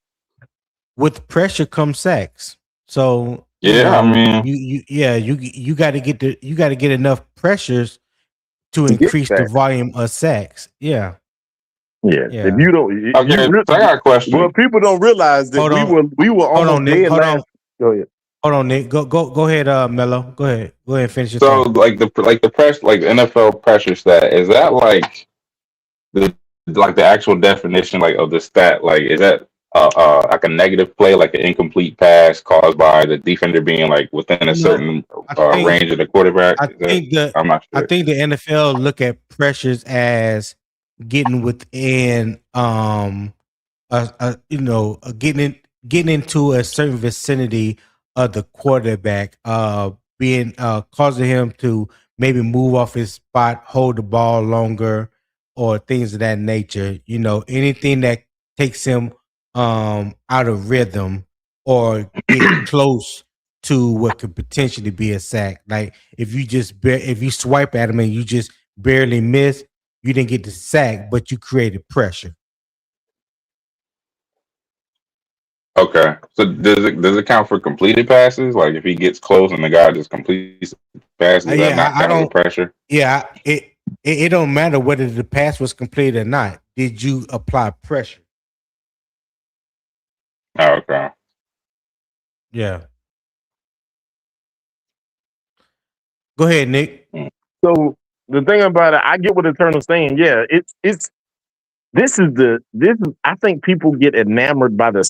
with pressure comes sacks. So Yeah, I mean, you got to get enough pressures to increase the volume of sacks. Yeah. Yeah. If you don't, okay. So I got a question. Well, people don't realize that we were almost dead last. Go ahead. Hold on, Nick. Go ahead, Mello. Go ahead and finish your So thought. like the press, like the NFL pressure stat, is that like the actual definition like of the stat? Like is that like a negative play, like an incomplete pass caused by the defender being like within a certain range of the quarterback? I'm not sure. I think the NFL look at pressures as getting within getting into a certain vicinity of the quarterback, being causing him to maybe move off his spot, hold the ball longer, or things of that nature. Anything that takes him out of rhythm or get close to what could potentially be a sack. Like if you swipe at him and you just barely miss, you didn't get the sack, but you created pressure. Okay, so does it count for completed passes? Like if he gets close and the guy just completes the pass, does that not count as pressure? Yeah, it don't matter whether the pass was completed or not. Did you apply pressure? Oh, okay. Yeah. Go ahead, Nick. So the thing about it, I get what Eternal's saying. Yeah, it's this is I think people get enamored by the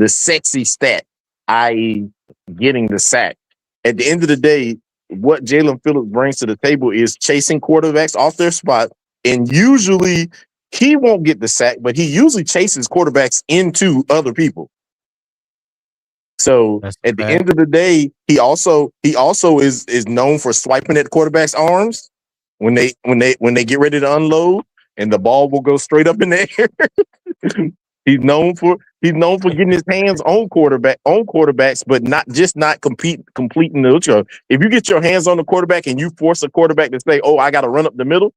sexy stat, i.e. getting the sack. At the end of the day, what Jalen Phillips brings to the table is chasing quarterbacks off their spot. And usually he won't get the sack, but he usually chases quarterbacks into other people. So at the end of the day, he also is known for swiping at quarterbacks' arms when they get ready to unload, and the ball will go straight up in the air. He's known for getting his hands on quarterbacks, but not completing the. If you get your hands on the quarterback and you force a quarterback to say, "Oh, I got to run up the middle,"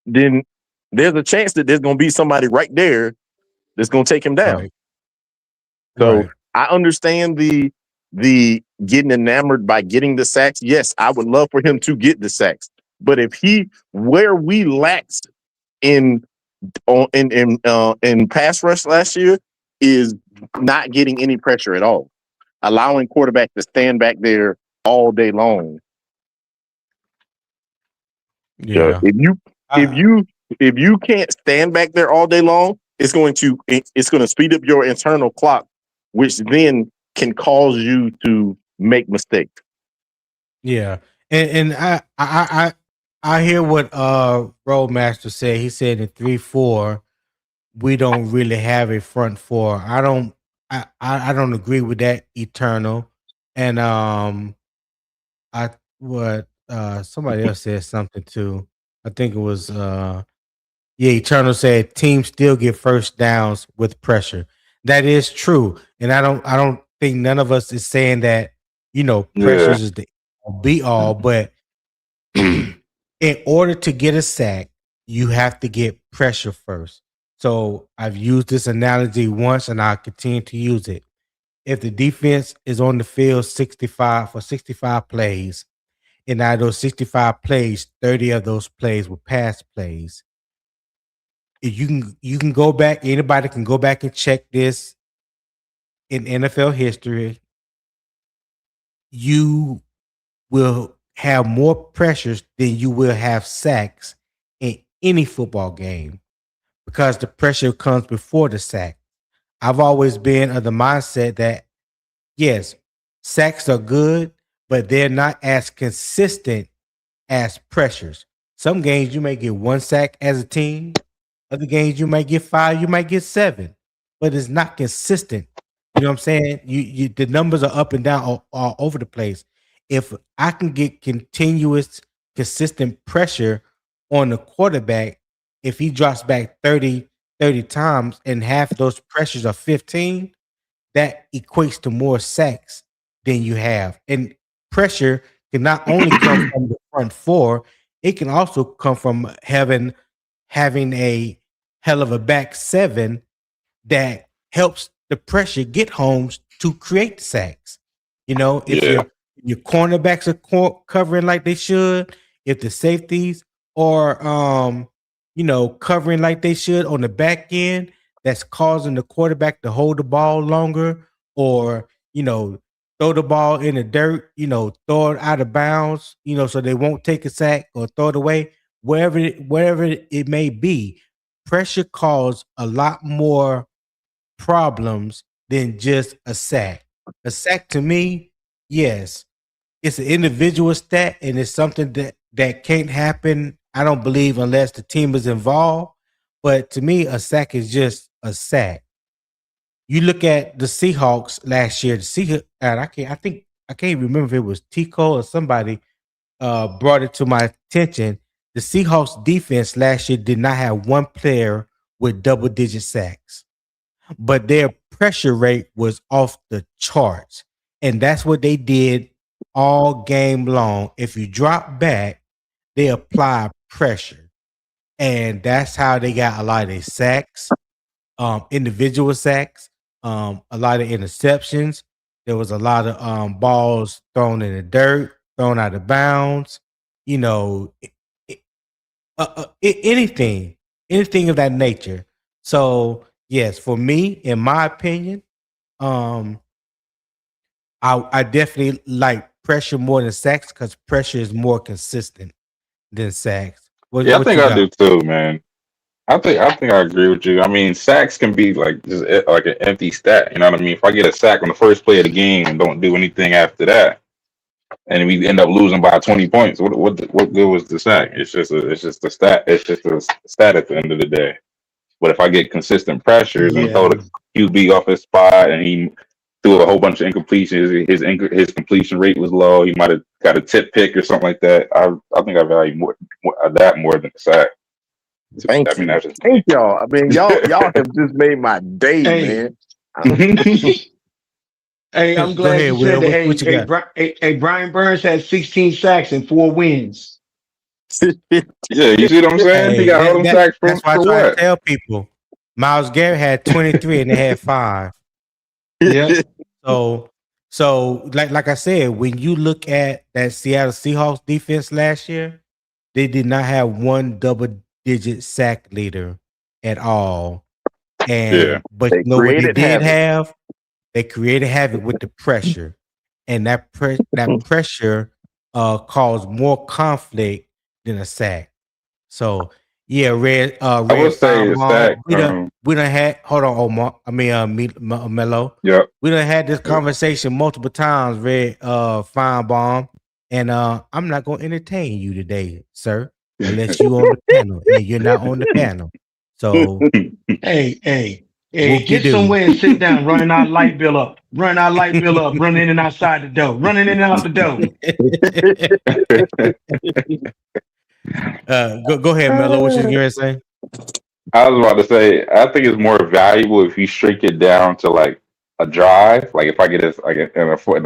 then there's a chance that there's going to be somebody right there that's going to take him down. Right. So right. I understand the getting enamored by getting the sacks. Yes, I would love for him to get the sacks, but where we lacked in pass rush last year is not getting any pressure at all, allowing quarterback to stand back there all day long. Yeah. If you can't stand back there all day long, it's going to speed up your internal clock, which then can cause you to make mistakes. Yeah. And I hear what Roadmaster said. He said in 3-4, we don't really have a front four. I don't agree with that, Eternal. And somebody else said something too. I think it was Eternal said teams still get first downs with pressure. That is true. And I don't think none of us is saying that, Yeah. pressures is the be all, but in order to get a sack, you have to get pressure first. So I've used this analogy once and I'll continue to use it. If the defense is on the field 65 plays, and out of those 65 plays, 30 of those plays were pass plays. You can go back, anybody can go back and check this in NFL history. You will have more pressures than you will have sacks in any football game because the pressure comes before the sack. I've always been of the mindset that yes, sacks are good, but they're not as consistent as pressures. Some games you may get one sack as a team, other games you might get 5, you might get 7, but it's not consistent. You know what I'm saying? You the numbers are up and down all over the place. If I can get continuous, consistent pressure on the quarterback, if he drops back 30 times and half of those pressures are 15, that equates to more sacks than you have. And pressure can not only come from the front four, it can also come from having a hell of a back seven that helps the pressure get homes to create the sacks. If Yeah. your cornerbacks are covering like they should, if the safeties are covering like they should on the back end, that's causing the quarterback to hold the ball longer or throw the ball in the dirt, throw it out of bounds, so they won't take a sack or throw it away, wherever it may be. Pressure causes a lot more problems than just a sack. A sack to me, yes, it's an individual stat and it's something that can't happen, I don't believe, unless the team is involved. But to me, a sack is just a sack. You look at the Seahawks last year, the Seahawks, and I can't remember if it was Tico or somebody brought it to my attention. The Seahawks defense last year did not have one player with double digit sacks, but their pressure rate was off the charts. And that's what they did all game long. If you drop back, they apply pressure. And that's how they got a lot of their sacks, individual sacks, a lot of interceptions. There was a lot of balls thrown in the dirt, thrown out of bounds, you know, anything of that nature. So yes, for me, in my opinion, um, I definitely like pressure more than sacks because pressure is more consistent than sacks. Yeah, I What think you I got? do too, man. I think I agree with you. I mean, sacks can be like just like an empty stat. You know what I mean? If I get a sack on the first play of the game and don't do anything after that, and we end up losing by 20 points, what good was the sack? It's just a stat. It's just a stat at the end of the day. But if I get consistent pressures and throw Yeah. the QB off his spot and he threw a whole bunch of incompletions, his completion rate was low. He might have got a tip pick or something like that. I think I value that more than the sack. Thank I mean, you. that's just Thank y'all. I mean, y'all have just made my day, Hey, man. hey, I'm Go glad ahead, you Will. said that. What you got? Brian Burns had 16 sacks and 4 wins. yeah. You see what I'm saying? He Hey, got all them sacks that's why I for try to what? tell people. Miles Garrett had 23 and they had 5. Yep. So like I said, when you look at that Seattle Seahawks defense last year, they did not have one double digit sack leader at all. Yeah. But They you know what they created did havoc. have? They created havoc with the pressure. And that pressure caused more conflict than a sack. So yeah, I would Red say Fine the sack. Bomb. We done had hold on, Omar. I mean Mello. Yep. We done had this conversation multiple times, Red Fine Bomb. And I'm not gonna entertain you today, sir, unless you on the panel. And you're not on the panel. So Hey, whoop de get doo. somewhere and sit down, running our light bill up. Run our light bill up, running in and outside the door. Running in and out the door. Go ahead, Mello. What you gonna say? I was about to say, I think it's more valuable if you shrink it down to like a drive, like if I get in a 4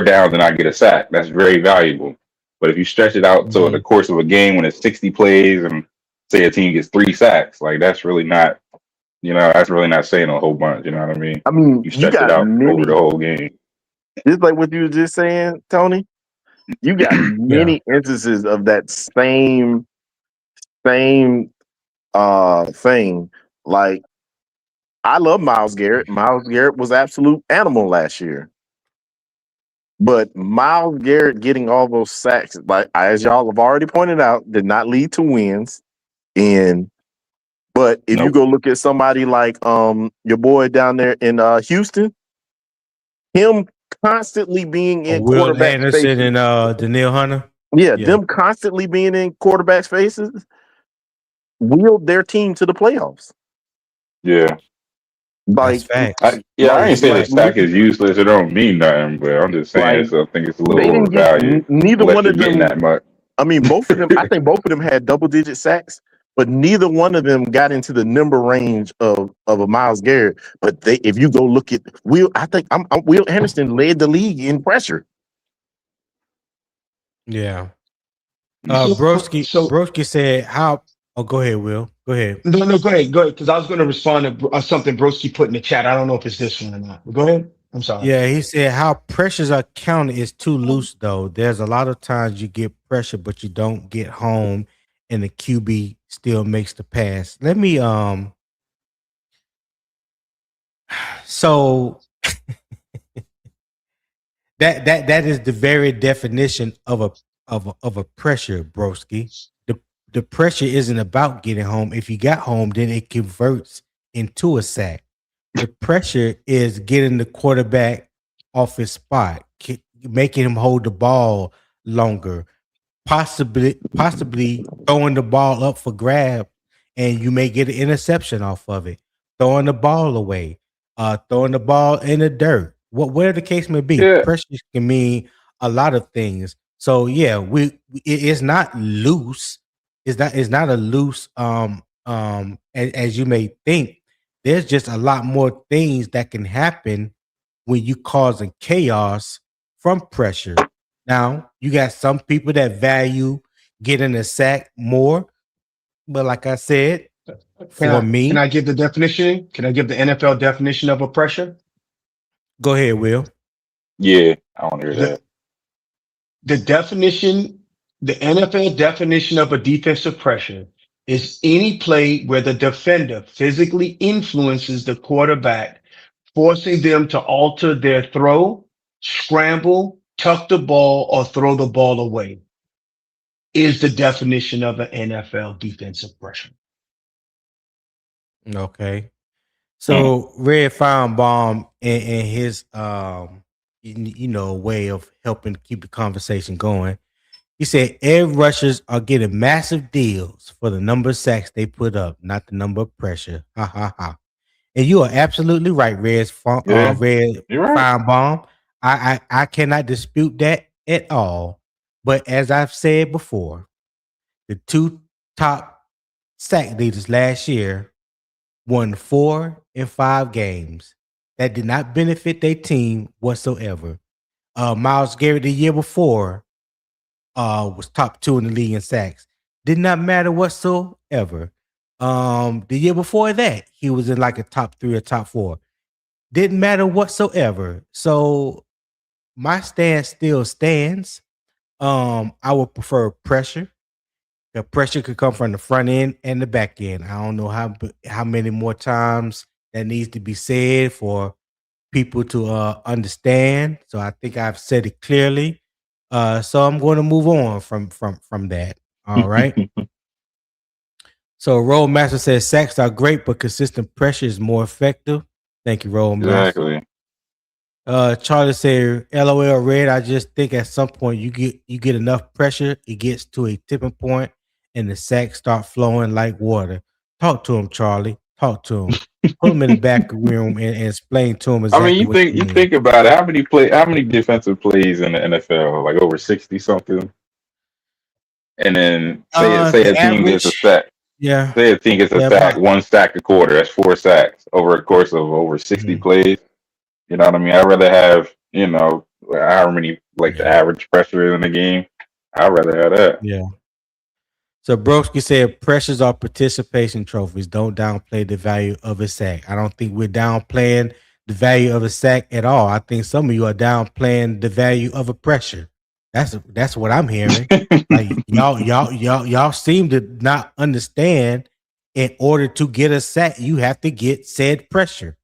downs and I get a sack, that's very valuable. But if you stretch it out to the course of a game when it's 60 plays and say a team gets 3 sacks, like that's really not, that's really not saying a whole bunch. You know what I mean? I mean, You you stretch it got out over the many, whole game. just like what you were just saying, Tony. You got many instances of that same thing. Like, I love Myles Garrett. Myles Garrett was absolute animal last year. But Myles Garrett getting all those sacks, like as y'all have already pointed out, did not lead to wins. But if you Nope. go look at somebody like your boy down there in Houston, him constantly being in Will quarterback Anderson spaces. and Danielle Hunter. Yeah, them constantly being in quarterback spaces wheeled their team to the playoffs. Yeah. That's Like, facts. I ain't saying the sack look, is useless. It don't mean nothing, but I'm just saying like, I think it's a they little didn't get overvalued neither unless one you're of getting them. that much. I mean, both of them. I think both of them had double-digit sacks, but neither one of them got into the number range of a Myles Garrett. But if you go look at Will, I think Will Anderson led the league in pressure. Yeah. So, Broski said how. Oh, go ahead, Will. Go ahead. no, go ahead, because I was going to respond to something Broski put in the chat. I don't know if it's this one or not. But go ahead. I'm sorry. Yeah, he said how pressures are counted is too loose though. There's a lot of times you get pressure, but you don't get home, and the QB still makes the pass. Let me So that is the very definition of a pressure, broski. The pressure isn't about getting home. If you got home, then it converts into a sack. The pressure is getting the quarterback off his spot, making him hold the ball longer, possibly throwing the ball up for grab, and you may get an interception off of it. Throwing the ball away, throwing the ball in the dirt. Whatever the case may be, Yeah. pressure can mean a lot of things. So yeah, it's not loose. It's not a loose as you may think. There's just a lot more things that can happen when you causing chaos from pressure. Now, you got some people that value getting a sack more, but like I said, Can I give the definition? Can I give the NFL definition of a pressure? Go ahead, Will. Yeah, I want to hear that. The definition, the NFL definition of a defensive pressure is any play where the defender physically influences the quarterback, forcing them to alter their throw, scramble, tuck the ball, or throw the ball away, is the definition of an NFL defensive pressure. Okay. So Red Firebomb and his way of helping keep the conversation going. He said edge rushers are getting massive deals for the number of sacks they put up, not the number of pressure. Ha ha ha. And you are absolutely right, Red You're right. Firebomb. I cannot dispute that at all. But as I've said before, the two top sack leaders last year won 4 and 5 games that did not benefit their team whatsoever. Myles Garrett the year before was top 2 in the league in sacks. Did not matter whatsoever. The year before that, he was in like a top 3 or top 4. Didn't matter whatsoever. So my stance still stands. I would prefer pressure. The pressure could come from the front end and the back end. I don't know how many more times that needs to be said for people to understand. So I think I've said it clearly. So I'm going to move on from that. All right. So Rollmaster says sacks are great, but consistent pressure is more effective. Thank you, Rollmaster. Exactly. Charlie said, "LOL, Red. I just think at some point you get enough pressure, it gets to a tipping point, and the sacks start flowing like water." Talk to him, Charlie. Talk to him. Put him in the back room and explain to him exactly what you mean. You think about it. How many defensive plays in the NFL? Like over 60 something. And then say a team gets a sack. Yeah. Say a team gets a Yeah. sack, one sack a quarter. That's 4 sacks over a course of over 60 Mhm. plays. You know what I mean? I'd rather have, however many like the Yeah. average pressure in the game. I'd rather have that. Yeah. So Broski said pressures are participation trophies. Don't downplay the value of a sack. I don't think we're downplaying the value of a sack at all. I think some of you are downplaying the value of a pressure. That's what I'm hearing. Like y'all seem to not understand. In order to get a sack, you have to get said pressure.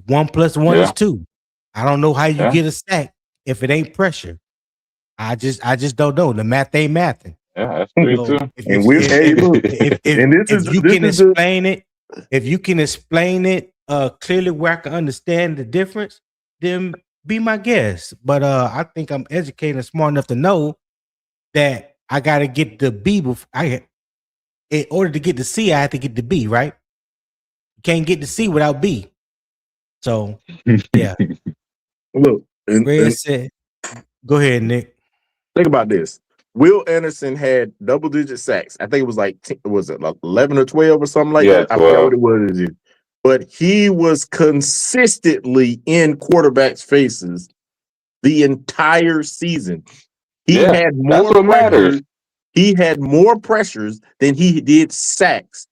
1 + 1 is Yeah, 2. I don't know how you yeah, get a sack if it ain't pressure. I just don't know. The math ain't mathing. yeah. That's true So too. And we hey look, and if you this can is the explain it, if you can explain it clearly where I can understand the difference, then be my guest. But I think I'm educated and smart enough to know that I gotta get the B before in order to get the C, I have to get the B, right? You can't get the C without B. So yeah. look, Red and said, go ahead, Nick. think about this. Will Anderson had double-digit sacks. I think it was like was it like 11 or 12 or something like Yeah, that? I forgot what 12. it was. But he was consistently in quarterbacks' faces the entire season. He Yeah, had that's more what matters. pressures. He had more pressures than he did sacks,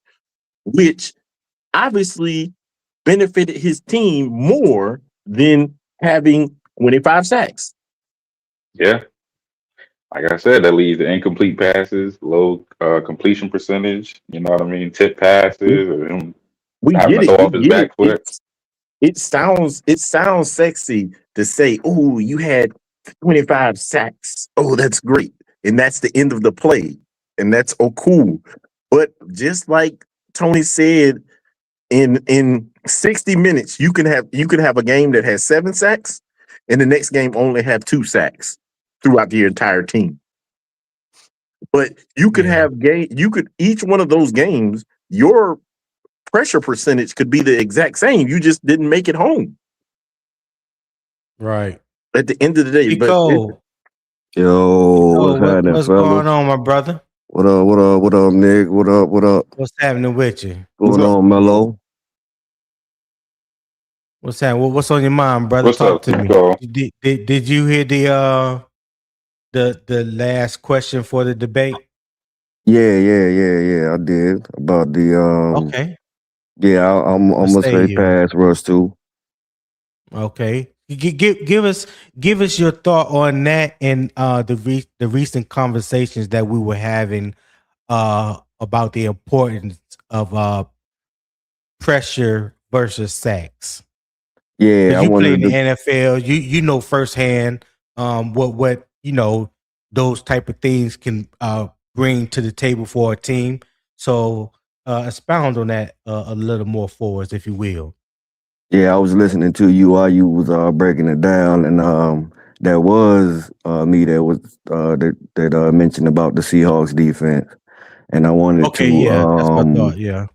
which obviously benefited his team more than having 25 sacks. Yeah, like I said, that leads to incomplete passes, low completion percentage. You know what I mean? Tip passes, or him We having get to it. throw We off his get it. back foot. It sounds sexy to say, "Oh, you had 25 sacks. Oh, that's great." And that's the end of the play. And that's cool. But just like Tony said, in 60 minutes, you can have a game that has 7 sacks, and the next game only have 2 sacks throughout the entire team. But you could Yeah, have each one of those games, your pressure percentage could be the exact same. You just didn't make it home right. at the end of the day. But Pico, Yo, Pico, what's happening, what's going fellas? on, my brother? What up, what up, what up, Nick? What up, what up? What's happening with you? what's Going up? on, Mello? What's happening? What's on your mind, brother? What's Talk up, to me. Pico? Did you hear the last question for the debate? Yeah. I did about the Okay. Yeah, I'm What gonna say say you? pass rush too. Okay. Give us your thought on that and the recent conversations that we were having about the importance of pressure versus sacks. Yeah, Because I you play in wanted the to. NFL, you know firsthand what those type of things can bring to the table for a team. So expound on that a little more for us, if you will. Yeah, I was listening to you while you was breaking it down, and that was me that was that mentioned about the Seahawks defense, and I wanted Okay, to yeah, that's what I thought. Yeah,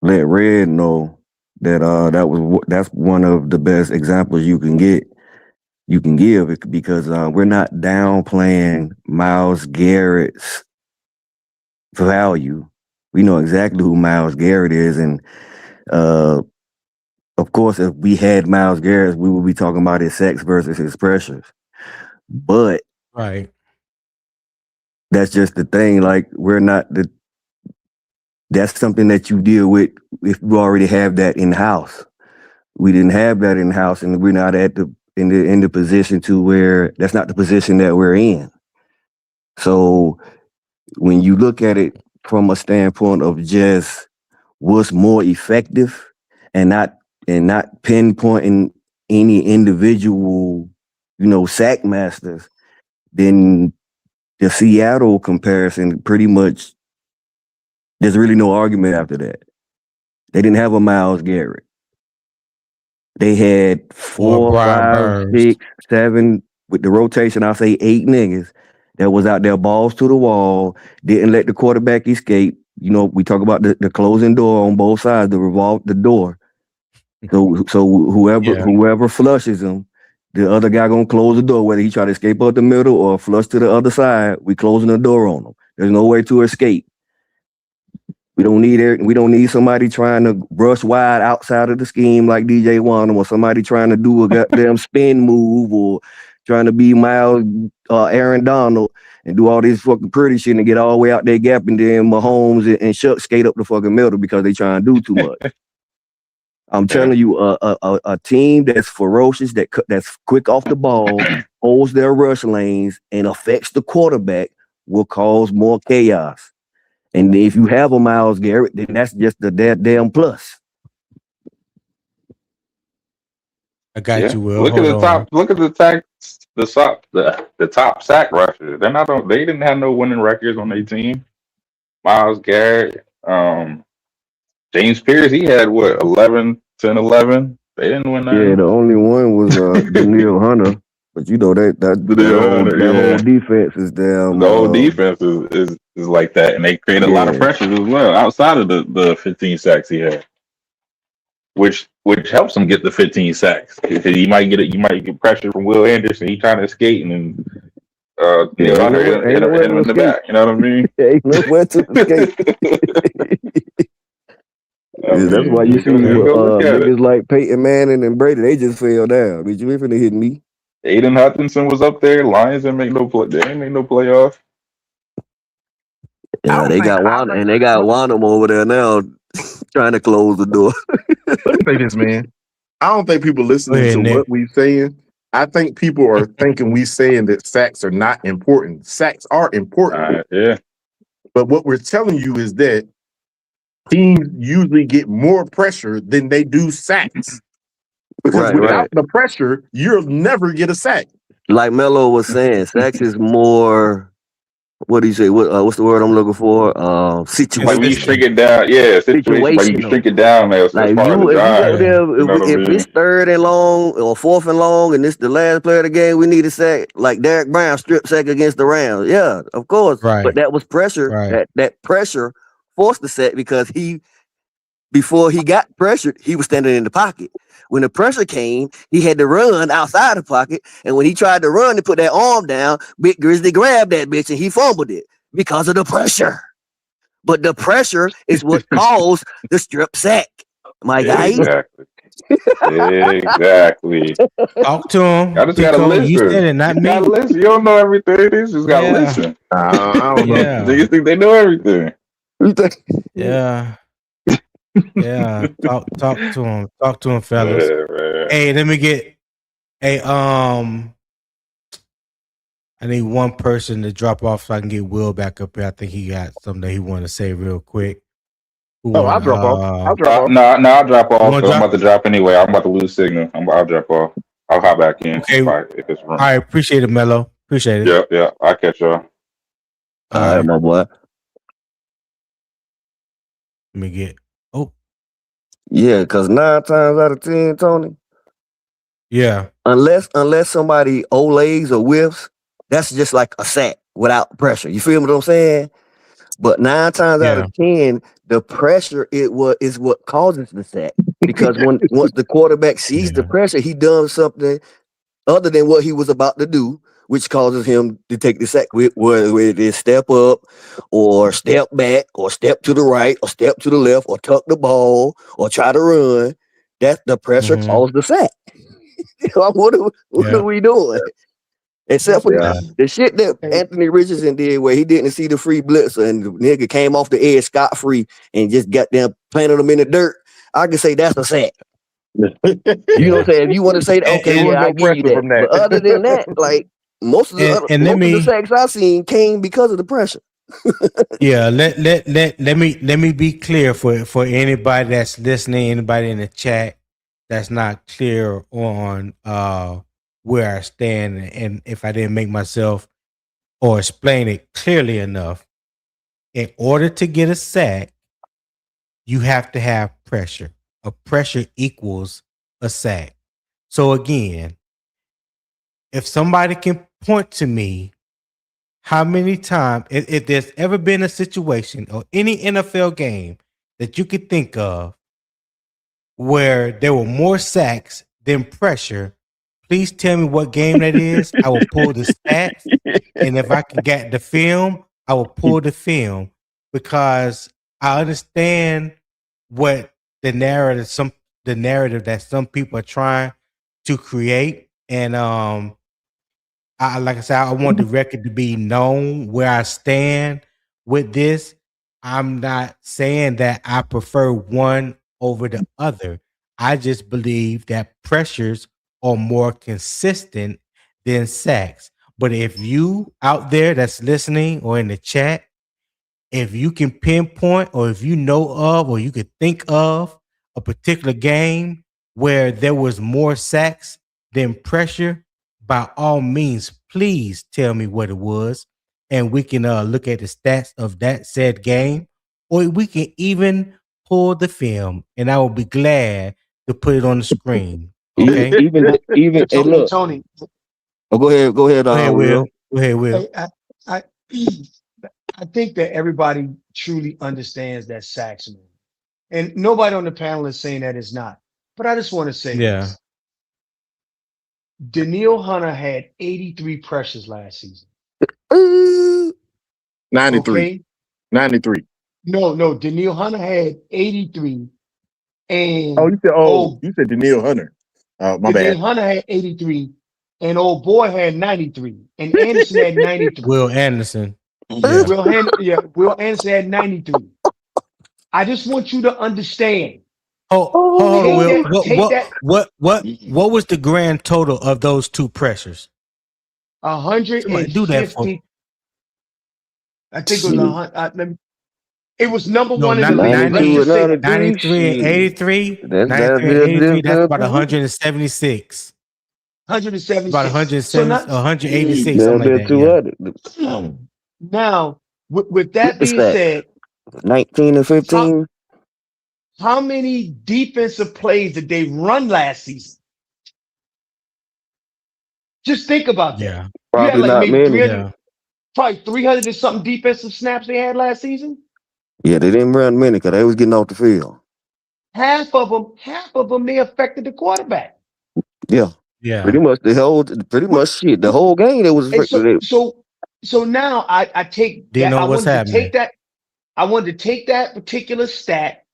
let Red know that that's one of the best examples you can give it because we're not downplaying Myles Garrett's value. We know exactly who Myles Garrett is, and uh, of course, if we had Myles Garrett, we would be talking about his sex versus his pressures. But right. that's just the thing. Like we're not the. That's something that you deal with if you already have that in house. We didn't have that in house, and we're not in the position to where that's not the position that we're in. So when you look at it from a standpoint of just what's more effective and not pinpointing any individual, sack masters, then the Seattle comparison pretty much there's really no argument after that. They didn't have a Myles Garrett. They had Or 4, Brian 5, Burns. 6, 7 with the rotation. I'll say 8 niggas that was out there balls to the wall, didn't let the quarterback escape. We talk about the closing door on both sides, the door. So whoever Yeah, whoever flushes him, the other guy gonna close the door. Whether he try to escape out the middle or flush to the other side, we closing the door on him. There's no way to escape. We don't need it. We don't need somebody trying to brush wide outside of the scheme like DJ Wonnum, or somebody trying to do a goddamn spin move, or trying to be Miles Aaron Donald and do all this fucking pretty shit and get all the way out there gap, and then Mahomes and Shuck skate up the fucking middle because they trying to do too much. I'm telling you, a team that's ferocious, that's quick off the ball, holds their rush lanes, and affects the quarterback will cause more chaos. And if you have a Myles Garrett, then that's just the damn plus. I got you, Will. Look at the top. Look at the top sack rushers. They're not. They didn't have no winning records on their team. Myles Garrett, James Pierce. He had what 11, 10, 11. They didn't win that. Yeah, the only one was Daniil Hunter. But you know that whole defense is damn. The whole defense is like that, and they create a lot of pressures as well outside of the 15 sacks he had, which helps him get the 15 sacks because you might get pressure from Will Anderson. He trying to escape and then hit him in the back. You know what I mean? Ain't nowhere to escape. That's why you see niggas like Peyton Manning and Brady. They just fell down. Bitch, you ain't finna hit me. Aiden Hutchinson was up there. Lions didn't make no play. They didn't make no playoff. Yeah, they got Wonnum over there now trying to close the door. Let me say this, man. I don't think people listening to what we saying. I think people are thinking we saying that sacks are not important. Sacks are important. Yeah. But what we're telling you is that teams usually get more pressure than they do sacks. Because without the pressure, you'll never get a sack. Like Melo was saying, sacks is more. What do you say? What's the word I'm looking for? Situation. Like when you shrink it down, situation. Like you shrink it down, man. Like if it's third and long or fourth and long, and this the last play of the game, we need a sack. Like Derek Brown strip sack against the Rams. Yeah, of course. Right. But that was pressure. Right. That pressure forced the sack because before he got pressured, he was standing in the pocket. When the pressure came, he had to run outside the pocket. And when he tried to run and put that arm down, Big Grizzly grabbed that bitch and he fumbled it because of the pressure. But the pressure is what caused the strip sack. My guy. Exactly. Talk to him. I just gotta listen. You said it, not me. Listen. You don't know everything. You just gotta listen. I don't know. Do you think they know everything? Yeah. Yeah, talk to him. Talk to him, fellas. Yeah, hey, let me get I need one person to drop off so I can get Will back up here. I think he got something that he want to say real quick. I'll drop off. No, I'll drop off. I'm about to drop anyway. I'm about to lose signal. I'll drop off. I'll hop back in. Okay. If it's wrong. All right, appreciate it, Mello. Appreciate it. Yeah. I'll catch y'all. All right, my boy. Let me get. Yeah, because 9 times out of 10, Tony. Yeah. Unless somebody olays or whiffs, that's just like a sack without pressure. You feel what I'm saying? But 9 times out of 10, the pressure is what causes the sack. Because once the quarterback sees the pressure, he does something other than what he was about to do, which causes him to take the sack, whether it is step up or step back or step to the right or step to the left or tuck the ball or try to run. That's the pressure caused the sack. What are we doing? Except for the shit that Anthony Richardson did where he didn't see the free blitzer and the nigga came off the edge scot-free and just got them planted him in the dirt. I can say that's a sack. You know what I'm saying? If you want to say that, okay, I give you that. But other than that, like most of the sacks I seen came because of the pressure. Yeah, let me be clear for anybody that's listening, anybody in the chat that's not clear on where I stand, and if I didn't make myself or explain it clearly enough. In order to get a sack, you have to have pressure. A pressure equals a sack. So again, if somebody can point to me how many times, if there's ever been a situation or any NFL game that you could think of where there were more sacks than pressure, please tell me what game that is. I will pull the stats, and if I can get the film, I will pull the film because I understand what the narrative that some people are trying to create, and like I said, I want the record to be known where I stand with this. I'm not saying that I prefer one over the other. I just believe that pressures are more consistent than sacks. But if you out there that's listening or in the chat, if you can pinpoint or if you know of or you could think of a particular game where there was more sacks than pressure, by all means, please tell me what it was. And we can look at the stats of that said game, or we can even pull the film, and I will be glad to put it on the screen. Okay. Even hey, Tony, look. Tony, Oh, go ahead, Go ahead, Will. Will. Go ahead, Will. I I think that everybody truly understands that sacks man. And nobody on the panel is saying that it's not. But I just want to say Yeah. this. Daniil Hunter had 83 pressures last season. 93. Okay? 93. No, Daniil Hunter had 83. And You said Daniil Hunter. My Daniil bad. Hunter had 83. And old boy had 93. And Anderson had 93. Will Anderson. Yeah. Will Anderson had 93. I just want you to understand. Hold on, Will. Take What was the grand total of those two pressures? 150. Do that for me. I think it was 100. It was number No, one in the not league. Let's just say 93 and 83. That's 93 and 83. That's about 176. 176. About 170, 186, They're something like that. 200. Now, with that What's being that? said, 19 and 15. how many defensive plays did they run last season? Just think about that. Yeah. You had Probably like not maybe many. 300, probably 300 and something defensive snaps they had last season. Yeah, they didn't run many because they was getting off the field. Half of them, they affected the quarterback. Yeah. Yeah. Pretty much the whole game that was And so now I take Didn't that. know what's happening. I wanted to take that particular stat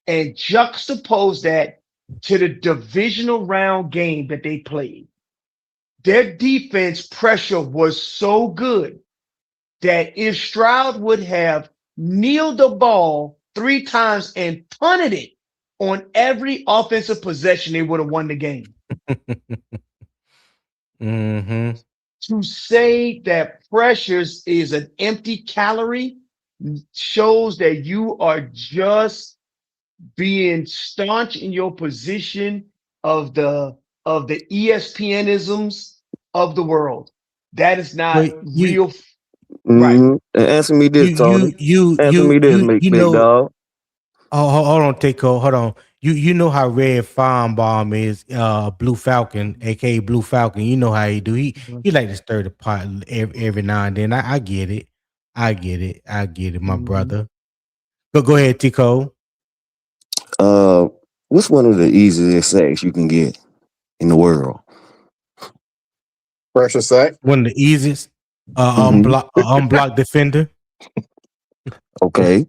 and juxtapose that to the divisional round game that they played. Their defense pressure was so good that if Stroud would have kneeled the ball 3 times and punted it on every offensive possession, they would have won the game. Mm-hmm. To say that pressures is an empty calorie shows that you are just being staunch in your position of the ESPNisms of the world. That is not real. Right. Answer me this, Tony. Answer me this, big dog. Oh, hold on, Tico. Hold on. You know how Red Farmbomb is, Blue Falcon, aka Blue Falcon. You know how he do. He like to stir the pot every now and then. I get it. I get it, my brother. Go ahead, Tico. What's one of the easiest sacks you can get in the world? Pressure sack. One of the easiest. Unblocked defender. Okay.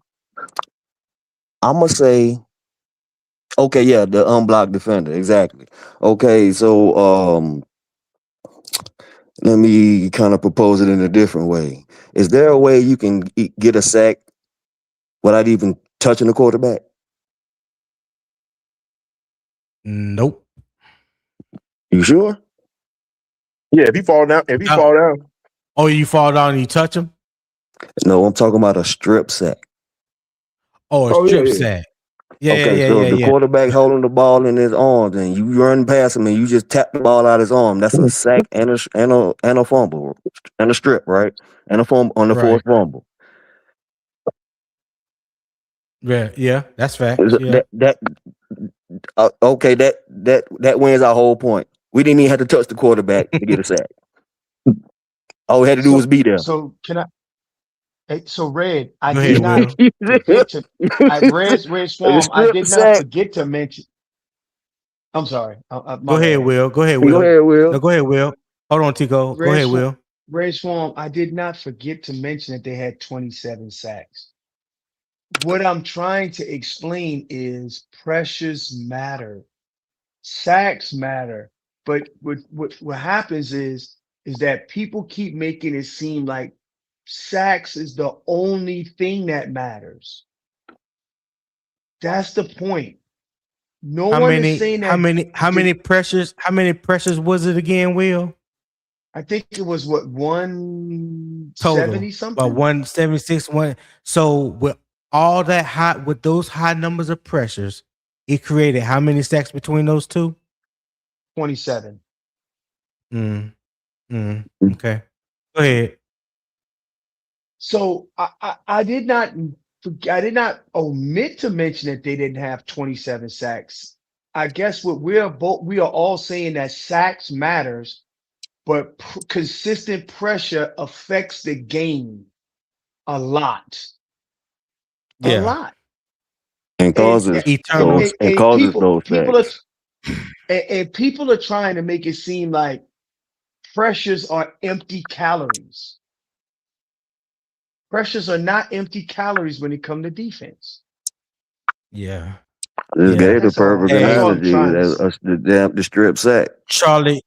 I'm gonna say. Okay, yeah, the unblocked defender, exactly. Okay, so let me kind of propose it in a different way. Is there a way you can get a sack without even touching the quarterback? Nope. You sure? Yeah, if you fall down. Oh, you fall down and you touch him? No, I'm talking about a strip sack. Oh, a strip sack. Yeah, so the quarterback holding the ball in his arms and you run past him and you just tap the ball out his arm. That's a sack and a fumble and a strip, right? And a fumble on the fourth fumble. Yeah, that's facts. Yeah. Okay, that wins our whole point. We didn't even have to touch the quarterback to get a sack. All we had to do was be there. So can I? So Red, I Go did ahead, not forget to. Red Swarm. I did not forget to mention. I'm sorry. Go ahead, Will. Go ahead, Will. No, go ahead, Will. Hold on, Tico. Go ahead, Will. Ray Swarm, I did not forget to mention that they had 27 sacks. What I'm trying to explain is pressures matter, sacks matter, but what happens is that people keep making it seem like sacks is the only thing that matters. That's the point. No How one is many? saying How that. many? How many pressures? How many pressures was it again, Will? I think it was what 170 Total about something. 176. So with all that high, with those high numbers of pressures, it created how many sacks between those two? 27. Okay. Go ahead. So I did not omit to mention that they didn't have 27 sacks. I guess what we are all saying that sacks matters, but consistent pressure affects the game a lot. A Yeah. lot. And causes Eternal. those and causes those sacks. People are trying to make it seem like pressures are empty calories. Pressures are not empty calories when it comes to defense. Yeah. This gave the That's all. perfect That's all I'm analogy. trying to say. The strip sack. Charlie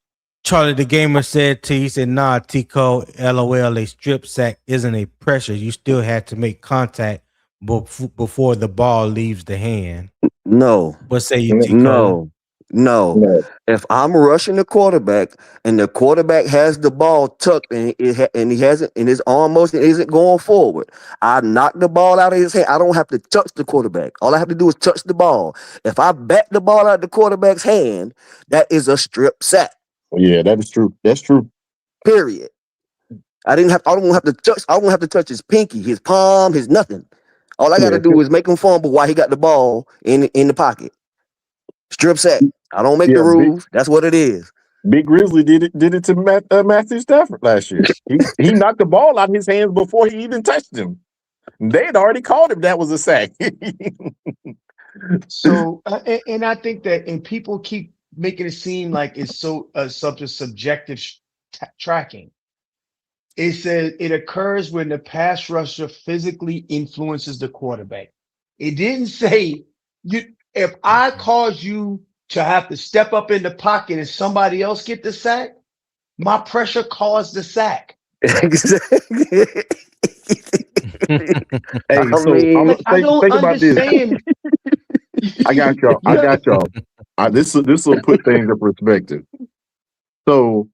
the gamer said to you, he said, nah, Tico, LOL, a strip sack isn't a pressure. You still had to make contact before the ball leaves the hand. No. What say you, Tico? No. If I'm rushing the quarterback and the quarterback has the ball tucked and he hasn't and his arm motion isn't going forward, I knock the ball out of his hand. I don't have to touch the quarterback. All I have to do is touch the ball. If I bat the ball out of the quarterback's hand, that is a strip sack. Yeah, that is true. That's true. Period. I don't have to touch his pinky, his palm, his nothing. All I got to do is make him fumble while he got the ball in the pocket. Strip sack. I don't make the rules. That's what it is. Big Grizzly did it to Matthew Stafford last year. He knocked the ball out of his hands before he even touched him. They had already called him that was a sack. So, and I think that, and people keep making it seem like it's so such a subjective tracking. It says it occurs when the pass rusher physically influences the quarterback. It didn't say if I cause you to have to step up in the pocket and somebody else get the sack, my pressure caused the sack. Exactly. Hey, I don't think about this. understand. I got y'all. This will put things in perspective. So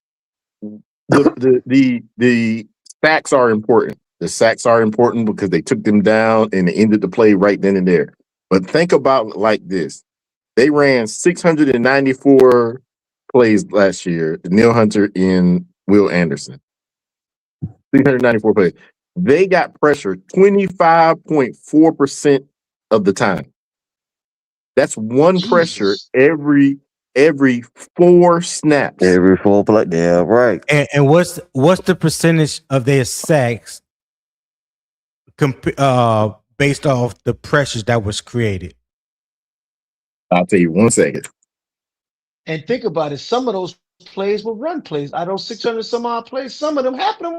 the sacks are important. The sacks are important because they took them down and they ended the play right then and there. But think about it like this. They ran 694 plays last year, Neil Hunter and Will Anderson. 694 plays. They got pressure 25.4% of the time. That's one pressure every 4 snaps. Every 4 play. Yeah, right. And what's the percentage of their sacks based off the pressures that was created? I'll tell you 1 second. And think about it. Some of those plays were run plays. Out of those 600 some odd plays, some of them, half of them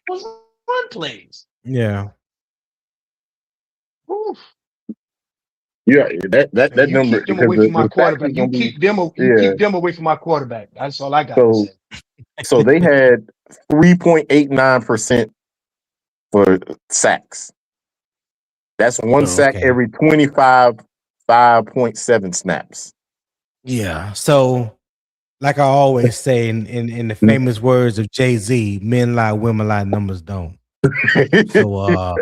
was run plays. Yeah. Oof. Yeah, that number. Keep them away from my quarterback. You keep them away from my quarterback. That's all I got to say. So they had 3.89% for sacks. That's one sack every 5.7 snaps. Yeah. So, like I always say in the famous words of Jay-Z, men lie, women lie, numbers don't. So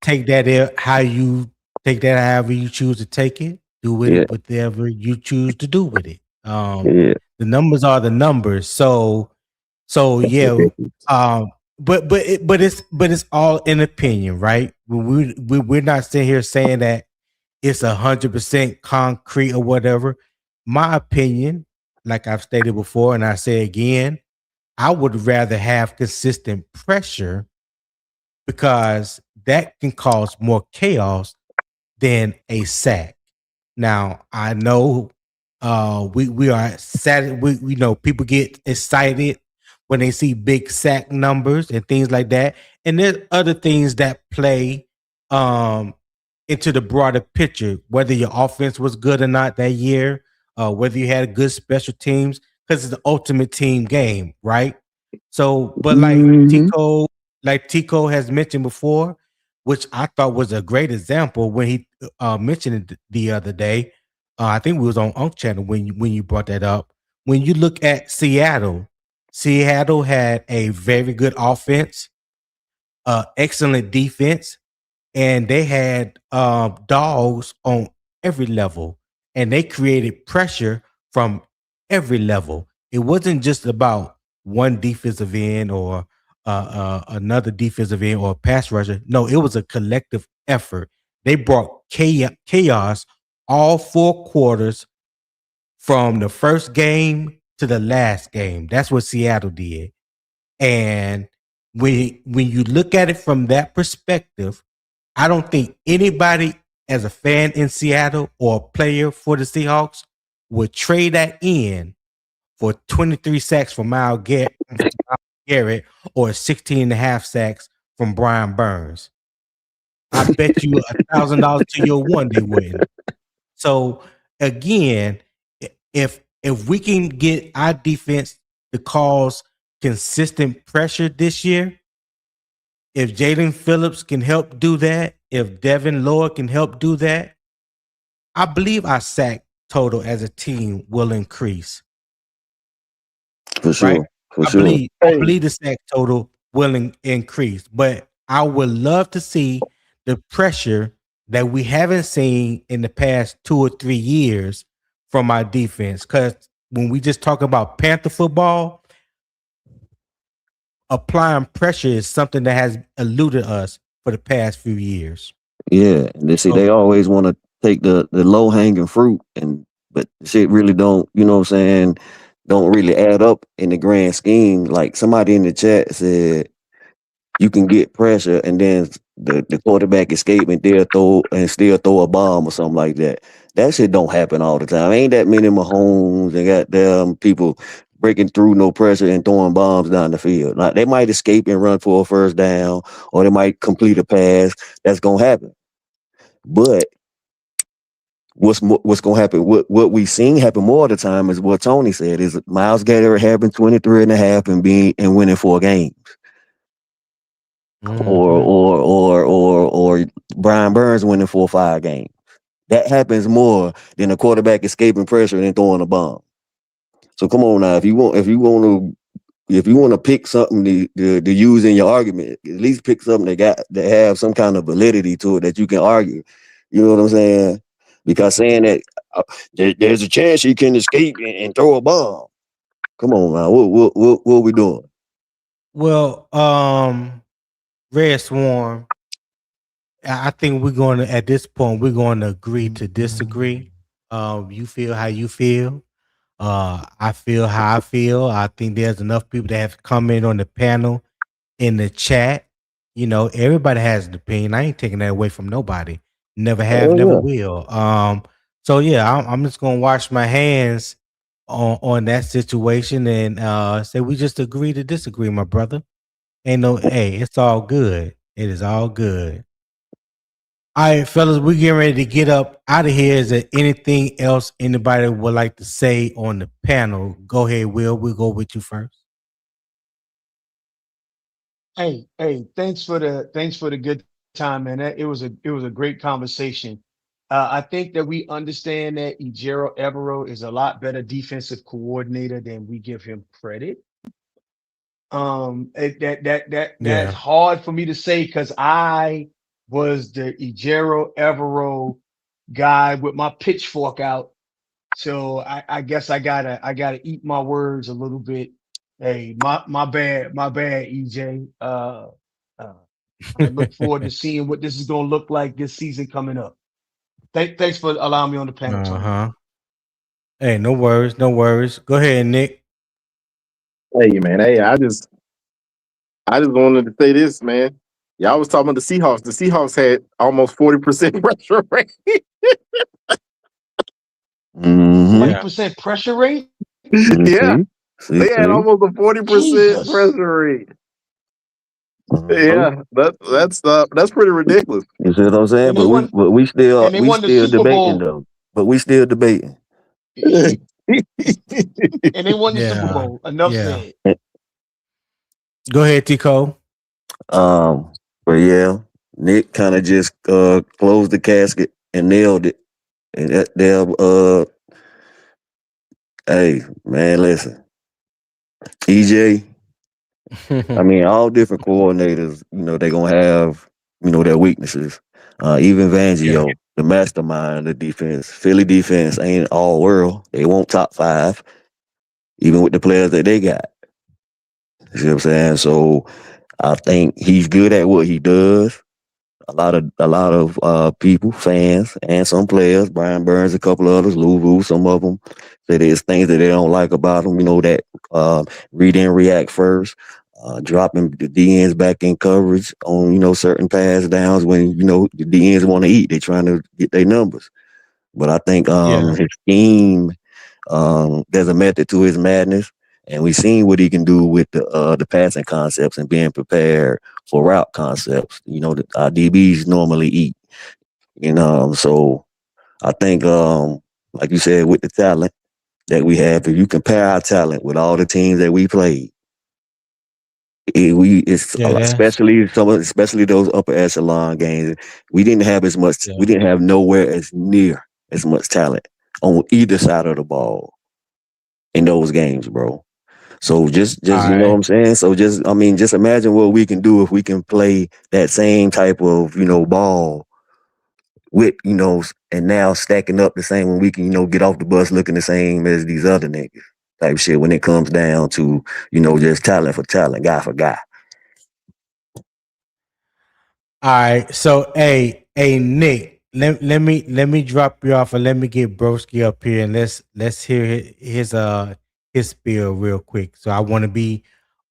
take that however you choose to take it. Do with it whatever you choose to do with it. The numbers are the numbers. So yeah. But it's all in opinion, right? We're not sitting here saying that it's 100% concrete or whatever. My opinion, like I've stated before, and I say again, I would rather have consistent pressure because that can cause more chaos than a sack. Now, I know we are sad. We know people get excited when they see big sack numbers and things like that. And there's other things that play into the broader picture, whether your offense was good or not that year, whether you had good special teams, because it's the ultimate team game, right? So, but like Tico has mentioned before, which I thought was a great example when he mentioned it the other day. I think we was on Unk Channel when you brought that up. When you look at Seattle, Seattle had a very good offense, excellent defense, and they had dogs on every level, and they created pressure from every level. It wasn't just about one defensive end or another defensive end or pass rusher. No, it was a collective effort. They brought chaos all 4 quarters from the first game to the last game. That's what Seattle did. And when you look at it from that perspective, I don't think anybody as a fan in Seattle or a player for the Seahawks would trade that in for 23 sacks from Myles Garrett or 16 and a half sacks from Brian Burns. I bet you $1,000 to your one they wouldn't. So again, if we can get our defense to cause consistent pressure this year, if Jalen Phillips can help do that, if Devin Lloyd can help do that, I believe our sack total as a team will increase. For sure. Right? For I sure. believe the sack total will increase, but I would love to see the pressure that we haven't seen in the past 2 or 3 years from our defense. Because when we just talk about Panther football, applying pressure is something that has eluded us for the past few years. Yeah. They see they always want to take the low hanging fruit, but shit really don't, you know what I'm saying, don't really add up in the grand scheme. Like somebody in the chat said, you can get pressure and then the quarterback escape and still throw a bomb or something like that. That shit don't happen all the time. Ain't that many Mahomes and goddamn people breaking through no pressure and throwing bombs down the field. Like they might escape and run for a first down, or they might complete a pass. That's gonna happen. But what's gonna happen? What we've seen happen more of the time is what Tony said: is Myles Garrett having 23 and a half and winning 4 games. Or Brian Burns winning 4 or 5 games. That happens more than a quarterback escaping pressure and throwing a bomb. So come on now, if you want to pick something to use in your argument, at least pick something that have some kind of validity to it that you can argue. You know what I'm saying? Because saying that there's a chance he can escape and throw a bomb. Come on now, what are we doing? Well, Red Swarm, I think at this point, we're going to agree to disagree. You feel how you feel. I feel how I feel. I think there's enough people that have commented on the panel, in the chat. You know, everybody has an opinion. I ain't taking that away from nobody. Never have, never will. So yeah, I'm just gonna wash my hands on that situation and say we just agree to disagree, my brother. Hey, it's all good. It is all good. All right, fellas, we're getting ready to get up out of here. Is there anything else anybody would like to say on the panel? Go ahead, Will. We'll go with you first. Hey, thanks for the good time, man. It was a great conversation. I think that we understand that Ejiro Evero is a lot better defensive coordinator than we give him credit. That's hard for me to say because I was the Ejiro Evero guy with my pitchfork out. So I guess I gotta eat my words a little bit. Hey, my bad, EJ. I look forward to seeing what this is gonna look like this season coming up. Thanks for allowing me on the panel, Tony. Hey, no worries, no worries. Go ahead, Nick. Hey man, I just wanted to say this, man. Y'all was talking about the Seahawks. The Seahawks had almost 40% pressure rate. 40% pressure rate? Yeah. They had almost a 40% pressure rate. Yeah, that's pretty ridiculous. You see what I'm saying? And they But won. we still And they won the Super debating Bowl. though. But we still debating. And they won the Super Yeah. Bowl. Enough Yeah. said. Go ahead, Tico. But yeah, Nick kind of just closed the casket and nailed it. And hey man, listen, EJ. I mean, all different coordinators, they're gonna have, their weaknesses. Even Fangio, the mastermind of the defense, Philly defense ain't all world. They won't top 5, even with the players that they got. You see what I'm saying? So I think he's good at what he does. A lot of people, fans, and some players, Brian Burns, a couple of others, Lou Vu, some of them, say there's things that they don't like about him. That read and react first, dropping the DNs back in coverage on certain pass downs when the DNs want to eat. They're trying to get their numbers. But I think his scheme, there's a method to his madness. And we've seen what he can do with the passing concepts and being prepared for route concepts. Our DBs normally eat. So I think, like you said, with the talent that we have, if you compare our talent with all the teams that we played, especially those upper echelon games, we didn't have as much. We didn't have nowhere as near as much talent on either side of the ball in those games, bro. So just you know what I'm saying? So just imagine what we can do if we can play that same type of, ball with, and now stacking up the same when we can, get off the bus looking the same as these other niggas type shit when it comes down to, just talent for talent, guy for guy. All right. So hey Nick, let me drop you off and let me get Broski up here and let's hear his spiel real quick. So I want to be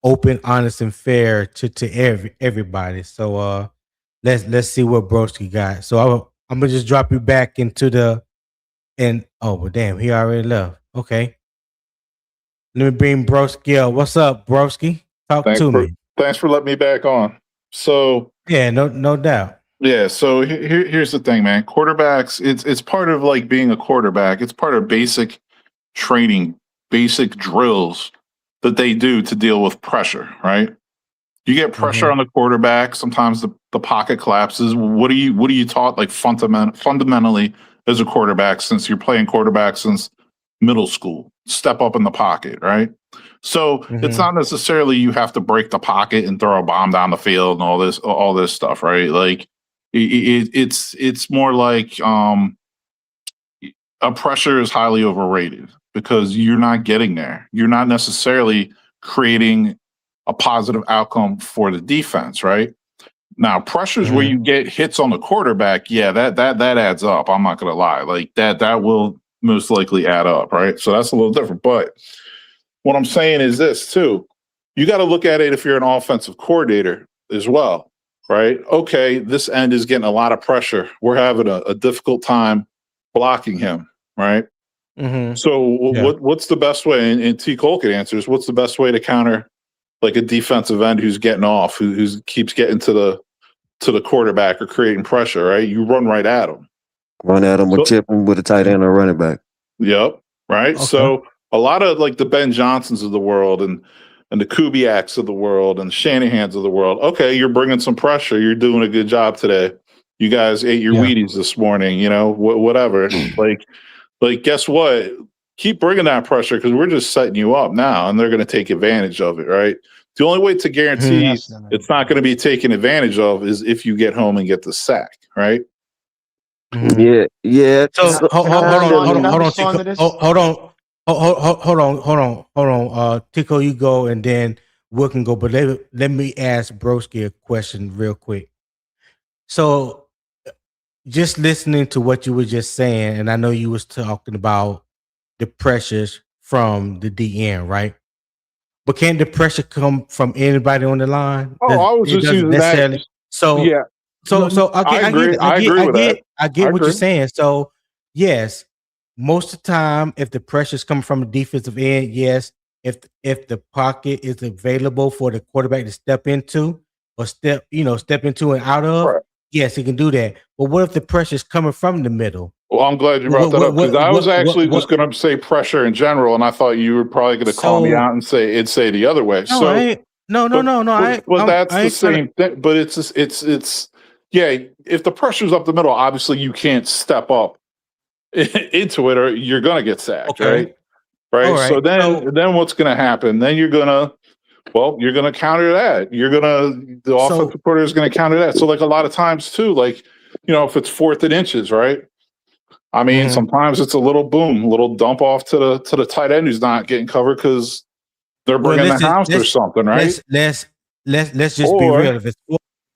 open, honest, and fair to everybody. So let's see what Broski got. So I'm gonna just drop you back into well damn, he already left. Okay. Let me bring Broski up. What's up, Broski? Talk to me. Thanks for letting me back on. So yeah, no doubt. Yeah, so here's the thing, man. Quarterbacks, it's part of like being a quarterback. It's part of basic training, basic drills that they do to deal with pressure, right? You get pressure on the quarterback, sometimes the pocket collapses. What are you taught like fundamentally as a quarterback since you're playing quarterback since middle school? Step up in the pocket, right? So it's not necessarily you have to break the pocket and throw a bomb down the field and all this stuff, right? Like it's more like a pressure is highly overrated because you're not getting there. You're not necessarily creating a positive outcome for the defense, right? Now, pressures where you get hits on the quarterback, yeah, that adds up. I'm not gonna lie, like that will most likely add up, right? So that's a little different. But what I'm saying is this too: you got to look at it if you're an offensive coordinator as well, right? Okay, this end is getting a lot of pressure. We're having a difficult time blocking him, right? So what's the best way? And T. Cole can answer this. What's the best way to counter like a defensive end who's getting off, who keeps getting to the quarterback or creating pressure, right? You run right at him. Run at him or chip him with a tight end or running back. Yep. Right. Okay. So a lot of like the Ben Johnsons of the world and the Kubiaks of the world and the Shanahans of the world. Okay, you're bringing some pressure. You're doing a good job today. You guys ate your Wheaties this morning. Whatever. like guess what? Keep bringing that pressure because we're just setting you up now, and they're going to take advantage of it. Right. The only way to guarantee it's not going to be taken advantage of is if you get home and get the sack. Right. Yeah. So hold on. Tico, you go, and then we can go. But let me ask Broski a question real quick. So, just listening to what you were just saying, and I know you was talking about the pressures from the DN, right? But can the pressure come from anybody on the line? I was just using that. So yeah. So I get what you're saying. So yes, most of the time, if the pressure's coming from the defensive end, yes, if the pocket is available for the quarterback to step into or step into and out of, Right. yes, he can do that. But what if the pressure is coming from the middle? Well, I'm glad you brought that up because I was actually just going to say pressure in general, and I thought you were probably going to call me out and say the other way. No, I ain't. No. Well, that's the same thing. But it's yeah. If the pressure's up the middle, obviously you can't step up into it, or you're going to get sacked, right? Right. Right. So then what's going to happen? Then you're going to counter that. The offensive quarter is going to counter that. So like a lot of times too, like, if it's 4th and inches, right? I mean, sometimes it's a little dump off to the tight end who's not getting covered because they're bringing the house or something, right? Let's just be real.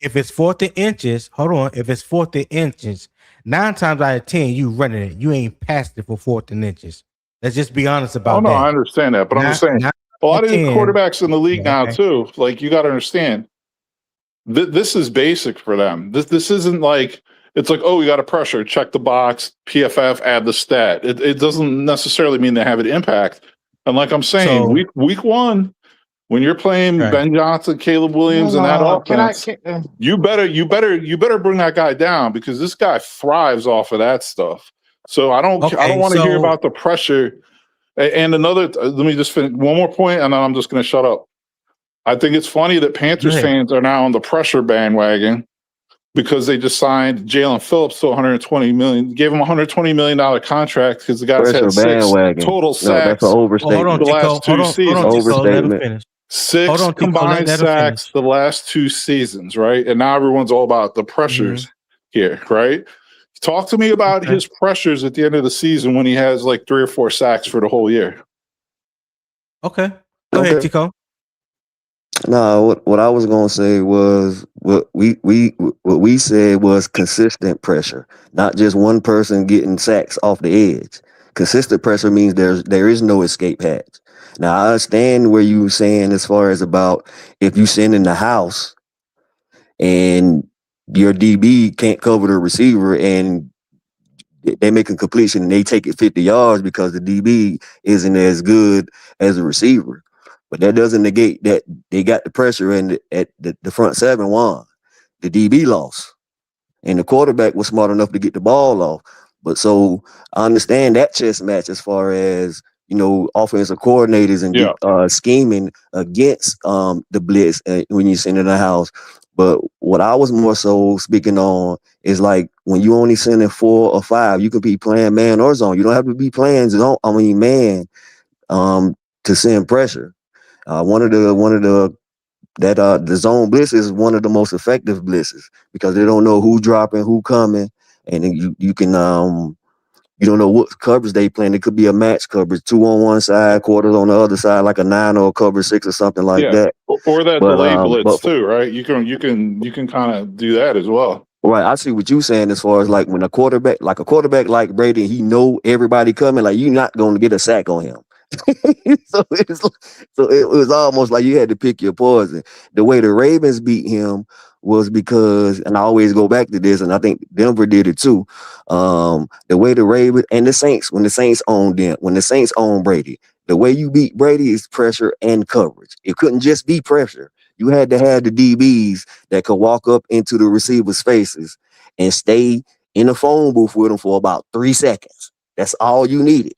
If it's 4th and inches, hold on. If it's 4th and inches, 9 times out of 10, you running it. You ain't passed it for 4th and inches. Let's just be honest about that. Oh no, I understand that, but I'm just saying a lot of these quarterbacks in the league now too. Like you got to understand, this is basic for them. This isn't like. It's like, oh, we got a pressure, check the box, PFF, add the stat. It doesn't necessarily mean they have an impact. And like I'm saying, week 1, when you're playing Ben Johnson, Caleb Williams, and that offense, you better bring that guy down because this guy thrives off of that stuff. So I don't want to hear about the pressure. And another, let me just finish one more point, and then I'm just going to shut up. I think it's funny that Panthers fans are now on the pressure bandwagon, because they just signed Jalen Phillips to $120 million, gave him $120 million contract because the guy's had 6 total sacks that's an overstatement. the last 2 seasons. Overstatement. 6 combined sacks the last 2 seasons, right? And now everyone's all about the pressures here, right? Talk to me about his pressures at the end of the season when he has like 3 or 4 sacks for the whole year. Okay. Go ahead, Tico. No, what I was gonna say was what we said was consistent pressure, not just one person getting sacks off the edge. Consistent pressure means there is no escape hatch. Now I understand where you were saying as far as about if you send in the house and your DB can't cover the receiver and they make a completion and they take it 50 yards because the DB isn't as good as the receiver. But that doesn't negate that they got the pressure and at the front 7 won. The DB lost. And the quarterback was smart enough to get the ball off. But so I understand that chess match as far as, offensive coordinators and scheming against the blitz when you send in the house. But what I was more so speaking on is like when you only send in 4 or 5, you can be playing man or zone. You don't have to be playing man to send pressure. The zone blitz is one of the most effective blitzes because they don't know who dropping, who coming, and then you can you don't know what coverage they playing. It could be a match coverage, 2 on one side, quarters on the other side, like a 9 or a cover 6 or something like that. Or that delay blitz too, right? You can kind of do that as well. Right, I see what you're saying as far as like when a quarterback like Brady, he know everybody coming, like you're not going to get a sack on him. So it was almost like you had to pick your poison. The way the Ravens beat him was because, and I always go back to this, and I think Denver did it too. The way the Ravens and the Saints, when the Saints owned Brady, the way you beat Brady is pressure and coverage. It couldn't just be pressure. You had to have the DBs that could walk up into the receivers' faces and stay in the phone booth with them for about 3 seconds. That's all you needed.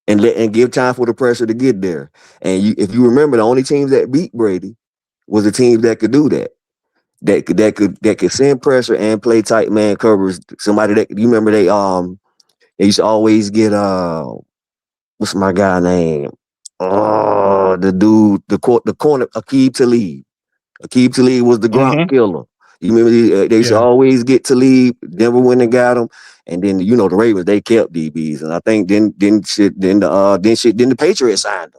And give time for the pressure to get there. And if you remember, the only teams that beat Brady was the teams that could do that. That could send pressure and play tight man coverage. Somebody that you remember they used to always get what's my guy name? Oh, the dude, the corner, Aqib Talib. Aqib Talib was the Gronk killer. You remember they used to always get Talib. Denver went and got him, and then the Ravens they kept DBs, and I think then the Patriots signed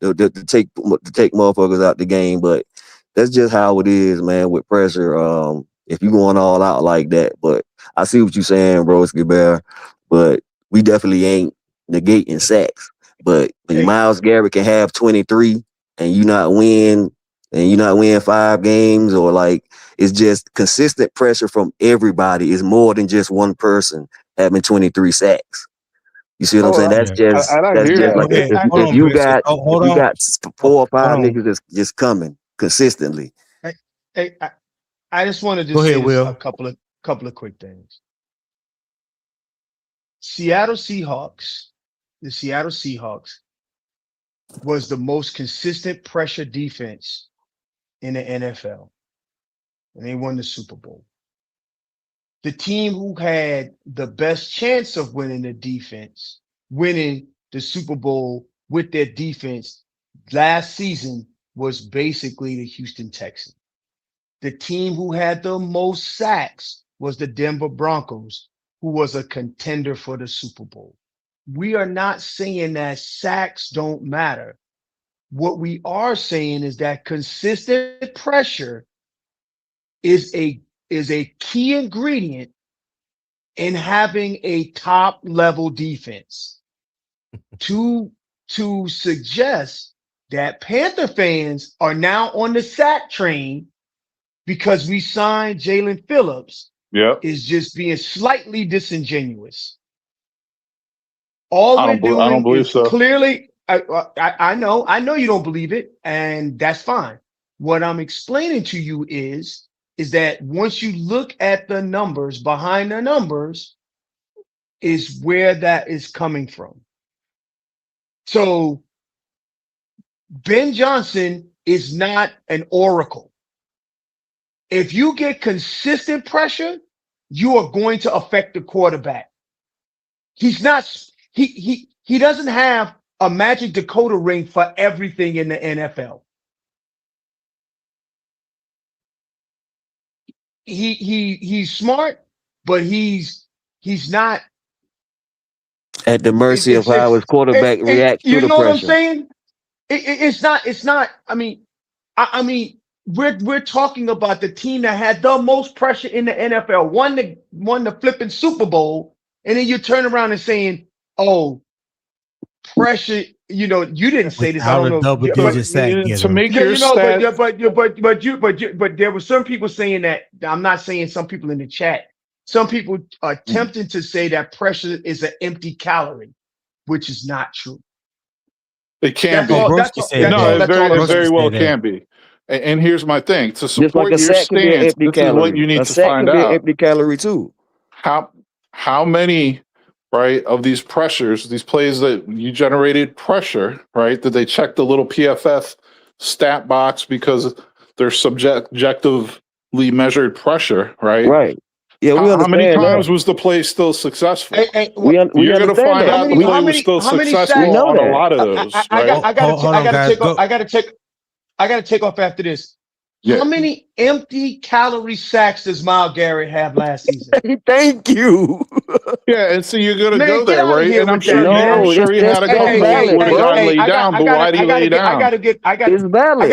them to take motherfuckers out the game. But that's just how it is, man. With pressure, if you going all out like that, but I see what you're saying, bro, Bear. But we definitely ain't negating sacks. But when Myles Garrett can have 23 and you not win 5 games, or like it's just consistent pressure from everybody is more than just one person having 23 sacks. You see what I'm saying? That's just I that's hear just that. like Okay, hold if on, you Brisket. got Hold if you on. got 4 or 5 Hold on. niggas that's just coming consistently. Hey, I just wanted to Go ahead, say this, a Will. couple of quick things. Seattle Seahawks, the Seattle Seahawks was the most consistent pressure defense in the NFL, and they won the Super Bowl. The team who had the best chance of winning the Super Bowl with their defense last season was basically the Houston Texans. The team who had the most sacks was the Denver Broncos, who was a contender for the Super Bowl. We are not saying that sacks don't matter. What we are saying is that consistent pressure is a key ingredient in having a top level defense. To suggest that Panther fans are now on the sack train because we signed Jalen Phillips Yep. is just being slightly disingenuous. All I we're don't doing believe is so. clearly, I know you don't believe it, and that's fine. What I'm explaining to you is that once you look at the numbers, behind the numbers is where that is coming from. So Ben Johnson is not an oracle. If you get consistent pressure, you are going to affect the quarterback. He's not, he doesn't have a magic decoder ring for everything in the NFL. He's smart, but he's not At the mercy of how his quarterback reacts to you the know what I'm pressure. saying? It's not. I mean, we're talking about the team that had the most pressure in the NFL, won the flipping Super Bowl, and then you turn around and saying, "Oh, pressure." You know, you didn't say this. I Without don't a know, double but digit sack To getter. make yeah, your you know, stat, but there were some people saying that. I'm not saying some people in the chat. Some people are attempting to say that pressure is an empty calorie, which is not true. it can That's be. all. Broski said That's all. that. That's all I'm It Broski very saying. well said that. can be. And here's my thing: to Just like support a your sack can be an stance, empty this is what calorie. you need A to sack find can be an out. empty calorie too. How many, right, of these pressures, these plays that you generated pressure, right? Did they check the little PFF stat box because they're subjectively measured pressure, right? Right. Yeah, we How many understand times that. was the play still successful? We You're going to understand find that. out the play was still how many successful We sacks? know on a that. lot of those, right? I got Hold on, to guys. take off. I got to take off after this. Yeah. How many empty calorie sacks does Myles Garrett have last season? Thank you. Yeah, and so you're gonna Man, go get there, out of right? here And I'm with sure that, he, I'm man. No, sure he had a that's couple valid, where the bro. guy laid down, but why did he lay down? It's valid.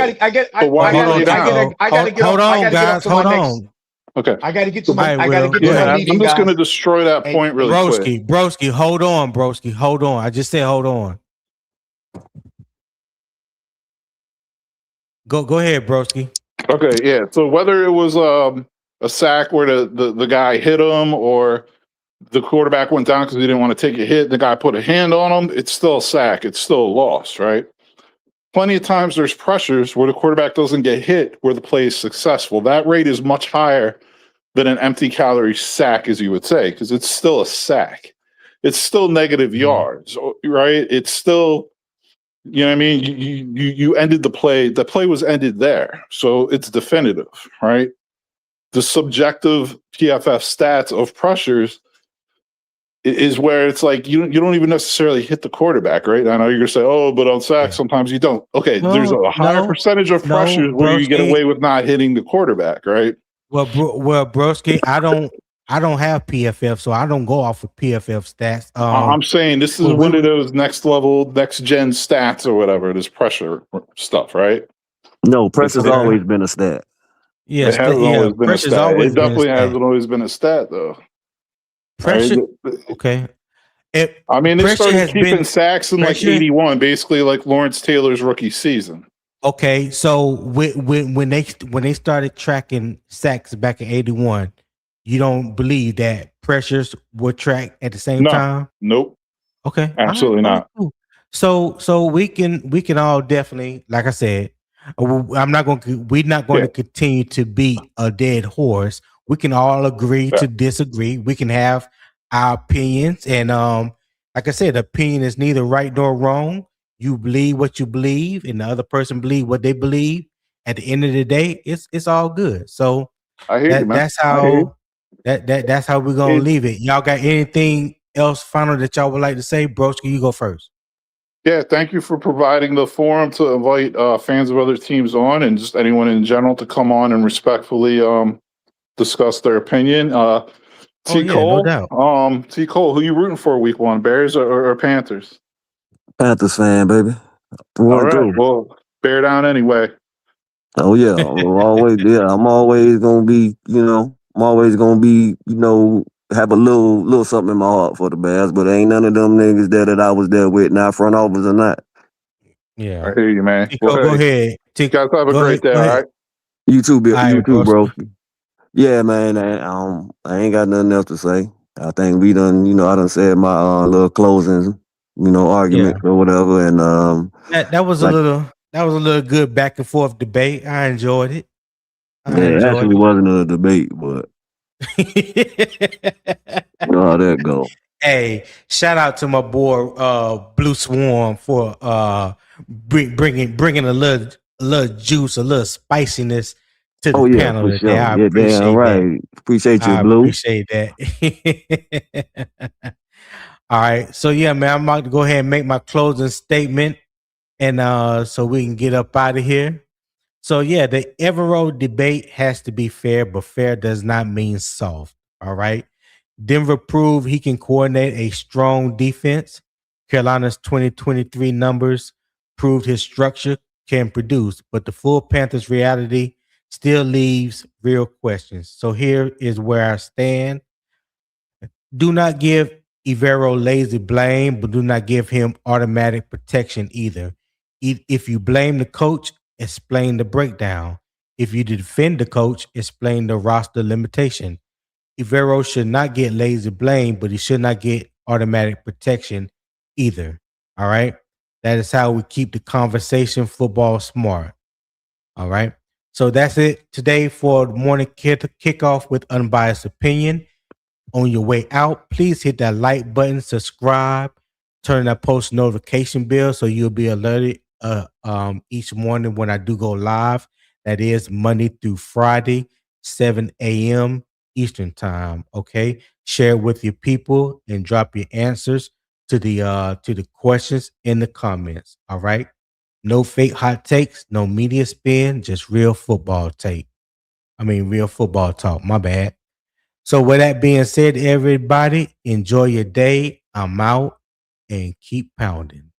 But why did he lay down? I got to get off. Hold I on, got to get off guys. to my Hold next. on. Okay. I got to get to All my. right, I got to Will. get Go to my ahead. meeting, I'm just guys. gonna destroy that And point really quick. Broski, hold on, Broski. Hold on. I just said hold on. Go ahead, Broski. Okay, yeah. So whether it was a sack where the guy hit him or the quarterback went down because he didn't want to take a hit, the guy put a hand on him, it's still a sack. It's still a loss, right? Plenty of times there's pressures where the quarterback doesn't get hit where the play is successful. That rate is much higher than an empty calorie sack, as you would say, because it's still a sack. It's still negative yards, right? It's still, you know what I mean? You ended the play. The play was ended there. So it's definitive, right? The subjective PFF stats of pressures is where it's like you don't even necessarily hit the quarterback, right? I know you're gonna say, "Oh, but on sacks sometimes you don't." Okay, there's a higher percentage of pressures where you get away with not hitting the quarterback, right? Well, Broski, I don't have PFF, so I don't go off of PFF stats. I'm saying this is one of those next level, next gen stats or whatever. This pressure stuff, right? No, pressure's always been a stat. Yes, it hasn't always been a stat. It definitely hasn't always been a stat, though. Pressure, right? Okay. I mean, they started keeping been, sacks in like 81, basically like Lawrence Taylor's rookie season. Okay, so when they started tracking sacks back in 81, you don't believe that pressures were tracked at the same time? Nope. Okay. All right. Absolutely Okay, not. cool. So we can all definitely, like I said, we're not going Yeah. to continue to beat a dead horse. We can all agree Yeah. to disagree. We can have our opinions, and like I said, opinion is neither right nor wrong. You believe what you believe, and the other person believe what they believe. At the end of the day, it's all good. So I hear you, man. that's I hear you. how that's how we're gonna It, leave it. Y'all got anything else final that y'all would like to say? Broski, you go first. yeah, thank you for providing the forum to invite fans of other teams on and just anyone in general to come on and respectfully discuss their opinion. Oh yeah, no doubt. T Cole, who you rooting for week one, Bears or Panthers? Panthers fan, baby. All One right, go. well, bear down anyway. Oh yeah, I'm always gonna be, I'm always gonna be, have a little something in my heart for the Bears, but ain't none of them niggas there that I was there with, not front office or not. I Yeah. hear you, man. Well, Tico, go hey, ahead. guys have a Go ahead. great day. Go All ahead. right. You too, All you right, too, bro. broski. Yeah, man. I ain't got nothing else to say. I think we done, I done said my little closing, Yeah. arguments or whatever, and That was a like, little good back and forth debate. I enjoyed it. I yeah, it enjoyed actually wasn't a debate, but it. you know how that go. Hey, shout out to my boy Blue Swarm for bringing a little juice, a little spiciness to the Oh yeah, panel for today. sure. I Yeah, damn appreciate that. right. Appreciate you, I Blue. appreciate that. All right. So yeah, man, I'm about to go ahead and make my closing statement, and so we can get up out of here. So yeah, the Evero debate has to be fair, but fair does not mean soft. All right. Denver proved he can coordinate a strong defense. Carolina's 2023 numbers proved his structure can produce, but the full Panthers reality still leaves real questions. So here is where I stand. Do not give Evero lazy blame, but do not give him automatic protection either. If you blame the coach, explain the breakdown. If you defend the coach, explain the roster limitation. Evero should not get lazy blame, but he should not get automatic protection either. All right. That is how we keep the conversation football smart. All right. So that's it today for the morning kickoff with unbiased opinion. On your way out, please hit that like button, subscribe, turn that post notification bell so you'll be alerted each morning when I do go live. That is Monday through Friday, 7 a.m. Eastern time. Okay. Share it with your people and drop your answers to the questions in the comments. All right. No fake hot takes, no media spin, just real football take. Real football talk. My bad. So, with that being said, everybody, enjoy your day. I'm out and keep pounding.